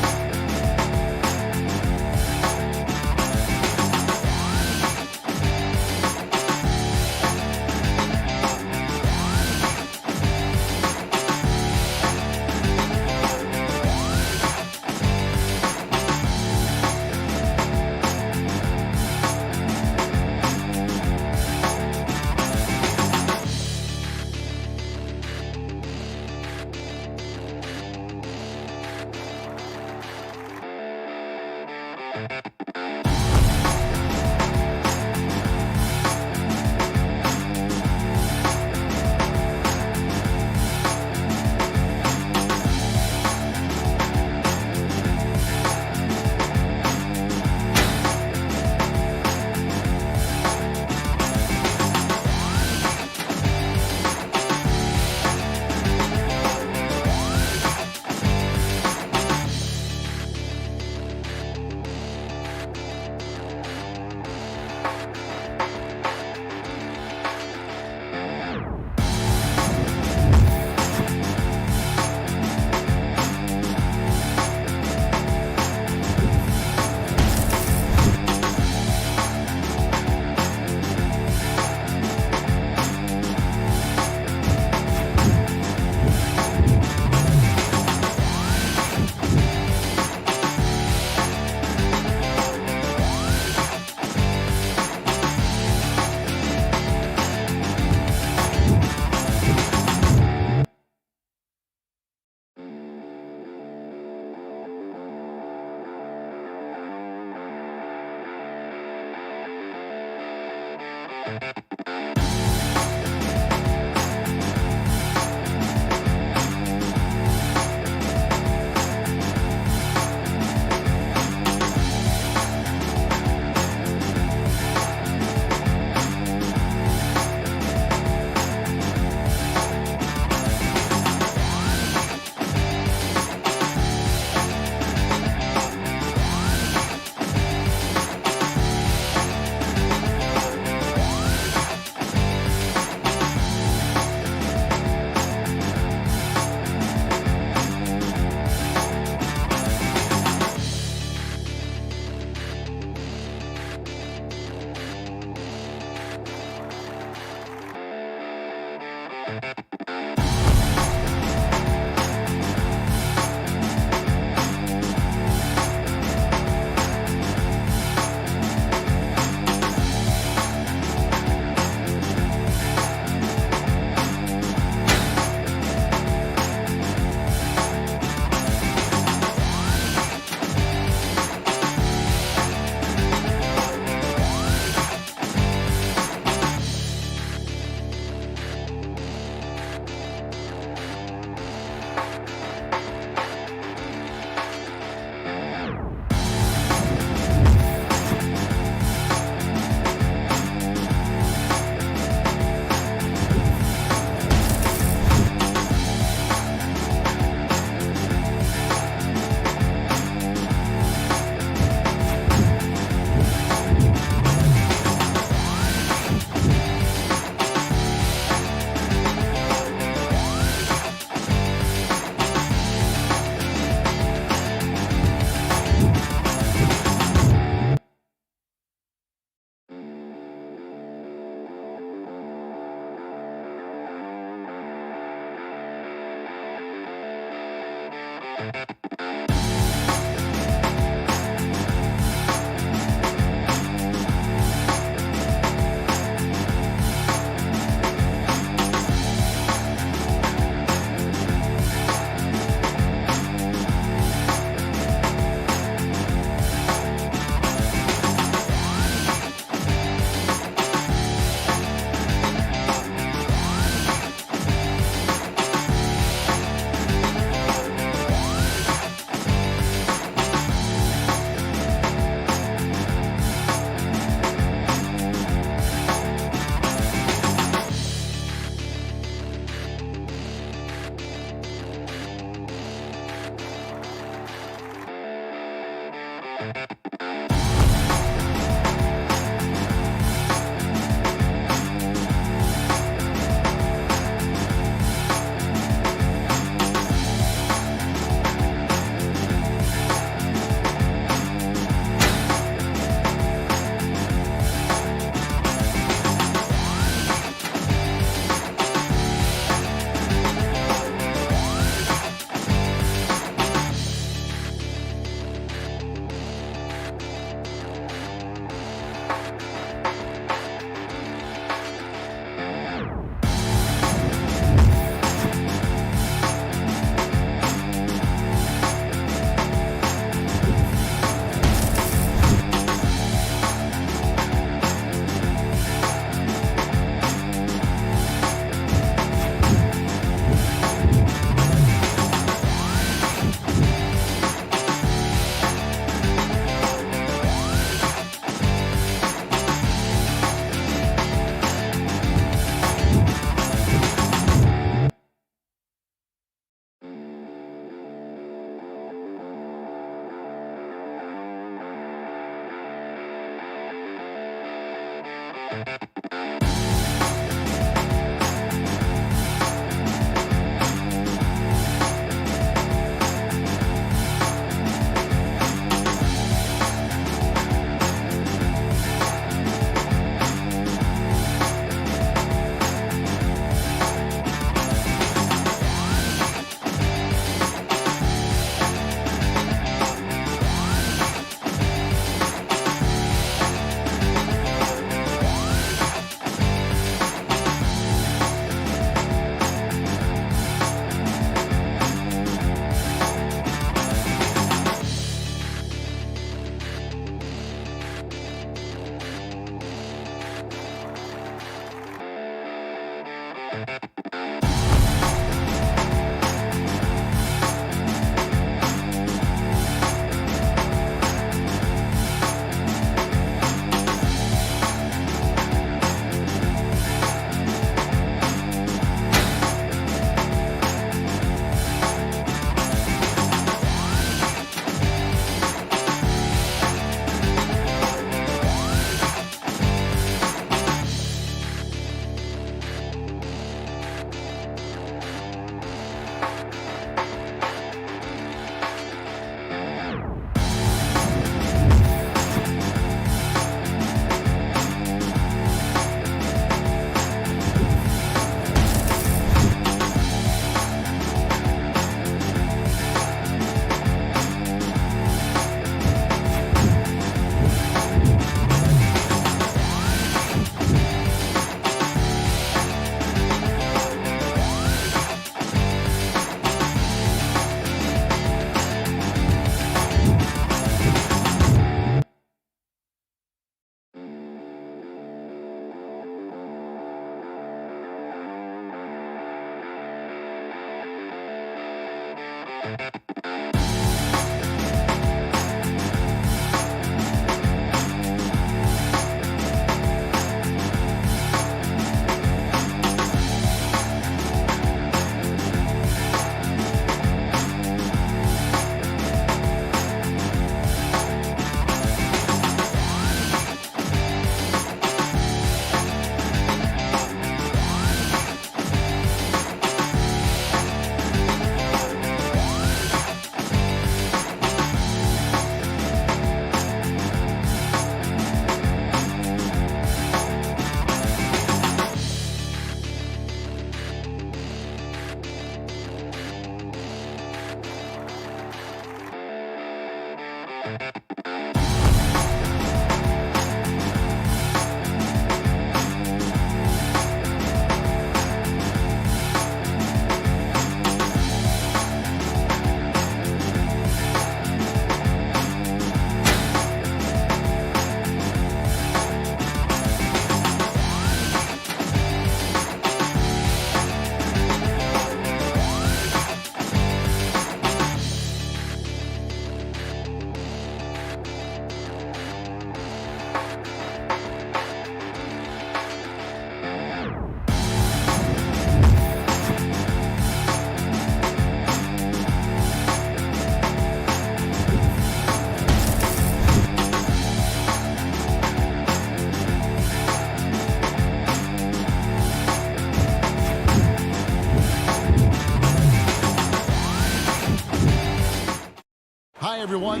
Bye, everyone.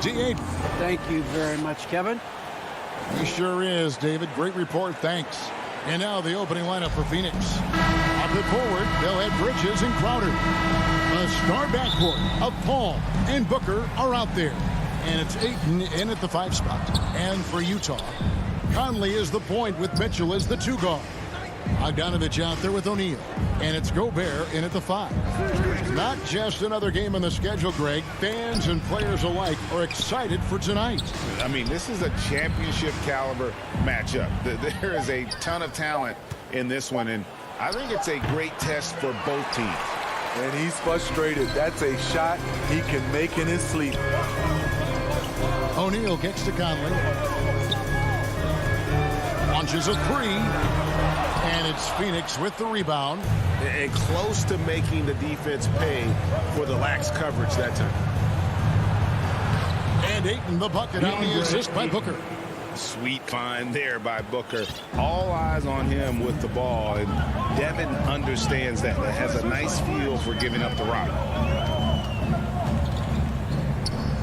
D8. Thank you very much, Kevin. He sure is, David. Great report. Thanks. And now the opening lineup for Phoenix. Up and forward, they'll have Bridges and Crowder. A star backcourt of Paul and Booker are out there. And it's Ayton in at the 5 spot. And for Utah, Conley is the point with Mitchell as the 2 guard. Bogdanovich out there with O'Neal. And it's Gobert in at the 5. Not just another game on the schedule, Greg. Fans and players alike are excited for tonight. I mean, this is a championship caliber matchup. There is a ton of talent in this one, and I think it's a great test for both teams. And he's frustrated. That's a shot he can make in his sleep. O'Neal gets to Conley. Launches a 3. And it's Phoenix with the rebound. And close to making the defense pay for the lax coverage that time. And Ayton the bucket on the assist by Booker. Sweet find there by Booker. All eyes on him with the ball. And Devin understands that. Has a nice feel for giving up the rock.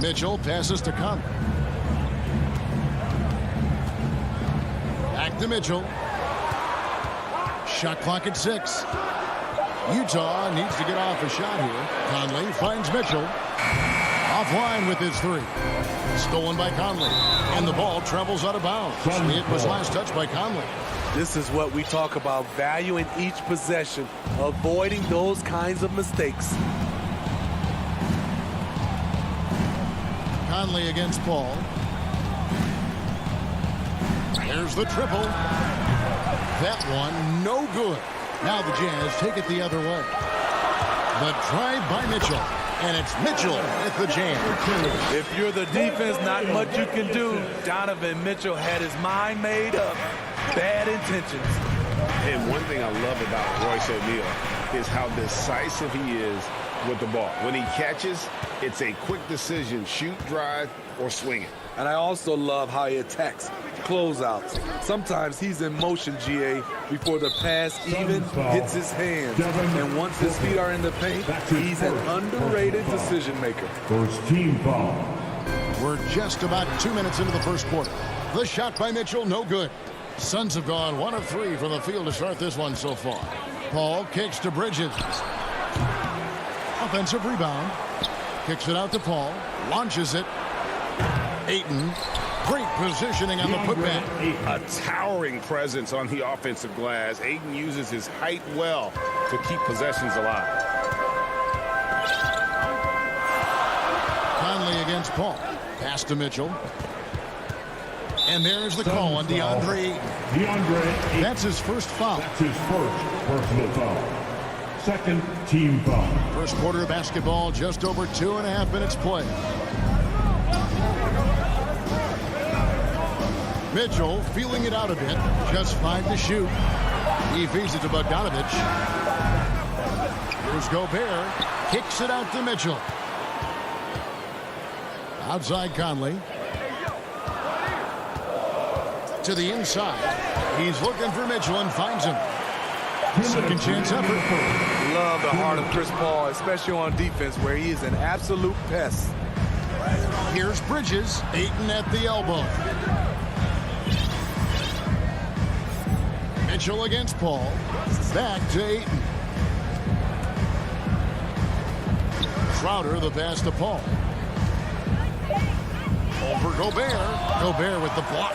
Mitchell passes to Conley. Back to Mitchell. Shot clock at 6. Utah needs to get off a shot here. Conley finds Mitchell. Offline with his 3. Stolen by Conley. And the ball travels out of bounds. It was last touched by Conley. This is what we talk about, valuing each possession, avoiding those kinds of mistakes. Conley against Paul. Here's the triple. That one, no good. Now the Jazz take it the other way. The drive by Mitchell. And it's Mitchell with the jam. If you're the defense, not much you can do. Donovan Mitchell had his mind made up. Bad intentions. And one thing I love about Royce O'Neal is how decisive he is with the ball. When he catches, it's a quick decision, shoot, drive, or swing it. And I also love how he attacks closeouts. Sometimes he's in motion, GA, before the pass even hits his hands. And once his feet are in the paint, he's an underrated decision maker. First team foul. We're just about 2 minutes into the first quarter. The shot by Mitchell, no good. Suns have gone 1 of 3 from the field to start this one so far. Paul kicks to Bridges. Offensive rebound. Kicks it out to Paul. Launches it. Ayton. Great positioning on the putback. A towering presence on the offensive glass. Ayton uses his height well to keep possessions alive. Conley against Paul. Pass to Mitchell. And there's the call on DeAndre Ayton. That's his first foul. That's his first personal foul. Second team foul. First quarter of basketball, just over 2.5 minutes play. Mitchell feeling it out a bit. Just 5 to shoot. He feeds it to Bogdanovich. Here's Gobert. Kicks it out to Mitchell. Outside Conley. To the inside. He's looking for Mitchell and finds him. Second chance effort. Love the heart of Chris Paul, especially on defense where he is an absolute pest. Here's Bridges. Ayton at the elbow. Mitchell against Paul. Back to Ayton. Crowder the pass to Paul. Over Gobert. Gobert with the block.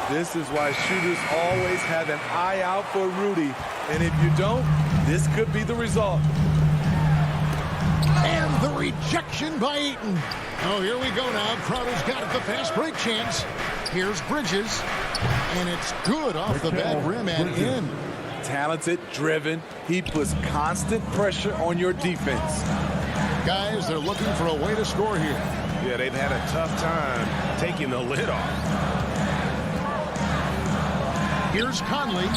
This is why shooters always have an eye out for Rudy. And if you don't, this could be the result. And the rejection by Ayton. Oh, here we go now. Crowder's got it, the fast break chance. Here's Bridges. And it's good off the back rim and in. Talented, driven. He puts constant pressure on your defense. Guys, they're looking for a way to score here. Yeah, they've had a tough time taking the lid off. Here's Conley.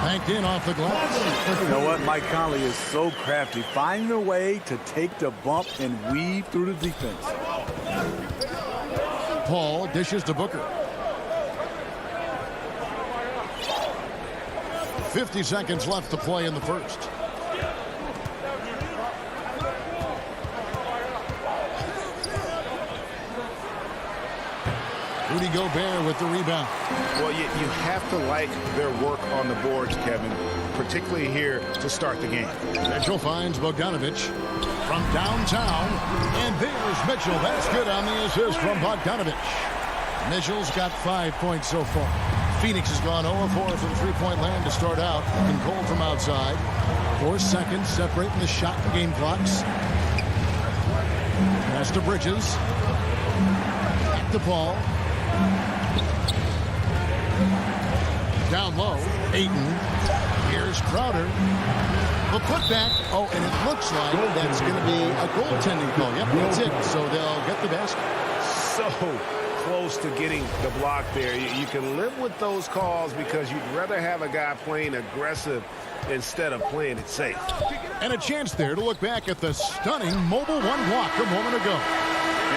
Banked in off the glass. You know what? Mike Conley is so crafty. Finding a way to take the bump and weave through the defense. Paul dishes to Booker. 50 seconds left to play in the first. Rudy Gobert with the rebound. Well, you have to like their work on the boards, Kevin, particularly here to start the game. Mitchell finds Bogdanovich from downtown, and there's Mitchell. That's good on the assist from Bogdanovich. Mitchell's got 5 points so far. Phoenix has gone 0-4 from three-point land to start out. And Cole from outside. 4 seconds separating the shot and game clocks. Pass to Bridges. Back to Paul. Down low. Ayton. Here's Crowder. The putback. Oh, and it looks like that's going to be a goaltending call. Yep, that's it. So they'll get the basket. So close to getting the block there. You can live with those calls because you'd rather have a guy playing aggressive instead of playing it safe. And a chance there to look back at the stunning Mobile One block a moment ago.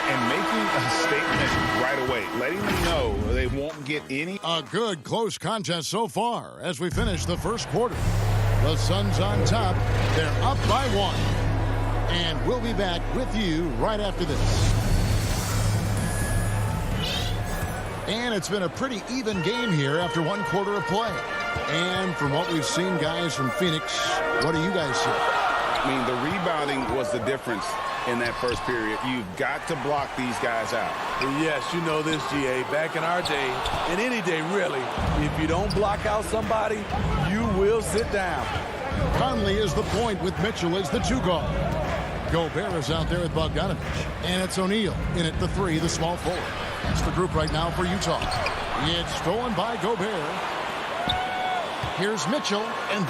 And making a statement right away, letting them know they won't get any. A good close contest so far as we finish the first quarter. The Suns on top. They're up by 1. And we'll be back with you right after this. And it's been a pretty even game here after 1 quarter of play. And from what we've seen, guys, from Phoenix, what do you guys see? I mean, the rebounding was the difference in that first period. You've got to block these guys out. Yes, you know this, GA. Back in our day, and any day really, if you don't block out somebody, you will sit down. Conley is the point with Mitchell as the 2 guard. Gobert is out there with Bogdanovich. And it's O'Neal in at the 3, the small forward. That's the group right now for Utah. It's stolen by Gobert. Here's Mitchell, and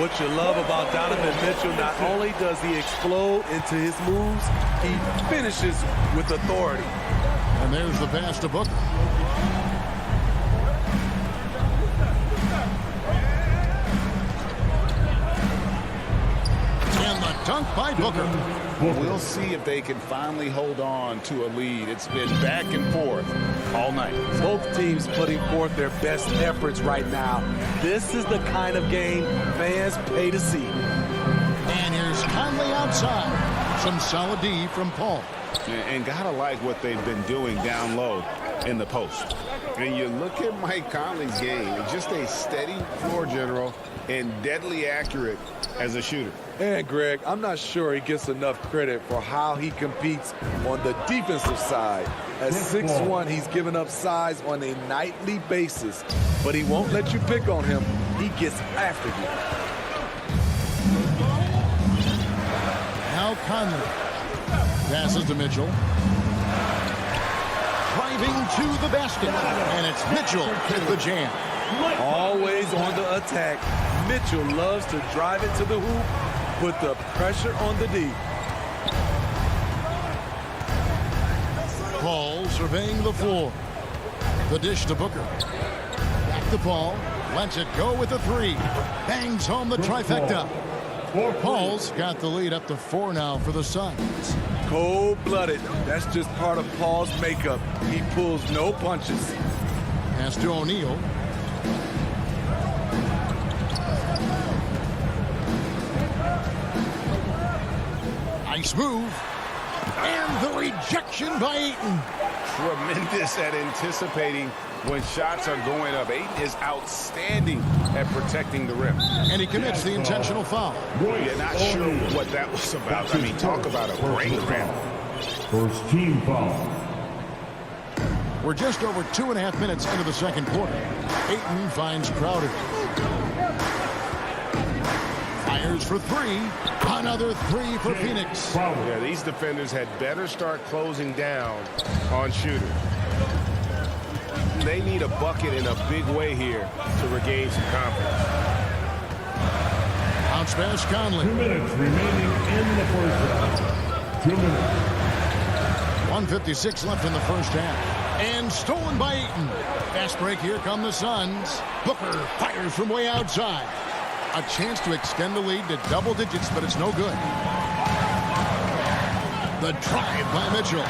What you love about Donovan Mitchell, not only does he explode into his moves, he finishes with authority. And there's the pass to Booker. And the dunk by Booker. We'll see if they can finally hold on to a lead. It's been back and forth all night. Both teams putting forth their best efforts right now. This is the kind of game fans pay to see. And here's Conley outside. Some solid D from Paul. And gotta like what they've been doing down low in the post. And you look at Mike Conley's game, just a steady floor general and deadly accurate as a shooter. And Greg, I'm not sure he gets enough credit for how he competes on the defensive side. At 6'1", he's given up size on a nightly basis, but he won't let you pick on him. He gets after you. Now Conley passes to Mitchell. Driving to the basket, and it's Mitchell with the jam. Always on the attack. Mitchell loves to drive it to the hoop, put the pressure on the D. Paul surveying the floor. The dish to Booker. Back to Paul. Lets it go with the 3. Bangs home the trifecta. Paul's got the lead up to 4 now for the Suns. Cold-blooded. That's just part of Paul's makeup. He pulls no punches. Pass to O'Neal. Nice move. And the rejection by Ayton. Tremendous at anticipating when shots are going up. Ayton is outstanding at protecting the rim. And he commits the intentional foul. You're not sure what that was about. I mean, talk about a brain cramp. First team foul. We're just over 2.5 minutes into the second quarter. Ayton finds Crowder. Fires for 3. Another 3 for Phoenix. Yeah, these defenders had better start closing down on shooters. They need a bucket in a big way here to regain some confidence. Bounce pass Conley. 2 minutes remaining in the first half. 2 minutes. 1:56 left in the first half. And stolen by Ayton. Fast break, here come the Suns. Booker fires from way outside. A chance to extend the lead to double digits, but it's no good. The drive by Mitchell.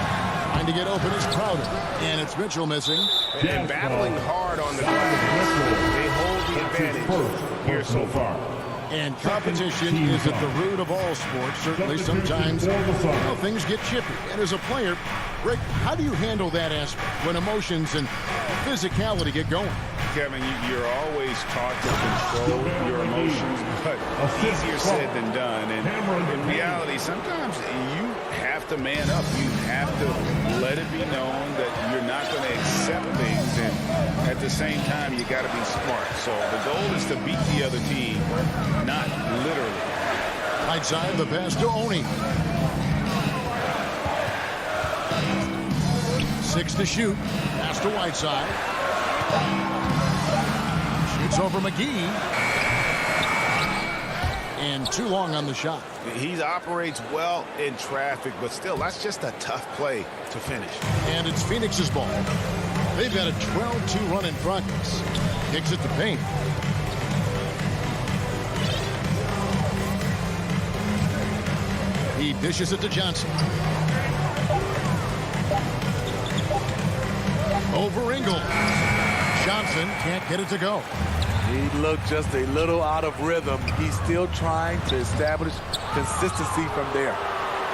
Trying to get open is Crowder. And it's Mitchell missing. And battling hard on the glass. They hold the advantage here so far. And competition is at the root of all sports. Certainly sometimes things get chippy. And as a player, Rick, how do you handle that aspect when emotions and physicality get going? Kevin, you're always taught to control your emotions, but easier said than done. And in reality, sometimes you have to man up. You have to let it be known that you're not going to accept things. And at the same time, you got to be smart. So the goal is to beat the other team, not literally. Right side, the pass to Oni. 6 to shoot. Pass to Whiteside. Shoots over McGee. And too long on the shot. He operates well in traffic, but still, that's just a tough play to finish. And it's Phoenix's ball. They've got a 12-2 run in progress. Kicks it to Payne. He dishes it to Johnson. Over Ingle. Johnson can't get it to go. He looked just a little out of rhythm. He's still trying to establish consistency from there.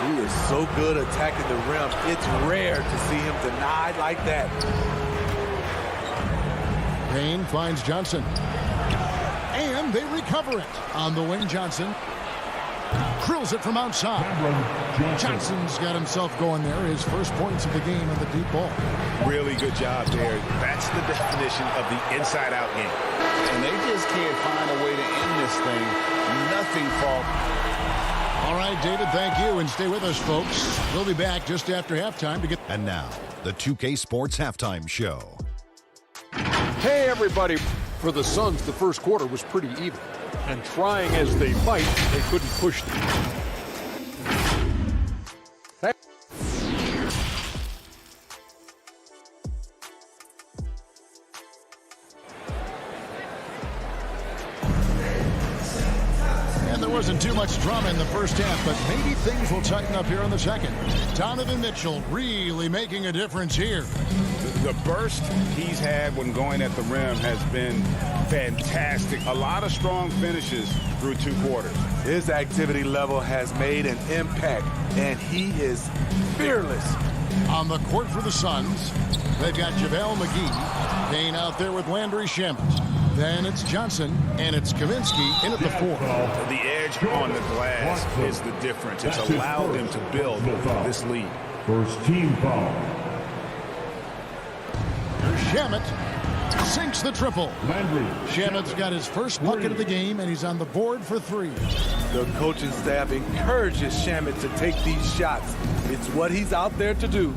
He is so good attacking the rim. It's rare to see him denied like that. Payne finds Johnson. And they recover it. On the wing, Johnson drills it from outside. Johnson's got himself going there. His first points of the game on the deep ball. Really good job there. That's the definition of the inside-out game. And they just can't find a way to end this thing. Nothing fault. All right, David, thank you. And stay with us, folks. We'll be back just after halftime to get... And now, the 2K Sports Halftime Show. Hey, everybody. For the Suns, the first quarter was pretty even. And trying as they might, they couldn't push them. And there wasn't too much drama in the first half, but maybe things will tighten up here in the second. Donovan Mitchell really making a difference here. The burst he's had when going at the rim has been fantastic. A lot of strong finishes through 2 quarters. His activity level has made an impact, and he is fearless. On the court for the Suns, they've got JaVale McGee. Payne out there with Landry Shamet. Then it's Johnson, and it's Kaminsky in at the 4. The edge on the glass is the difference. It's allowed them to build this lead. First team foul. Shamet sinks the triple. Shamet's got his first bucket of the game, and he's on the board for 3. The coaching staff encourages Shamet to take these shots. It's what he's out there to do.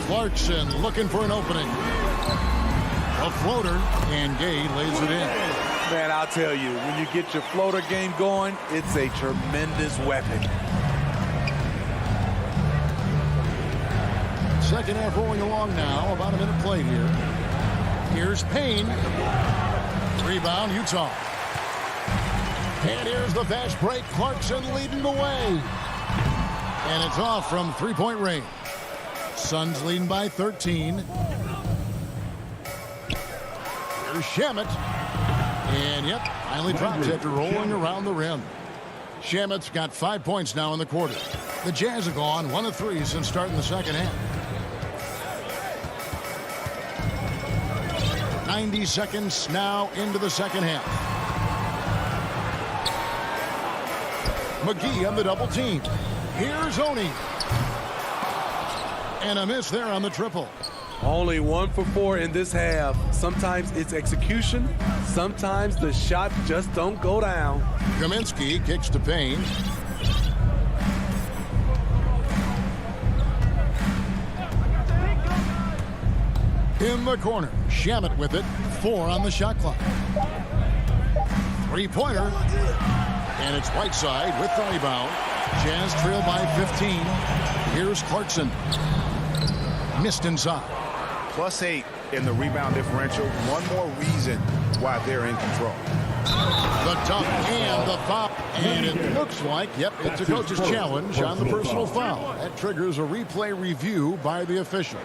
Clarkson looking for an opening. A floater, and Gay lays it in. Man, I'll tell you, when you get your floater game going, it's a tremendous weapon. Second half rolling along now. About a minute played here. Here's Payne. Rebound, Utah. And here's the fast break. Clarkson leading the way. And it's off from 3-point range. Suns leading by 13. Here's Shamet. And, yep, finally drops after rolling around the rim. Shamet's got 5 points now in the quarter. The Jazz have gone 1 of 3 since starting the second half. 90 seconds now into the second half. McGee on the double team. Here's Oni. And a miss there on the triple. Only 1 for 4 in this half. Sometimes it's execution. Sometimes the shot just don't go down. Kaminsky kicks to Payne. In the corner, Shamet with it. 4 on the shot clock. 3-pointer. And it's Whiteside with the rebound. Jazz trail by 15. Here's Clarkson. Missed inside. +8 in the rebound differential. One more reason why they're in control. The dunk and the foul. And it looks like, yep, it's a coach's challenge on the personal foul. That triggers a replay review by the officials.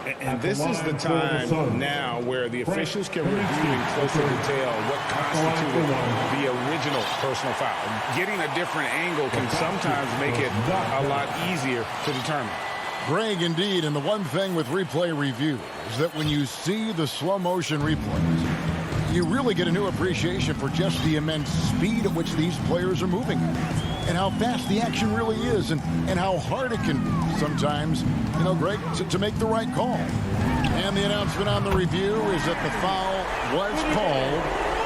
And this is the time now where the officials can review in closer detail what constituted the original personal foul. Getting a different angle can sometimes make it a lot easier to determine. Greg, indeed, and the one thing with replay review is that when you see the slow motion replays, you really get a new appreciation for just the immense speed at which these players are moving and how fast the action really is and how hard it can be sometimes, you know, Greg, to make the right call. And the announcement on the review is that the foul was called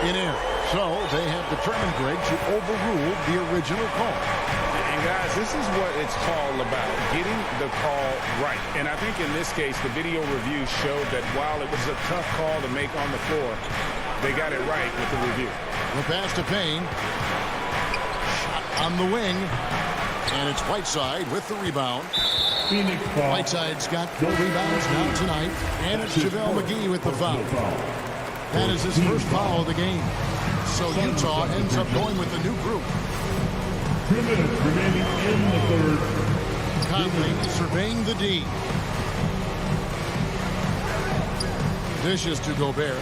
in error. So they have determined, Greg, to overrule the original call. And guys, this is what it's all about, getting the call right. And I think in this case, the video review showed that while it was a tough call to make on the floor, they got it right with the review. The pass to Payne. Shot on the wing. And it's Whiteside with the rebound. Whiteside's got 4 rebounds now tonight. And it's JaVale McGee with the foul. That is his first foul of the game. So Utah ends up going with a new group. 2 minutes remaining in the third. Conley surveying the D. Dishes to Gobert.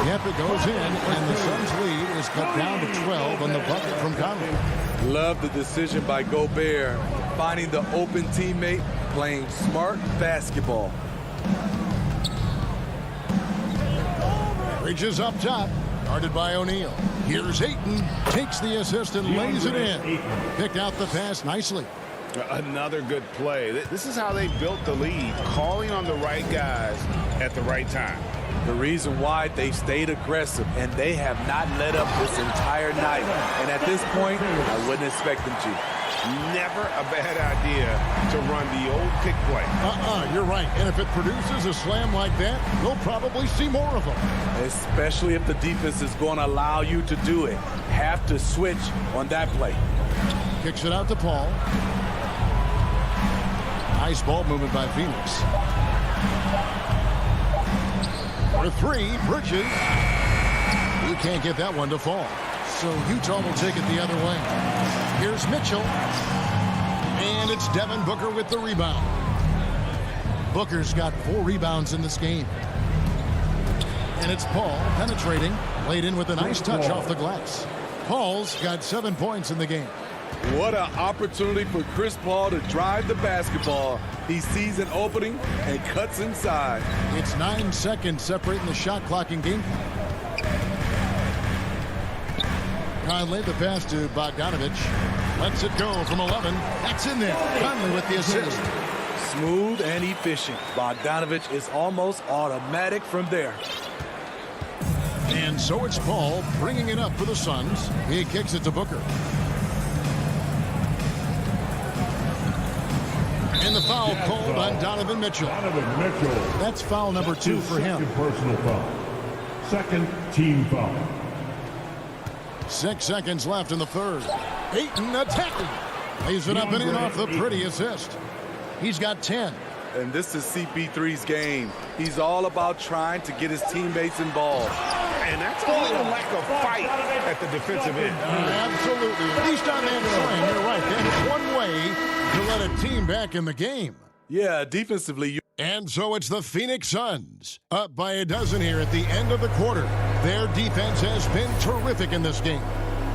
Yep, it goes in, and the Suns' lead is cut down to 12 on the bucket from Conley. Love the decision by Gobert, finding the open teammate, playing smart basketball. Bridges up top, guarded by O'Neal. Here's Ayton, takes the assist and lays it in. Picked out the pass nicely. Another good play. This is how they built the lead, calling on the right guys at the right time. The reason why they've stayed aggressive, and they have not let up this entire night. And at this point, I wouldn't expect them to. Never a bad idea to run the old pick play. You're right. And if it produces a slam like that, we'll probably see more of them. Especially if the defense is going to allow you to do it. Have to switch on that play. Kicks it out to Paul. Nice ball movement by Phoenix. For 3, Bridges. He can't get that one to fall. So Utah will take it the other way. Here's Mitchell. And it's Devin Booker with the rebound. Booker's got 4 rebounds in this game. And it's Paul penetrating. Laid in with a nice touch off the glass. Paul's got 7 points in the game. What an opportunity for Chris Paul to drive the basketball. He sees an opening and cuts inside. It's 9 seconds separating the shot clock and game. Conley, the pass to Bogdanovich. Lets it go from 11. That's in there. Conley with the assist. Smooth and efficient. Bogdanovich is almost automatic from there. And so it's Paul bringing it up for the Suns. He kicks it to Booker. And the foul called on Donovan Mitchell. That's foul number 2 for him. Second personal foul. Second team foul. 6 seconds left in the third. Ayton attacking. Lays it up and in off the pretty assist. He's got 10. And this is CP3's game. He's all about trying to get his teammates involved. And that's a little lack of fight at the defensive end. Absolutely. At least on that train, you're right. That's one way to let a team back in the game. Yeah, defensively. And so it's the Phoenix Suns, up by a dozen here at the end of the quarter. Their defense has been terrific in this game.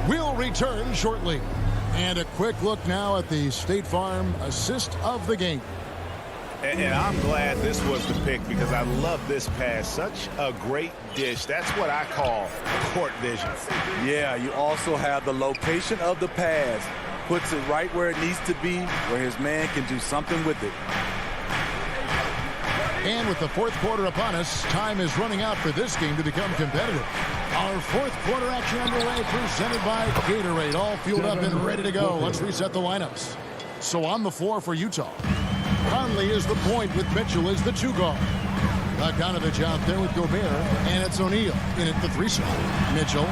We'll return shortly. And a quick look now at the State Farm assist of the game. And I'm glad this was the pick because I love this pass. Such a great dish. That's what I call court vision. Yeah, you also have the location of the pass. Puts it right where it needs to be, where his man can do something with it. And with the fourth quarter upon us, time is running out for this game to become competitive. Our fourth quarter action underway, presented by Gatorade. All fueled up and ready to go. Let's reset the lineups. So on the floor for Utah, Conley is the point with Mitchell as the 2 guard. Bogdanovich out there with Gobert, and it's O'Neal in at the 3 slot. Mitchell,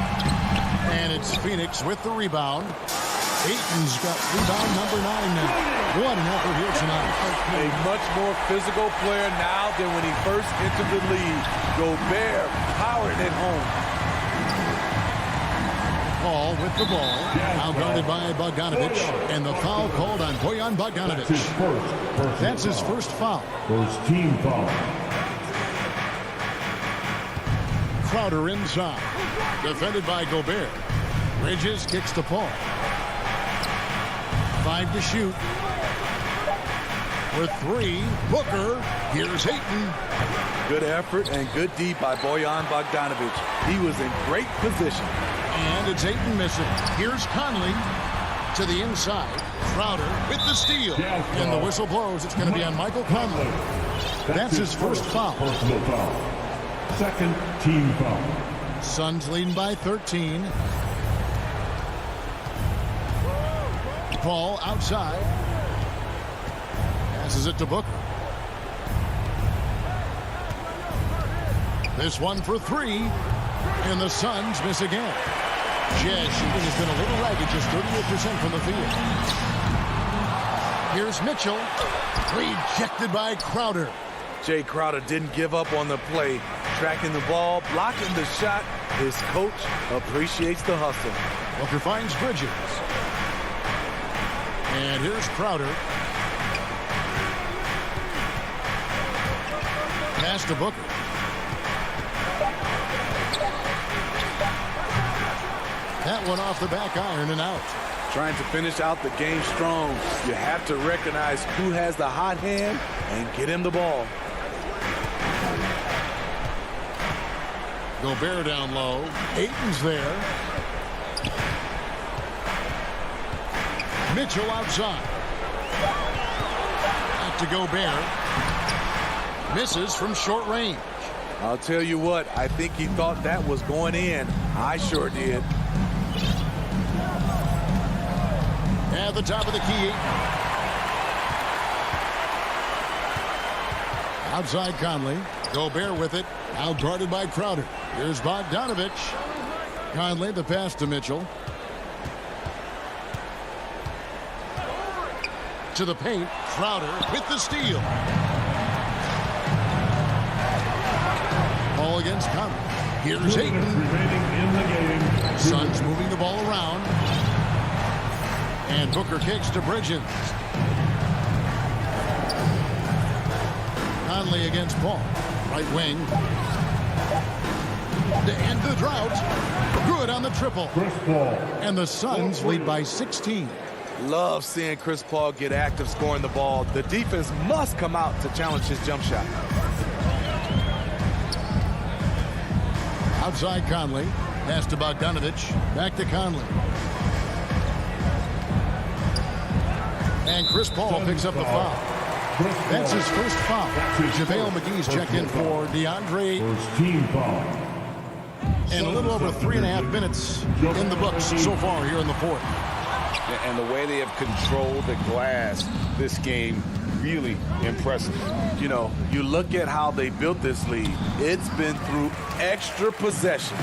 and it's Phoenix with the rebound. Ayton's got rebound number 9 now. What an effort here tonight. A much more physical player now than when he first entered the league. Gobert powering it home. Paul with the ball. Now guarded by Bogdanovich. And the foul called on Bojan Bogdanovich. That's his first foul. First team foul. Crowder inside. Defended by Gobert. Bridges kicks to Paul. 5 to shoot. For 3, Booker. Here's Ayton. Good effort and good D by Bojan Bogdanovich. He was in great position. And it's Ayton missing. Here's Conley to the inside. Crowder with the steal. And the whistle blows. It's going to be on Michael Conley. That's his first foul. Personal foul. Second team foul. Suns leading by 13. Paul outside. Passes it to Booker. This one for 3. And the Suns miss again. Jazz shooting has been a little ragged, just 38% from the field. Here's Mitchell. Rejected by Crowder. Jay Crowder didn't give up on the play. Tracking the ball, blocking the shot. His coach appreciates the hustle. Booker finds Bridges. And here's Crowder. Pass to Booker. That one off the back iron and out. Trying to finish out the game strong. You have to recognize who has the hot hand and get him the ball. Gobert down low. Ayton's there. Mitchell outside. Back to Gobert. Misses from short range. I'll tell you what, I think he thought that was going in. I sure did. At the top of the key. Outside Conley. Gobert with it. Out guarded by Crowder. Here's Bogdanovich. Conley, the pass to Mitchell. To the paint. Crowder with the steal. Ball against Conley. Here's Ayton. Suns moving the ball around. And Booker kicks to Bridges. Conley against Paul. Right wing. To end the drought. Good on the triple. And the Suns lead by 16. Love seeing Chris Paul get active scoring the ball. The defense must come out to challenge his jump shot. Outside Conley. Pass to Bogdanovich. Back to Conley. And Chris Paul picks up the foul. That's his first foul. JaVale McGee's checked in for DeAndre. First team foul. And a little over 3.5 minutes in the books so far here in the fourth. And the way they have controlled the glass this game, really impressive. You know, you look at how they built this lead. It's been through extra possessions.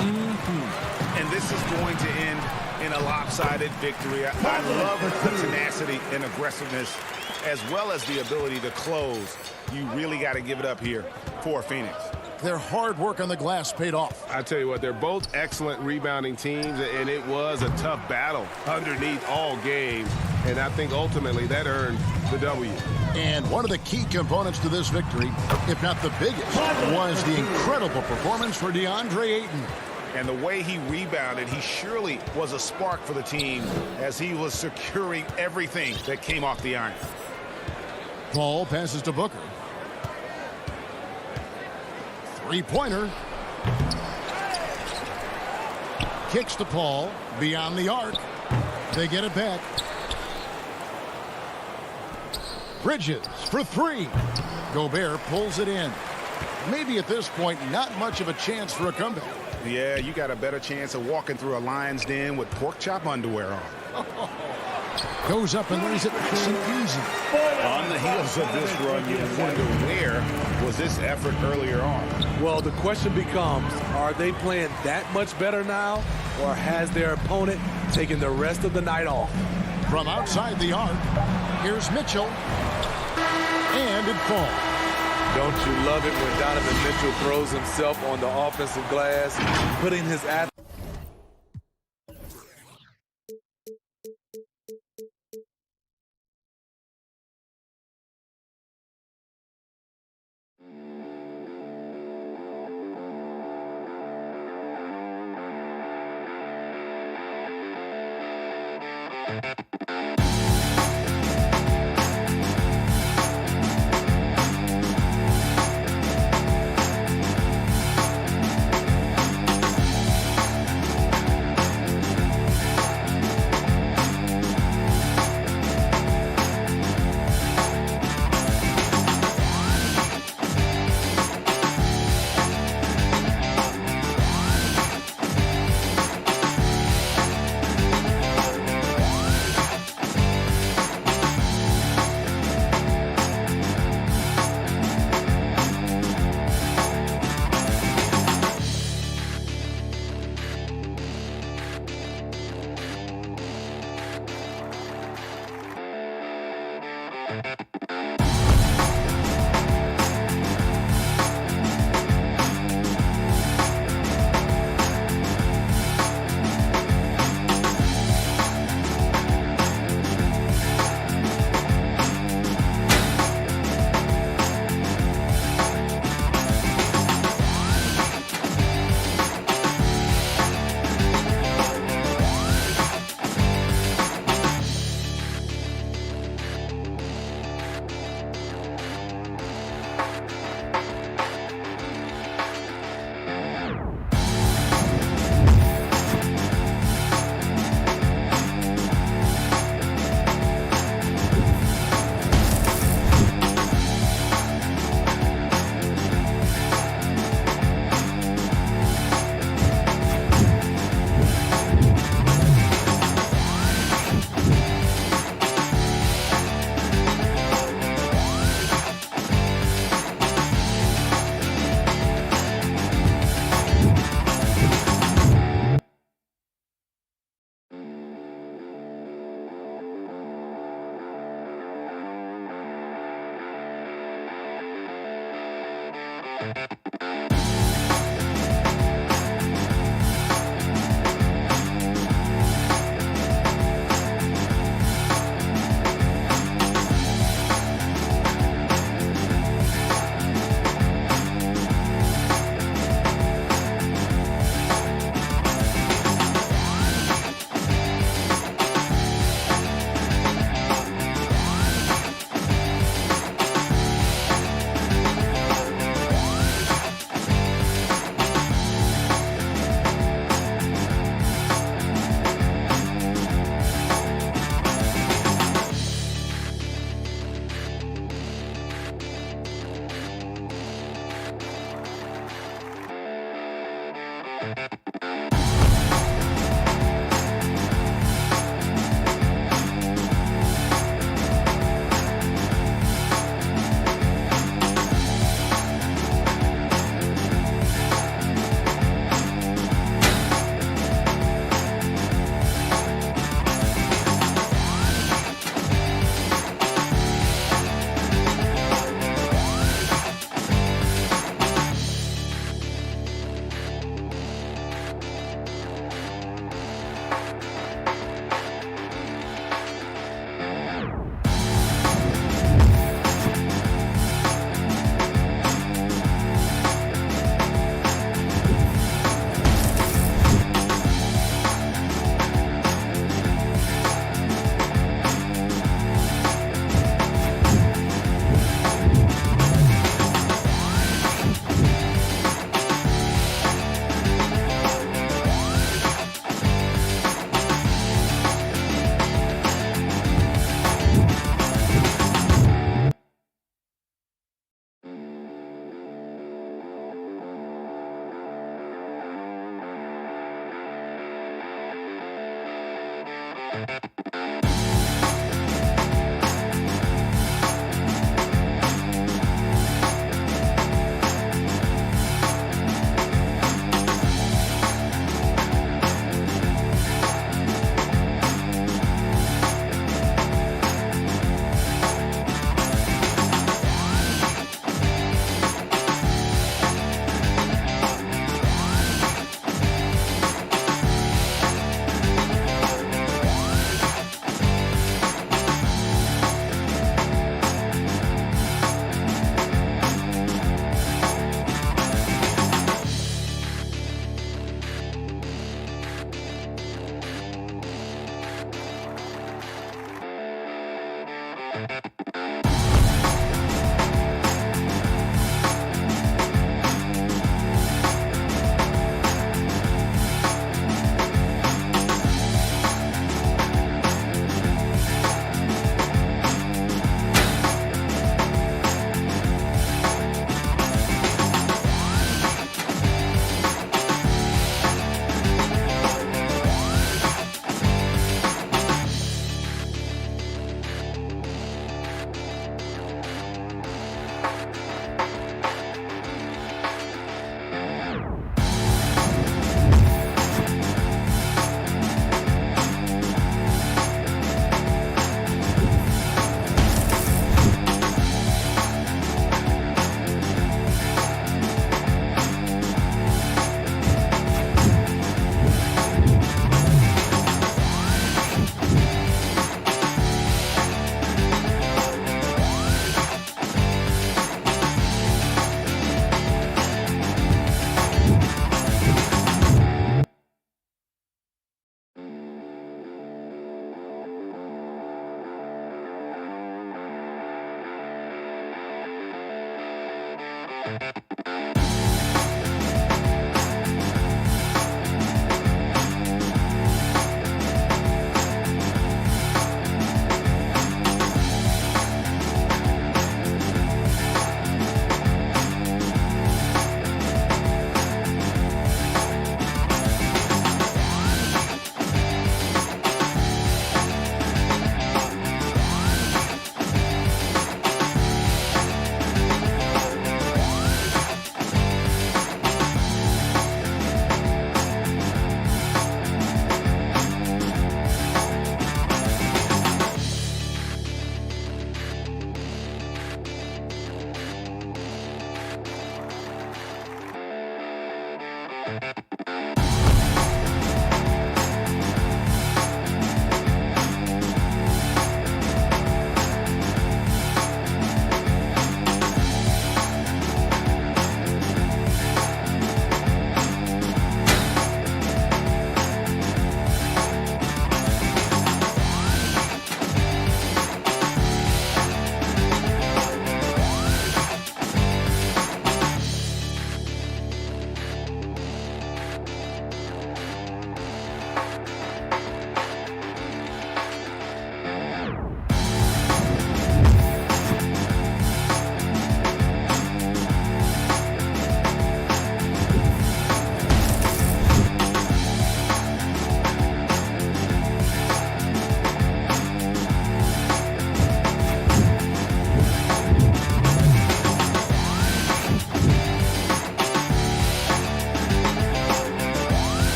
And this is going to end in a lopsided victory. I love the tenacity and aggressiveness, as well as the ability to close. You really got to give it up here for Phoenix. Their hard work on the glass paid off. I tell you what, they're both excellent rebounding teams, and it was a tough battle underneath all game. And I think ultimately that earned the W. And one of the key components to this victory, if not the biggest, was the incredible performance for DeAndre Ayton. And the way he rebounded, he surely was a spark for the team as he was securing everything that came off the iron. Paul passes to Booker. Three-pointer. Kicks to Paul. Beyond the arc. They get it back. Bridges for 3. Gobert pulls it in. Maybe at this point, not much of a chance for a comeback. Yeah, you got a better chance of walking through a lion's den with pork chop underwear on. Goes up and lays it nice and easy. On the heels of this run, you wonder where was this effort earlier on? Well, the question becomes, are they playing that much better now, or has their opponent taken the rest of the night off? From outside the arc, here's Mitchell. And it falls. Don't you love it when Donovan Mitchell throws himself on the offensive glass, putting his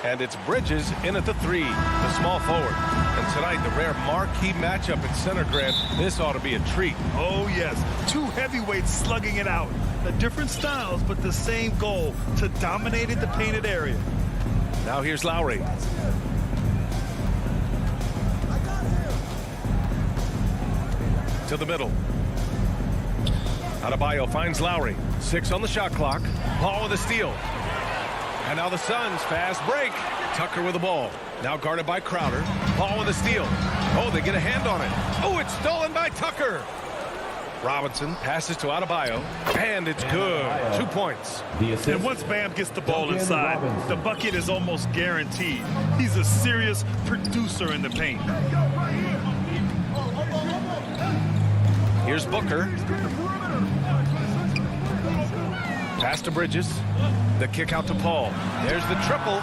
And it's Bridges in at the 3, the small forward. And tonight, the rare marquee matchup at center, Grant. This ought to be a treat. Oh, yes. Two heavyweights slugging it out. The different styles, but the same goal, to dominate in the painted area. Now here's Lowry. To the middle. Adebayo finds Lowry. 6 on the shot clock. Ball with a steal. And now the Suns fast break. Tucker with the ball. Now guarded by Crowder. Ball with a steal. Oh, they get a hand on it. Oh, it's stolen by Tucker. Robinson passes to Adebayo. And it's good. 2 points. And once Bam gets the ball inside, the bucket is almost guaranteed. He's a serious producer in the paint. Here's Booker. Pass to Bridges. The kick out to Paul. There's the triple.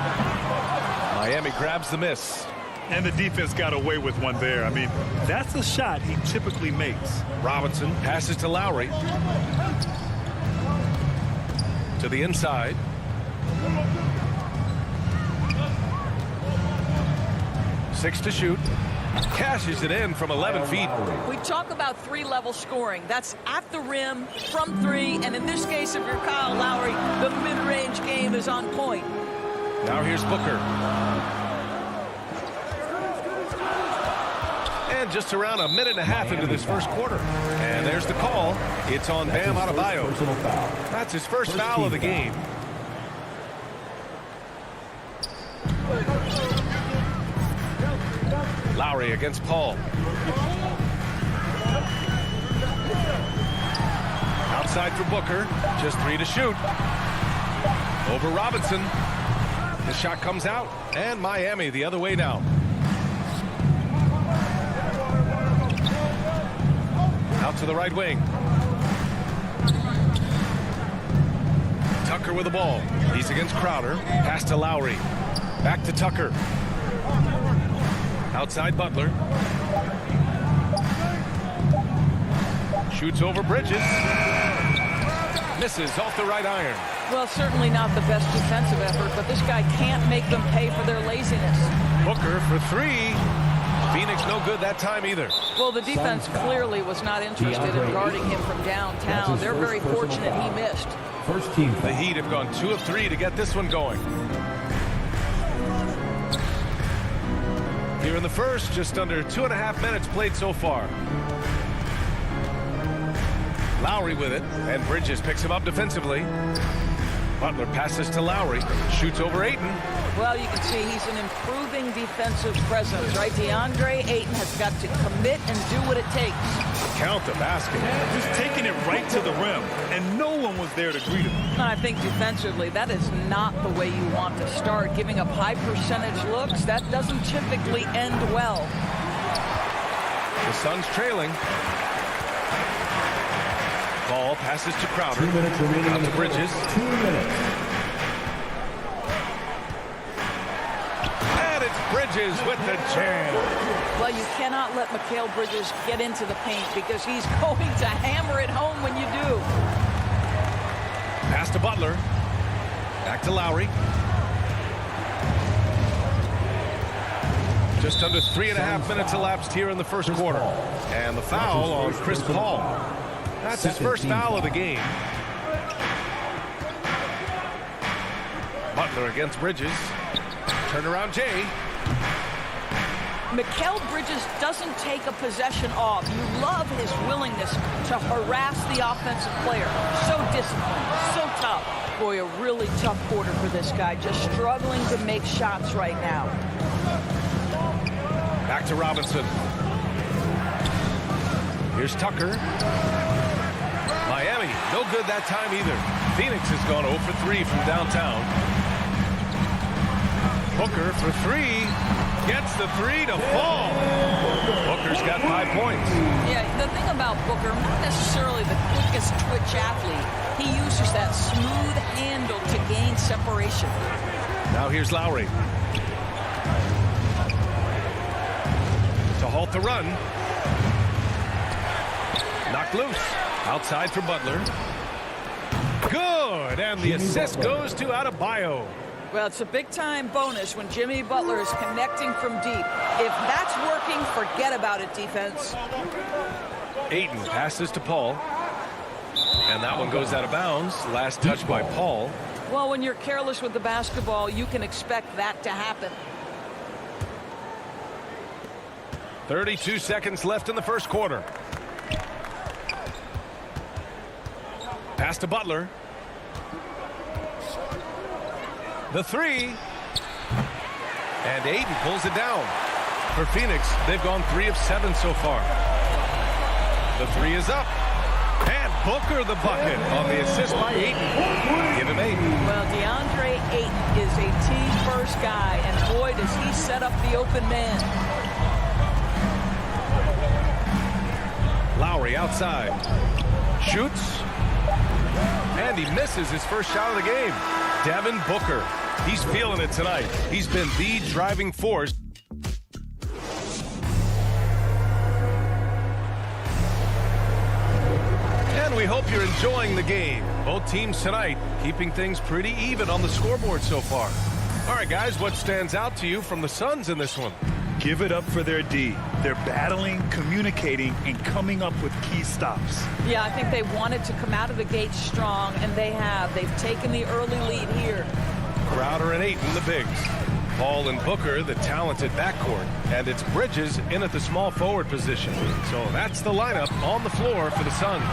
Miami grabs the miss. And the defense got away with one there. I mean, that's a shot he typically makes. Robinson passes to Lowry. To the inside. Six to shoot. Cashes it in from 11 feet. We talk about three-level scoring. That's at the rim, from three, and in this case, if you're Kyle Lowry, the mid-range game is on point. Now here's Booker. And just around a minute and a half into this first quarter. And there's the call. It's on Bam Adebayo. That's his first foul of the game. Lowry against Paul. Outside for Booker. Just 3 to shoot. Over Robinson. The shot comes out. And Miami the other way now. Out to the right wing. Tucker with the ball. He's against Crowder. Pass to Lowry. Back to Tucker. Outside Butler. Shoots over Bridges. Misses off the right iron. Well, certainly not the best defensive effort, but this guy can't make them pay for their laziness. Booker for three. Phoenix no good that time either. Well, the defense clearly was not interested in guarding him from downtown. They're very fortunate he missed. First team foul. The Heat have gone 2 of 3 to get this one going. Here in the first, just under 2.5 minutes played so far. Lowry with it, and Bridges picks him up defensively. Butler passes to Lowry, shoots over Ayton. Well, you can see he's an improving defensive presence, right? DeAndre Ayton has got to commit and do what it takes. Count the basket. He's taking it right to the rim, and no one was there to greet him. And I think defensively, that is not the way you want to start. Giving up high percentage looks, that doesn't typically end well. The Suns trailing. Ball passes to Crowder. 2 minutes remaining out to Bridges. 2 minutes. And it's Bridges with the jam. Well, you cannot let Mikal Bridges get into the paint because he's going to hammer it home when you do. Pass to Butler. Back to Lowry. Just under 3.5 minutes elapsed here in the first quarter. And the foul on Chris Paul. That's his first foul of the game. Butler against Bridges. Turnaround Jay. Mikal Bridges doesn't take a possession off. You love his willingness to harass the offensive player. So disciplined, so tough. Boy, a really tough quarter for this guy. Just struggling to make shots right now. Back to Robinson. Here's Tucker. Miami, no good that time either. Phoenix has gone 0 for 3 from downtown. Booker for 3. Gets the 3 to fall. Booker's got 5 points. Yeah, the thing about Booker, not necessarily the quickest twitch athlete. He uses that smooth handle to gain separation. Now here's Lowry. To halt the run. Knocked loose. Outside for Butler. Good, and the assist goes to Adebayo. Well, it's a big-time bonus when Jimmy Butler is connecting from deep. If that's working, forget about it, defense. Ayton passes to Paul. And that one goes out of bounds. Last touch by Paul. Well, when you're careless with the basketball, you can expect that to happen. 32 seconds left in the first quarter. Pass to Butler. The 3. And Ayton pulls it down. For Phoenix, they've gone 3 of 7 so far. The 3 is up. And Booker the bucket on the assist by Ayton. Give him 8. Well, DeAndre Ayton is a team-first guy, and boy, does he set up the open man. Lowry outside. Shoots. And he misses his first shot of the game. Devin Booker. He's feeling it tonight. He's been the driving force. And we we hope you're enjoying the game. Both teams tonight keeping things pretty even on the scoreboard so far. All right, guys, what stands out to you from the Suns in this one? Give it up for their D. They're battling, communicating, and coming up with key stops. Yeah, I think they wanted to come out of the gate strong, and they have. They've taken the early lead here. Crowder and Ayton, the bigs. Paul and Booker, the talented backcourt. And it's Bridges in at the small forward position. So that's the lineup on the floor for the Suns.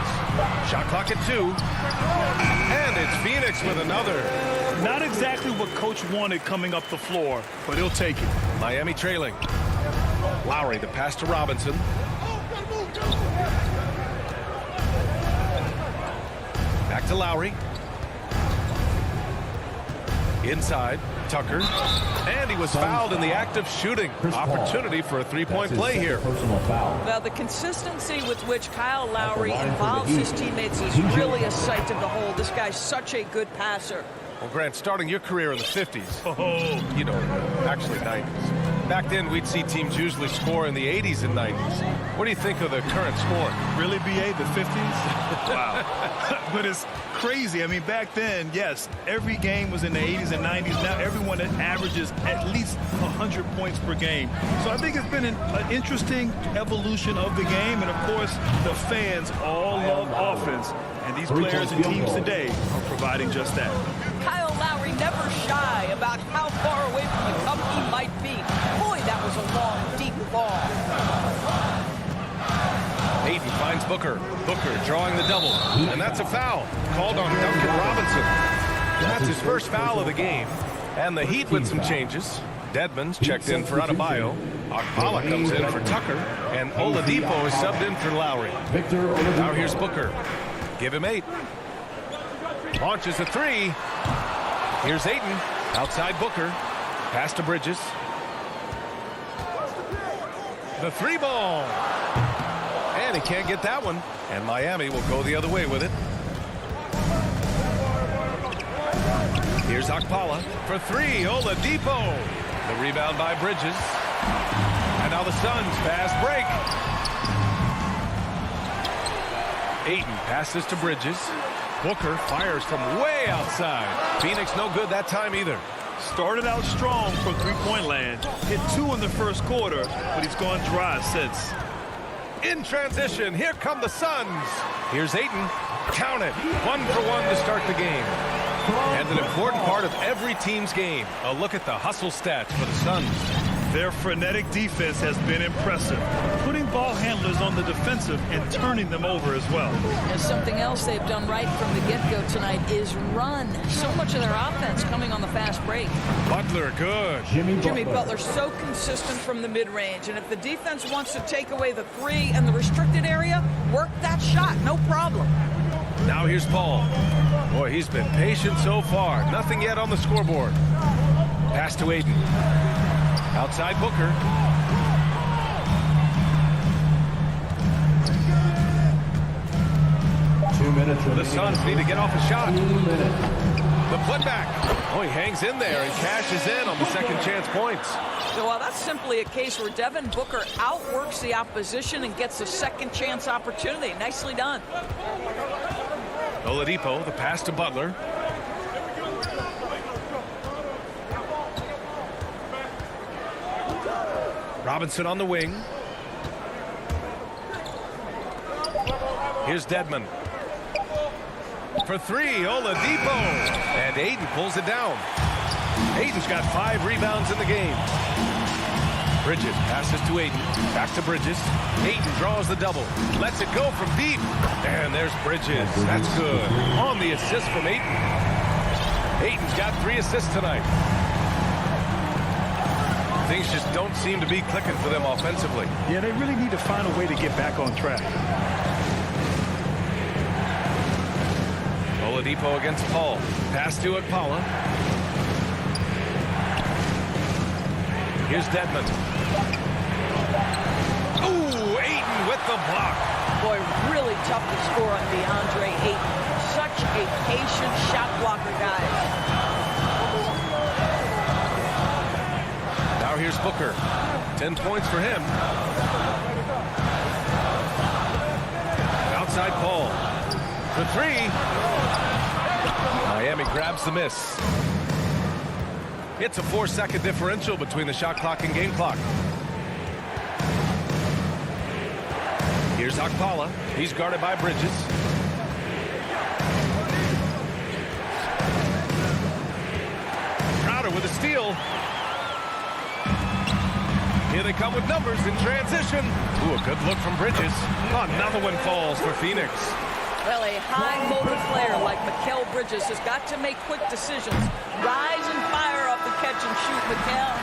Shot clock at 2. And it's Phoenix with another. Not exactly what Coach wanted coming up the floor, but he'll take it. Miami trailing. Lowry, the pass to Robinson. Back to Lowry. Inside, Tucker. And he was fouled in the act of shooting. Opportunity for a three-point play here. Well, the consistency with which Kyle Lowry involves his teammates is really a sight to behold. This guy's such a good passer. Well, Grant, starting your career in the 50s, you know, actually 90s. Back then, we'd see teams usually score in the 80s and 90s. What do you think of the current score? Really, BA, the 50s? Wow. But it's crazy. I mean, back then, yes, every game was in the 80s and 90s. Now everyone averages at least 100 points per game. So I think it's been an interesting evolution of the game. And, of course, the fans all love offense. And these players and teams today are providing just that. Kyle Lowry never shy about how far away from the cup he might be. Boy, that was a long, deep ball. Ayton finds Booker. Booker drawing the double. And that's a foul called on Duncan Robinson. That's his first foul of the game. And the Heat with some changes. Dedmon's checked in for Adebayo. Akpala comes in for Tucker. And Oladipo is subbed in for Lowry. Now here's Booker. Give him 8. Launches a 3. Here's Ayton. Outside Booker. Pass to Bridges. The 3 ball. And he can't get that one. And Miami will go the other way with it. Here's Akpala for 3. Oladipo. The rebound by Bridges. And now the Suns fast break. Ayton passes to Bridges. Booker fires from way outside. Phoenix no good that time either. Started out strong from three-point land. Hit 2 in the first quarter, but he's gone dry since. In transition, here come the Suns. Here's Ayton. Count it. 1 for 1 to start the game. And an important part of every team's game. A look at the hustle stats for the Suns. Their frenetic defense has been impressive, putting ball handlers on the defensive and turning them over as well. And something else they've done right from the get-go tonight is run. So much of their offense coming on the fast break. Butler, good. Jimmy Butler so consistent from the mid-range. And if the defense wants to take away the 3 and the restricted area, work that shot, no problem. Now here's Paul. Boy, he's been patient so far. Nothing yet on the scoreboard. Pass to Ayton. Outside Booker. The Suns need to get off a shot. The putback. Oh, he hangs in there and cashes in on the second chance points. So well, that's simply a case where Devin Booker outworks the opposition and gets a second chance opportunity. Nicely done. Oladipo, the pass to Butler. Robinson on the wing. Here's Dedmon. For 3, Oladipo. And Ayton pulls it down. Ayton's got 5 rebounds in the game. Bridges passes to Ayton. Back to Bridges. Ayton draws the double. Lets it go from deep. And there's Bridges. That's good. On the assist from Ayton. Ayton's got 3 assists tonight. Things just don't seem to be clicking for them offensively. Yeah, they really need to find a way to get back on track. Oladipo against Paul. Pass to Akpala. Here's Dedmon. Ooh, Ayton with the block. Boy, really tough to score on DeAndre Ayton. Such a patient shot blocker, guys. Now here's Booker. 10 points for him. Outside Paul. for three. Miami grabs the miss. It's a 4-second differential between the shot clock and game clock. Here's Akpala. He's guarded by Bridges. Crowder with a steal. Here they come with numbers in transition. Ooh, a good look from Bridges. Oh, another one falls for Phoenix. Well, a high motor player like Mikal Bridges has got to make quick decisions. Rise and fire up the catch and shoot, Mikal.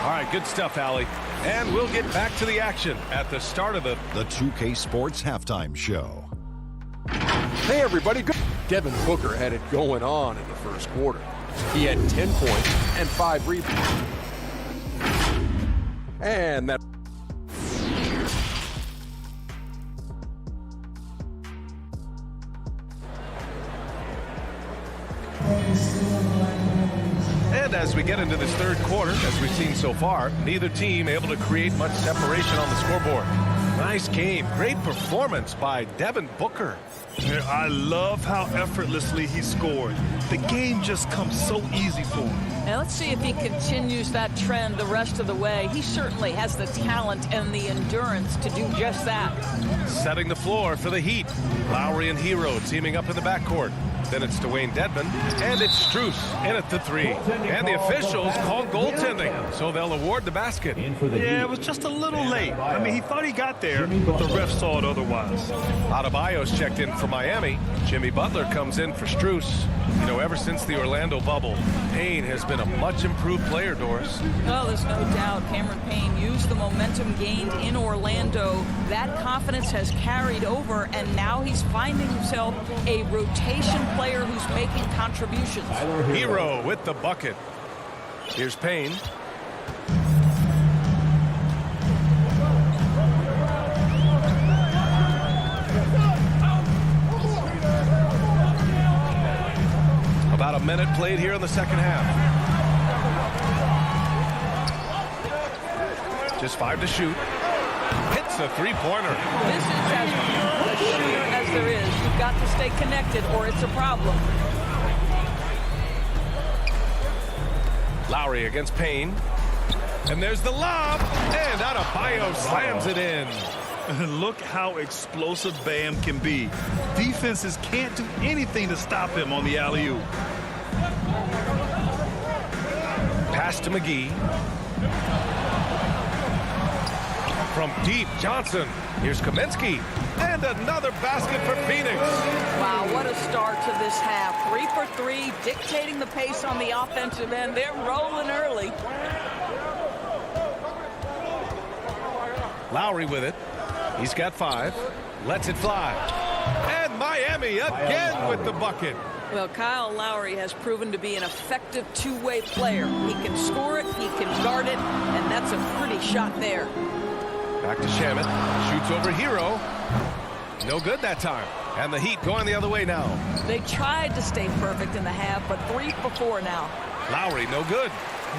All right, good stuff, Allie. And we'll get back to the action at the start of the 2K Sports Halftime Show. Hey, everybody. Good. Devin Booker had it going on in the first quarter. He had 10 points and 5 rebounds. And that... And as we get into this third quarter, as we've seen so far, neither team able to create much separation on the scoreboard. Nice game. Great performance by Devin Booker. I love how effortlessly he scored. The game just comes so easy for him. Now let's see if he continues that trend the rest of the way. He certainly has the talent and the endurance to do just that. Setting the floor for the Heat. Lowry and Hero teaming up in the backcourt. Then it's Dwayne Dedmon, and it's Strus in at the three. And the officials called goaltending, so they'll award the basket. Yeah, it was just a little late. I mean, he thought he got there, but the ref saw it otherwise. Adebayo's checked in for Miami. Jimmy Butler comes in for Strus. You know, ever since the Orlando bubble, Payne has been a much improved player, Doris. Oh, there's no doubt. Cameron Payne used the momentum gained in Orlando. That confidence has carried over, and now he's finding himself a rotation player who's making contributions. Hero with the bucket. Here's Payne. About a minute played here in the second half. Just 5 to shoot. Hits a three-pointer. This is as pure a shooter as there is. You've got to stay connected or it's a problem. Lowry against Payne. And there's the lob. And Adebayo slams it in. Look how explosive Bam can be. Defenses can't do anything to stop him on the alley-oop. Pass to McGee. From deep, Johnson. Here's Kaminsky. And another basket for Phoenix. Wow, what a start to this half. 3 for 3, dictating the pace on the offensive end. They're rolling early. Lowry with it. He's got 5. Lets it fly. And Miami again with the bucket. Well, Kyle Lowry has proven to be an effective two-way player. He can score it, he can guard it, and that's a pretty shot there. Back to Shamet. Shoots over Hero. No good that time. And the Heat going the other way now. They tried to stay perfect in the half, but 3 for 4 now. Lowry, no good.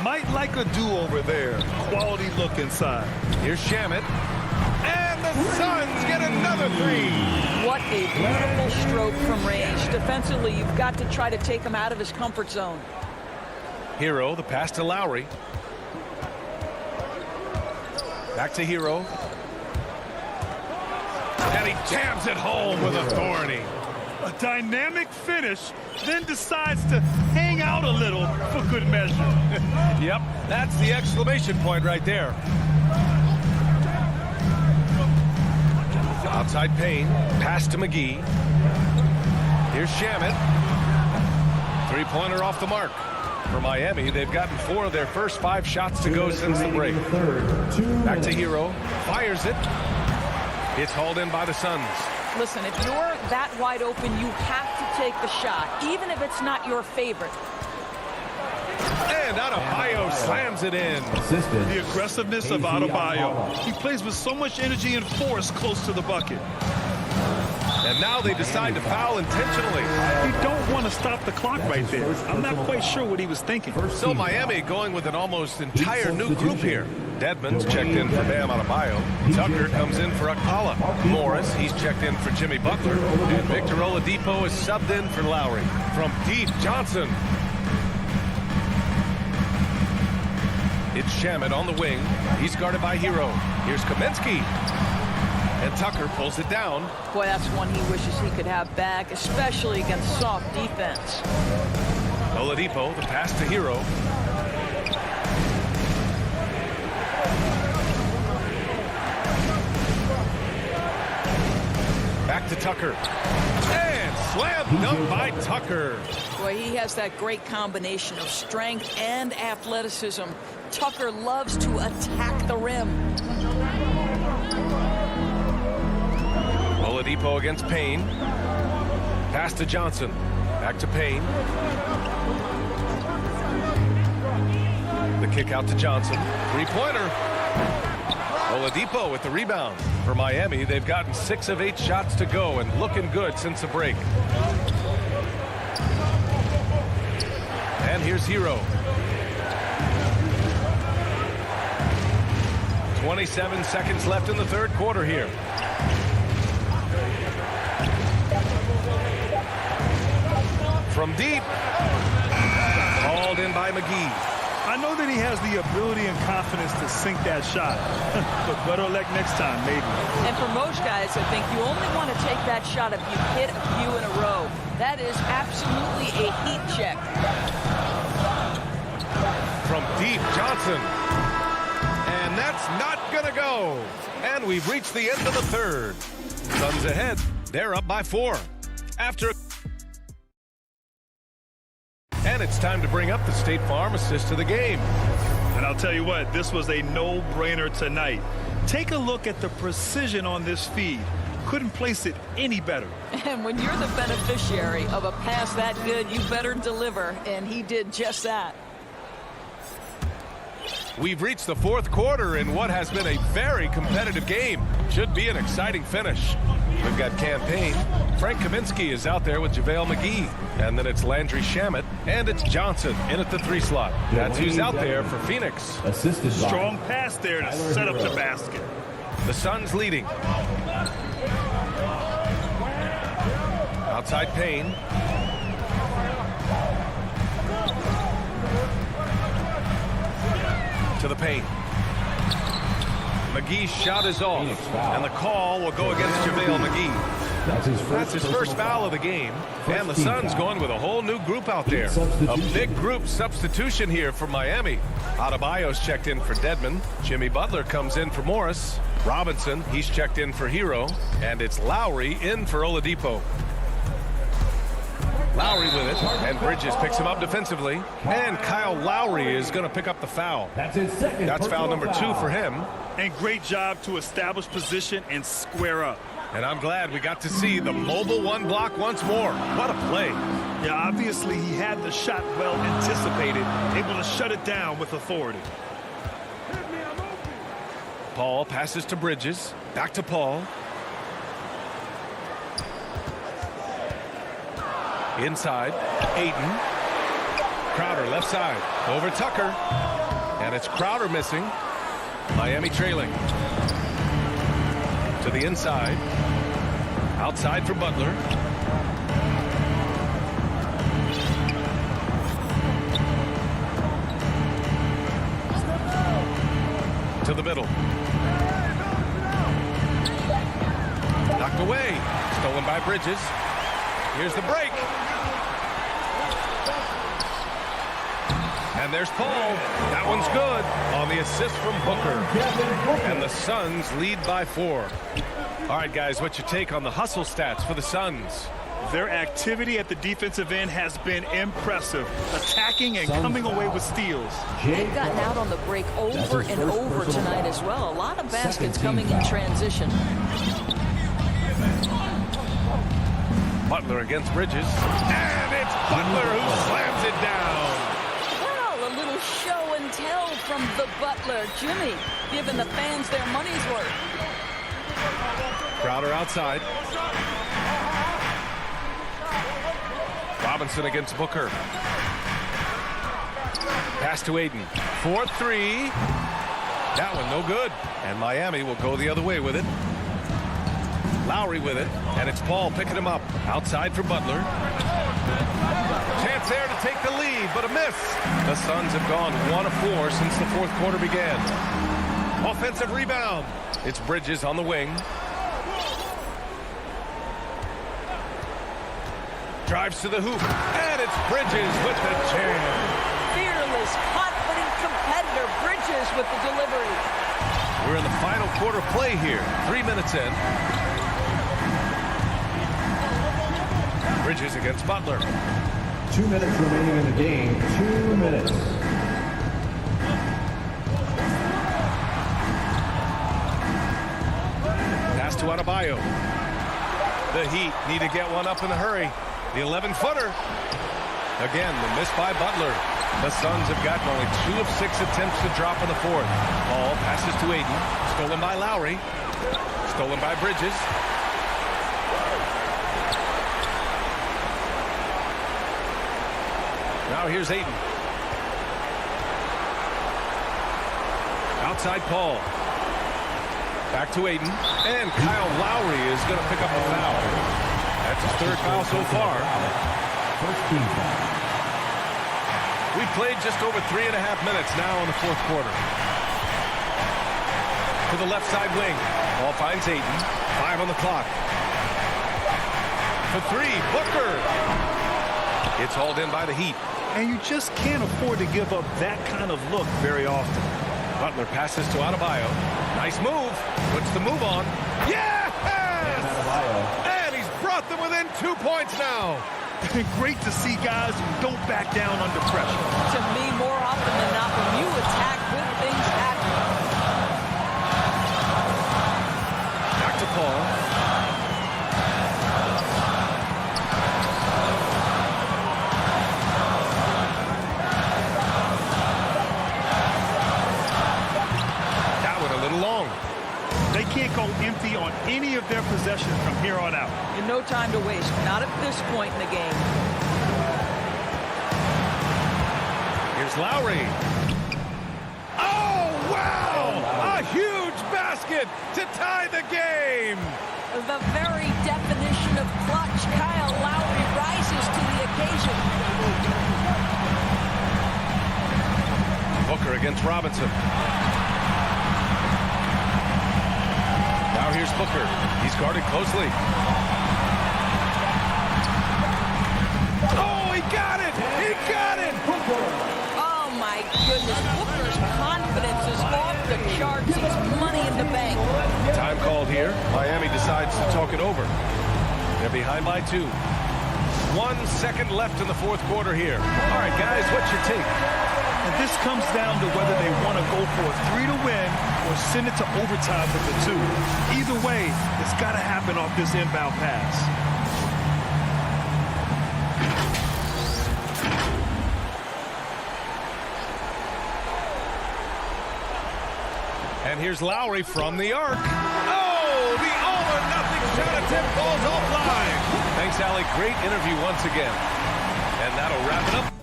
Might like a do-over there. Quality look inside. Here's Shamet. And the Suns get another 3. What a beautiful stroke from range. Defensively, you've got to try to take him out of his comfort zone. Hero, the pass to Lowry. Back to Hero. And he jams it home with authority. A dynamic finish, then decides to hang out a little for good measure. Yep, that's the exclamation point right there. Outside Payne, pass to McGee. Here's Shamet. Three-pointer off the mark. For Miami, they've gotten 4 of their first 5 shots to go since the break. Back to Hero, fires it. It's hauled in by the Suns. Listen, if you're that wide open, you have to take the shot, even if it's not your favorite. And Adebayo slams it in. The aggressiveness of Adebayo. He plays with so much energy and force close to the bucket. And now they decide to foul intentionally. You don't want to stop the clock right there. I'm not quite sure what he was thinking. So Miami going with an almost entire new group here. Dedmon's checked in for Bam Adebayo. Tucker comes in for Akpala. Morris, he's checked in for Jimmy Butler. And Victor Oladipo is subbed in for Lowry. From deep, Johnson. It's Shamet on the wing. He's guarded by Hero. Here's Kaminsky. And Tucker pulls it down. Boy, that's one he wishes he could have back, especially against soft defense. Oladipo, the pass to Hero. Back to Tucker. And slam dunk by Tucker. Boy, he has that great combination of strength and athleticism. Tucker loves to attack the rim. Oladipo against Payne. Pass to Johnson. Back to Payne. The kick out to Johnson. Three-pointer. Oladipo with the rebound. For Miami, they've gotten 6 of 8 shots to go and looking good since the break. And here's Hero. 27 seconds left in the third quarter here. From deep. Hauled in by McGee. I know that he has the ability and confidence to sink that shot, but better luck next time, maybe. And for most guys, I think you only want to take that shot if you hit a few in a row. That is absolutely a heat check. From deep, Johnson. And that's not going to go. And we've reached the end of the third. Suns ahead. They're up by 4. After... And it's time to bring up the State Farm assist to the game. And I'll tell you what, this was a no-brainer tonight. Take a look at the precision on this feed. Couldn't place it any better. And when you're the beneficiary of a pass that good, you better deliver. And he did just that. We've reached the fourth quarter in what has been a very competitive game. Should be an exciting finish. We've got Campaign. Frank Kaminsky is out there with JaVale McGee. And then it's Landry Shamet. And it's Johnson in at the 3 slot. That's who's out there for Phoenix. Assisted by strong pass there to set up the basket. The Suns leading. Outside Payne. To the paint. McGee's shot is off, and the call will go against JaVale McGee. That's his first foul of the game, and the Suns going with a whole new group out there. A big group substitution here for Miami. Adebayo's checked in for Dedmon. Jimmy Butler comes in for Morris. Robinson, he's checked in for Hero, and it's Lowry in for Oladipo. Lowry with it, and Bridges picks him up defensively, and Kyle Lowry is going to pick up the foul. That's foul number 2 for him. And great job to establish position and square up. And I'm glad we got to see the mobile 1 block once more. What a play. Yeah, obviously he had the shot well anticipated, able to shut it down with authority. Paul passes to Bridges, back to Paul. Inside, Ayton. Crowder left side, over Tucker. And it's Crowder missing. Miami trailing. To the inside. Outside for Butler. To the middle. Knocked away. Stolen by Bridges. Here's the break. And there's Paul. That one's good on the assist from Booker. And the Suns lead by 4. All right, guys, what's your take on the hustle stats for the Suns? Their activity at the defensive end has been impressive, attacking and coming away with steals. They've gotten out on the break over and over tonight as well. A lot of baskets coming in transition. Butler against Bridges. And it's Butler who slams it down. Well, a little show and tell from the Butler. Jimmy giving the fans their money's worth. Crowder outside. Robinson against Booker. Pass to Aiden. 4-3. That one no good. And Miami will go the other way with it. Lowry with it. And it's Paul picking him up. Outside for Butler. Chance there to take the lead, but a miss. The Suns have gone 1 of 4 since the fourth quarter began. Offensive rebound. It's Bridges on the wing. Drives to the hoop. And it's Bridges with the jam. Fearless, confident competitor. Bridges with the delivery. We're in the final quarter play here. 3 minutes in. Bridges against Butler. 2 minutes remaining in the game. 2 minutes. Pass to Adebayo. The Heat need to get one up in a hurry. The 11-footer. Again, the miss by Butler. The Suns have gotten only 2 of 6 attempts to drop in the fourth. Ball passes to Aiden. Stolen by Lowry. Stolen by Bridges. Now here's Aiden. Outside Paul. Back to Aiden. And Kyle Lowry is going to pick up a foul. That's his third foul so far. First team foul. We've played just over 3.5 minutes now in the fourth quarter. To the left side wing. Ball finds Aiden. 5 on the clock. For 3, Booker. It's hauled in by the Heat. And you just can't afford to give up that kind of look very often. Butler passes to Adebayo. Nice move. Puts the move on. Yes! And he's brought them within 2 points now. Great to see guys who don't back down under pressure. To me, more often than not, when you attack, good things happen. Back to Paul. That one a little long. They can't go empty on any of their possessions from here on out. And no time to waste. Not at this point in the game. Here's Lowry. Oh, wow! A huge basket to tie the game. The very definition of clutch. Kyle Lowry rises to the occasion. Booker against Robinson. Now here's Booker. He's guarded closely. Oh, he got it! He got it! Oh, my goodness. Booker's confidence is off the charts. It's money in the bank. Time called here. Miami decides to talk it over. They're behind by 2. 1 second left in the fourth quarter here. All right, guys, what's your take? And this comes down to whether they want to go for a 3 to win or send it to overtime with the 2. Either way, it's got to happen off this inbound pass. And here's Lowry from the arc. Oh, the all-or-nothing shot attempt falls offline. Thanks, Allie. Great interview once again. And that'll wrap it up.